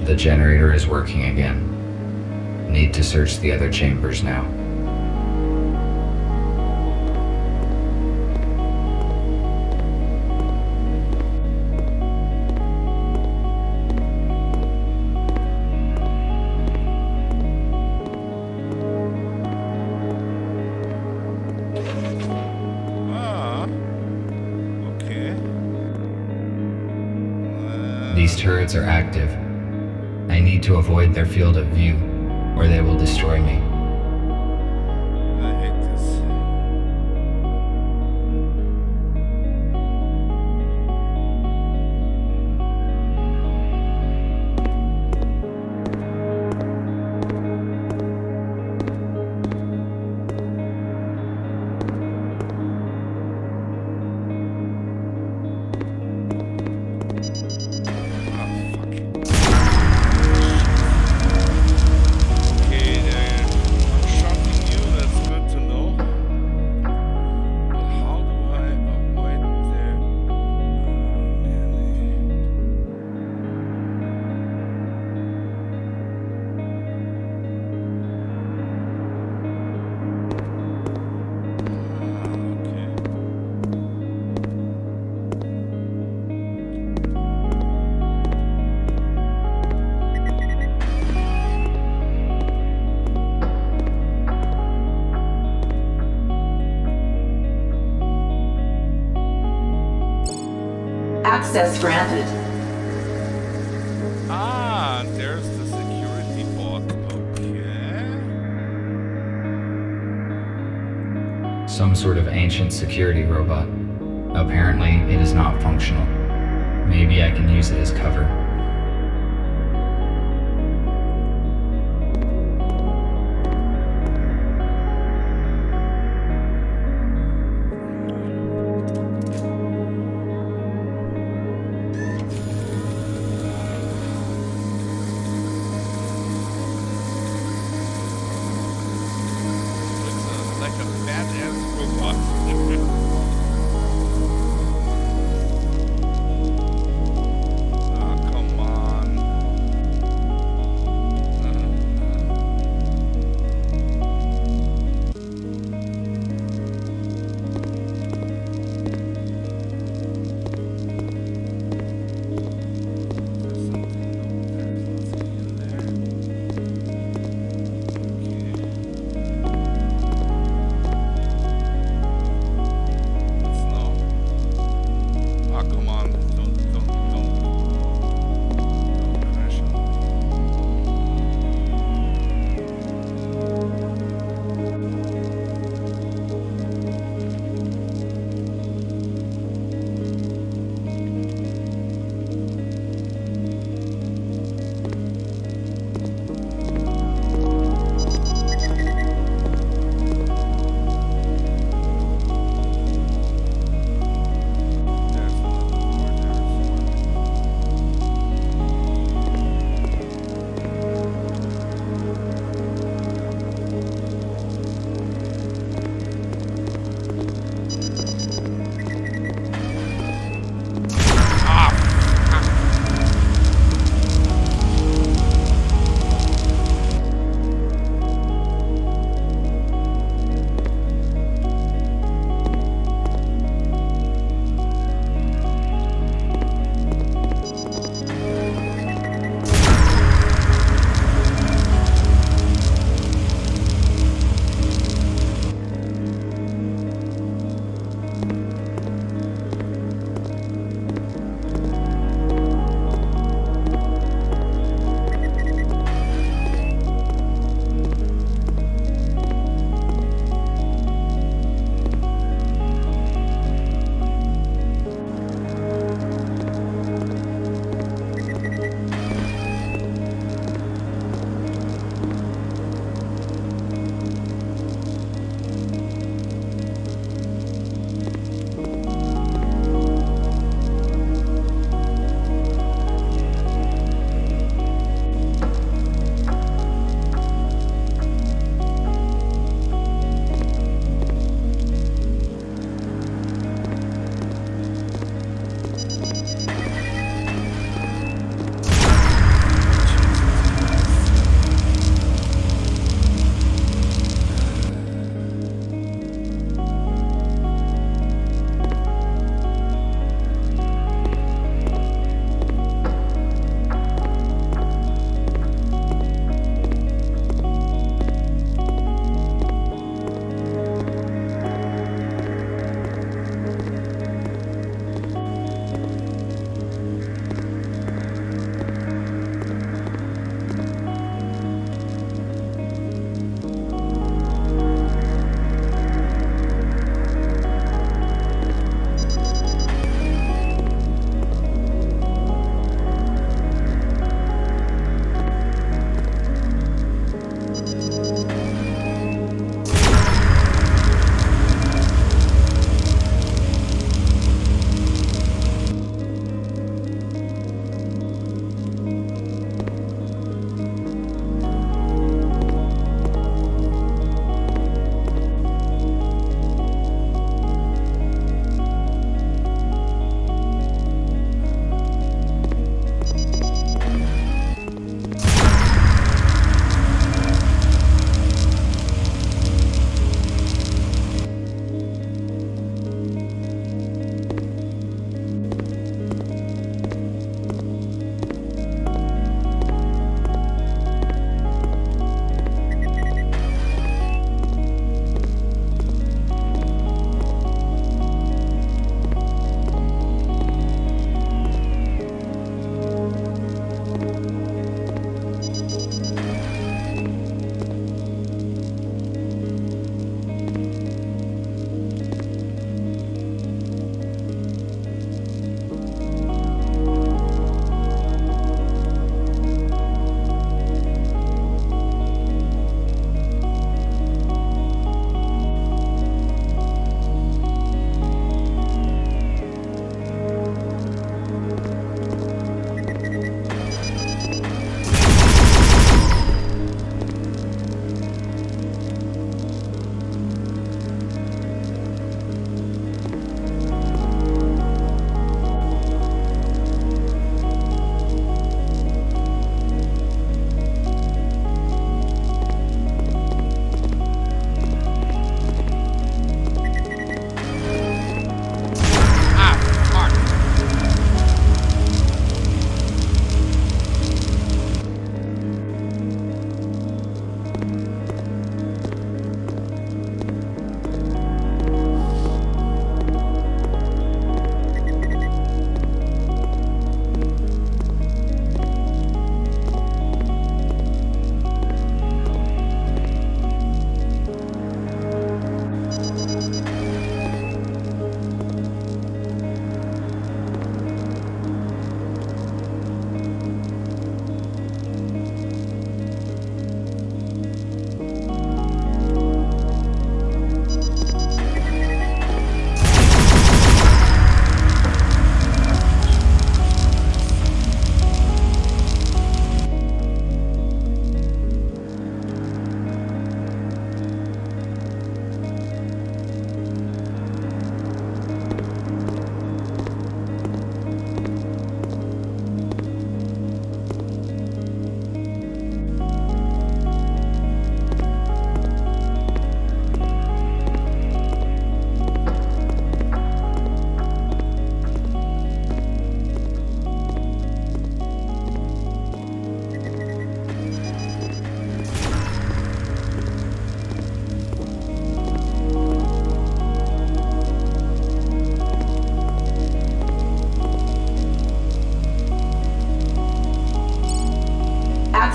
The generator is working again. Need to search the other chambers now. These turrets are active. I need to avoid their field of view, or they will destroy me. I hate this. Access granted. Ah, there's the security bot. Okay. Some sort of ancient security robot. Apparently, it is not functional. Maybe I can use it as cover.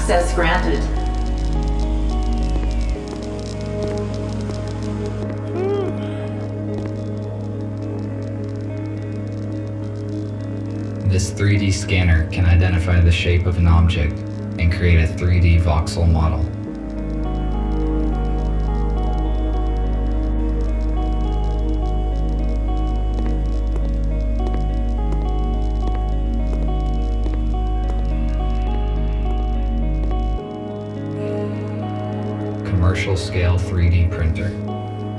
Access granted. This 3D scanner can identify the shape of an object and create a 3D voxel model. Commercial scale 3D printer.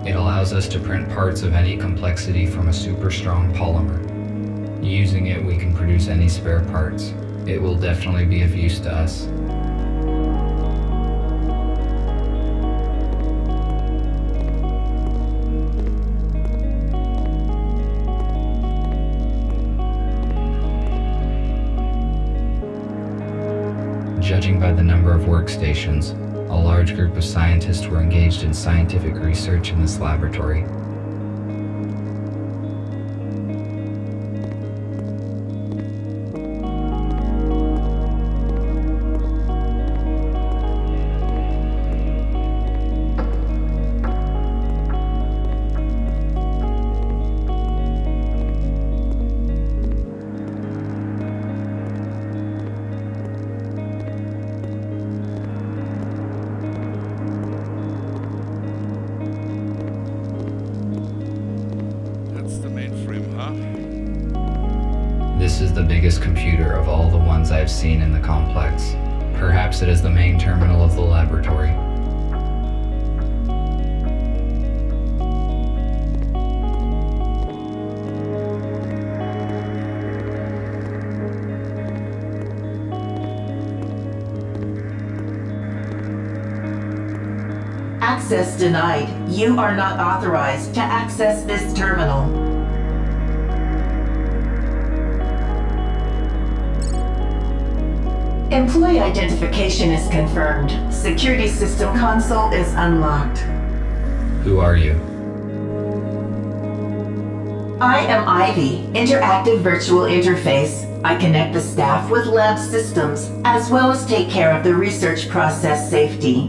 It allows us to print parts of any complexity from a super strong polymer. Using it, we can produce any spare parts. It will definitely be of use to us. Judging by the number of workstations, a large group of scientists were engaged in scientific research in this laboratory. This is the biggest computer of all the ones I've seen in the complex. Perhaps it is the main terminal of the laboratory. Access denied. You are not authorized to access this terminal. Employee identification is confirmed. Security system console is unlocked. Who are you? I am Ivy, interactive virtual interface. I connect the staff with lab systems, as well as take care of the research process safety.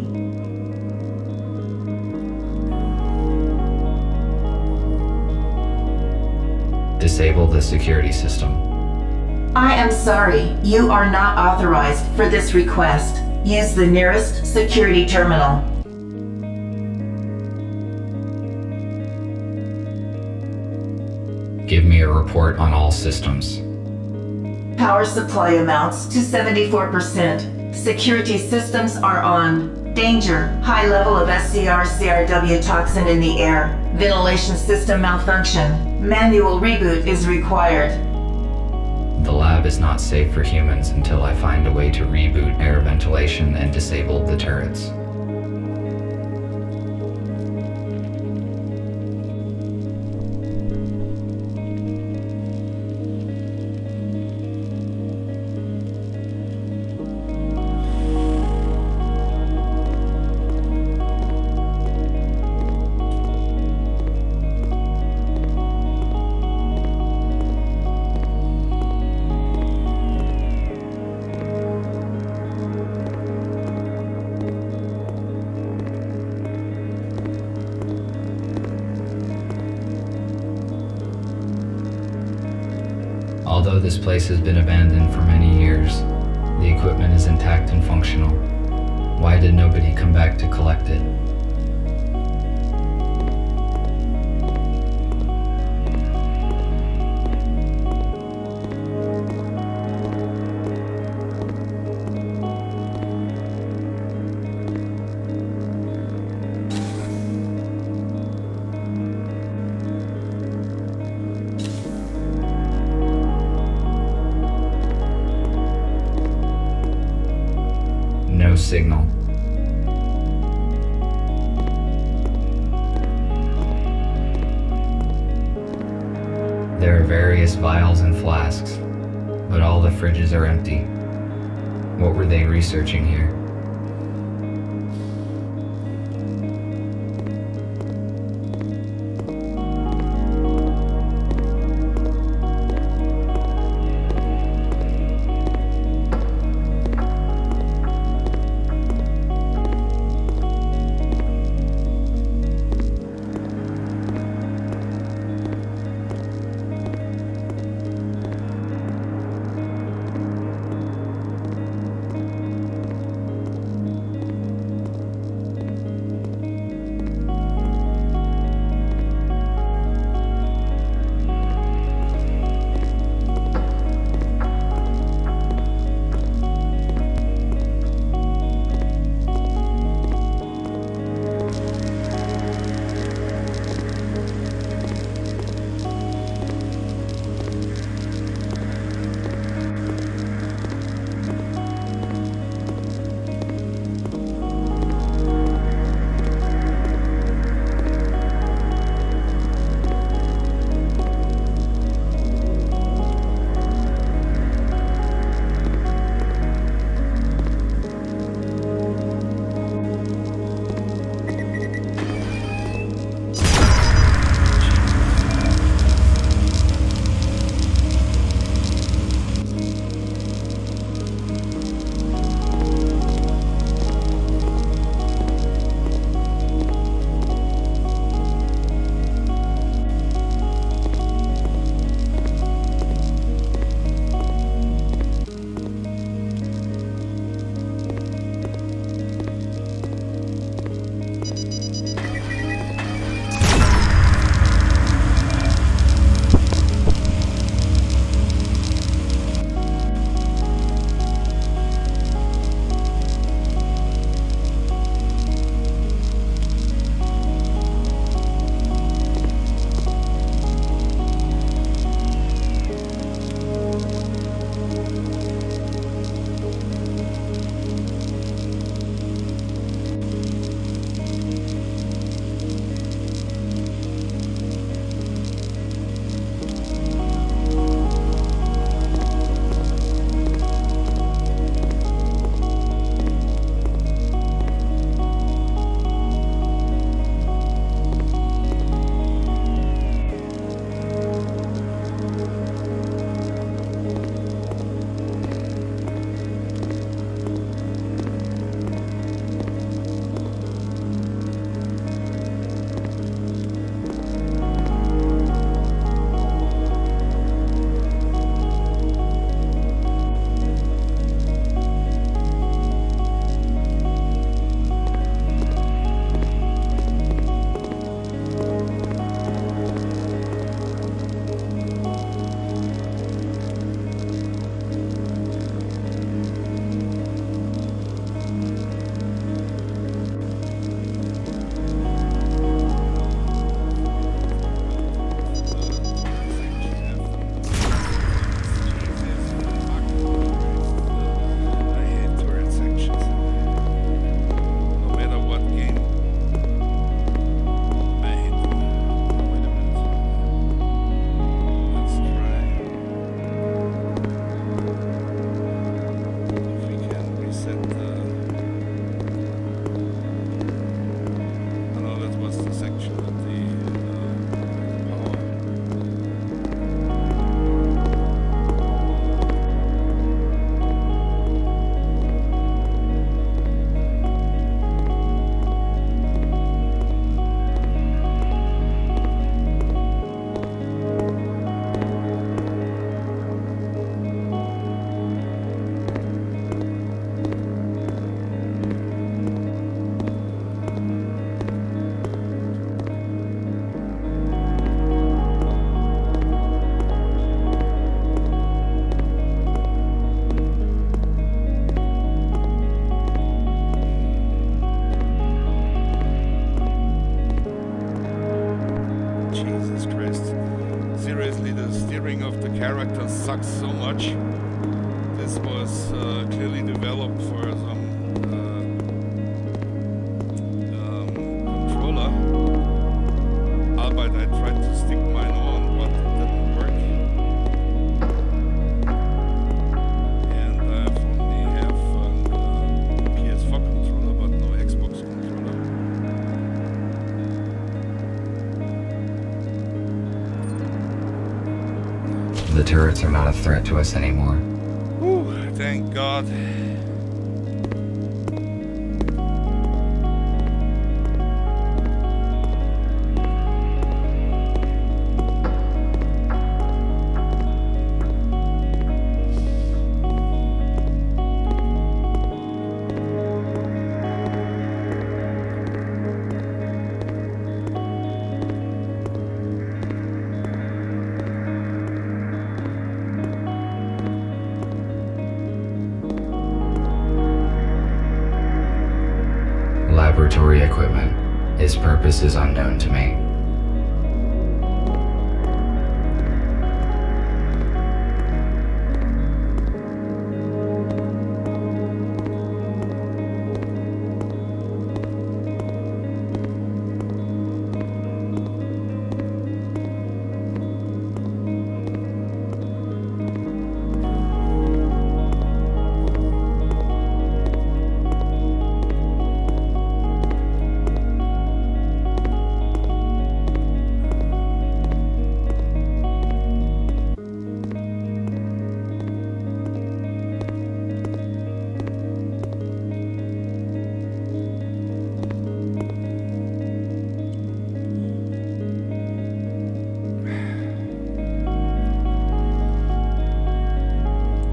Disable the security system. I am sorry, you are not authorized for this request. Use the nearest security terminal. Give me a report on all systems. Power supply amounts to 74%. Security systems are on. Danger, high level of SCR-CRW toxin in the air. Ventilation system malfunction. Manual reboot is required. The lab is not safe for humans until I find a way to reboot air ventilation and disable the turrets. Although this place has been abandoned for many years, the equipment is intact and functional. Why did nobody come back to collect it? No signal. There are various vials and flasks, but all the fridges are empty. What were they researching here? sucks so much. This was clearly developed for some controller. Albeit I tried to stick mine on, but it didn't work. And I only have a PS4 controller, but no Xbox controller. The turrets are not a threat to us anymore. Whew, thank God. Laboratory equipment. Its purpose is unknown to me.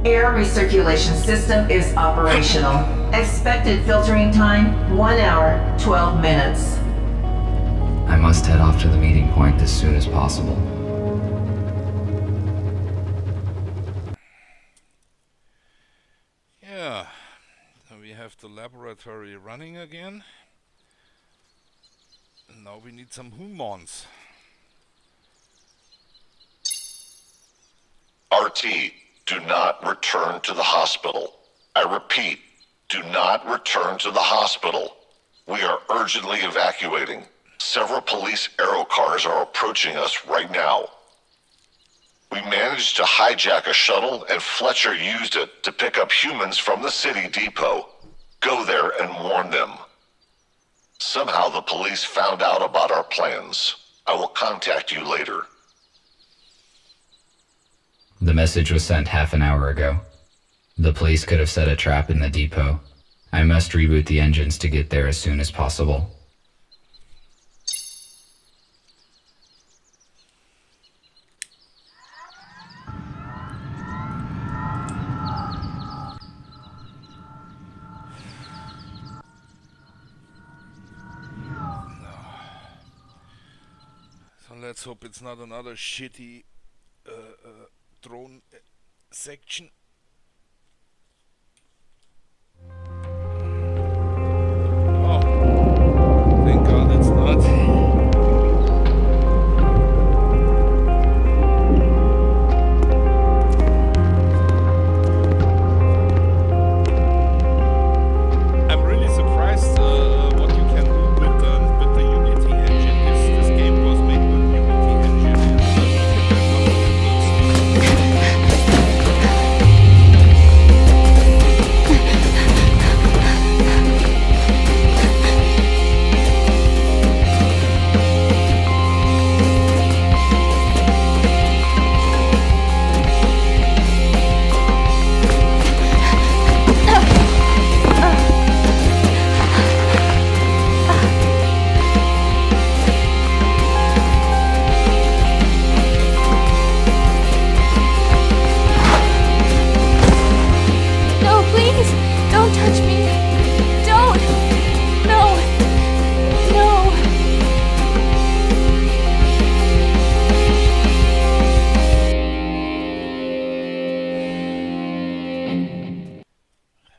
Air recirculation system is operational. Expected filtering time, 1 hour, 12 minutes. I must head off to the meeting point as soon as possible. Yeah, so we have the laboratory running again. And now we need some humans. RT, do not return to the hospital. I repeat, do not return to the hospital. We are urgently evacuating. Several police aero cars are approaching us right now. We managed to hijack a shuttle and Fletcher used it to pick up humans from the city depot. Go there and warn them. Somehow the police found out about our plans. I will contact you later. The message was sent half an hour ago. The police could have set a trap in the depot. I must reboot the engines to get there as soon as possible. So let's hope it's not another shitty drone section.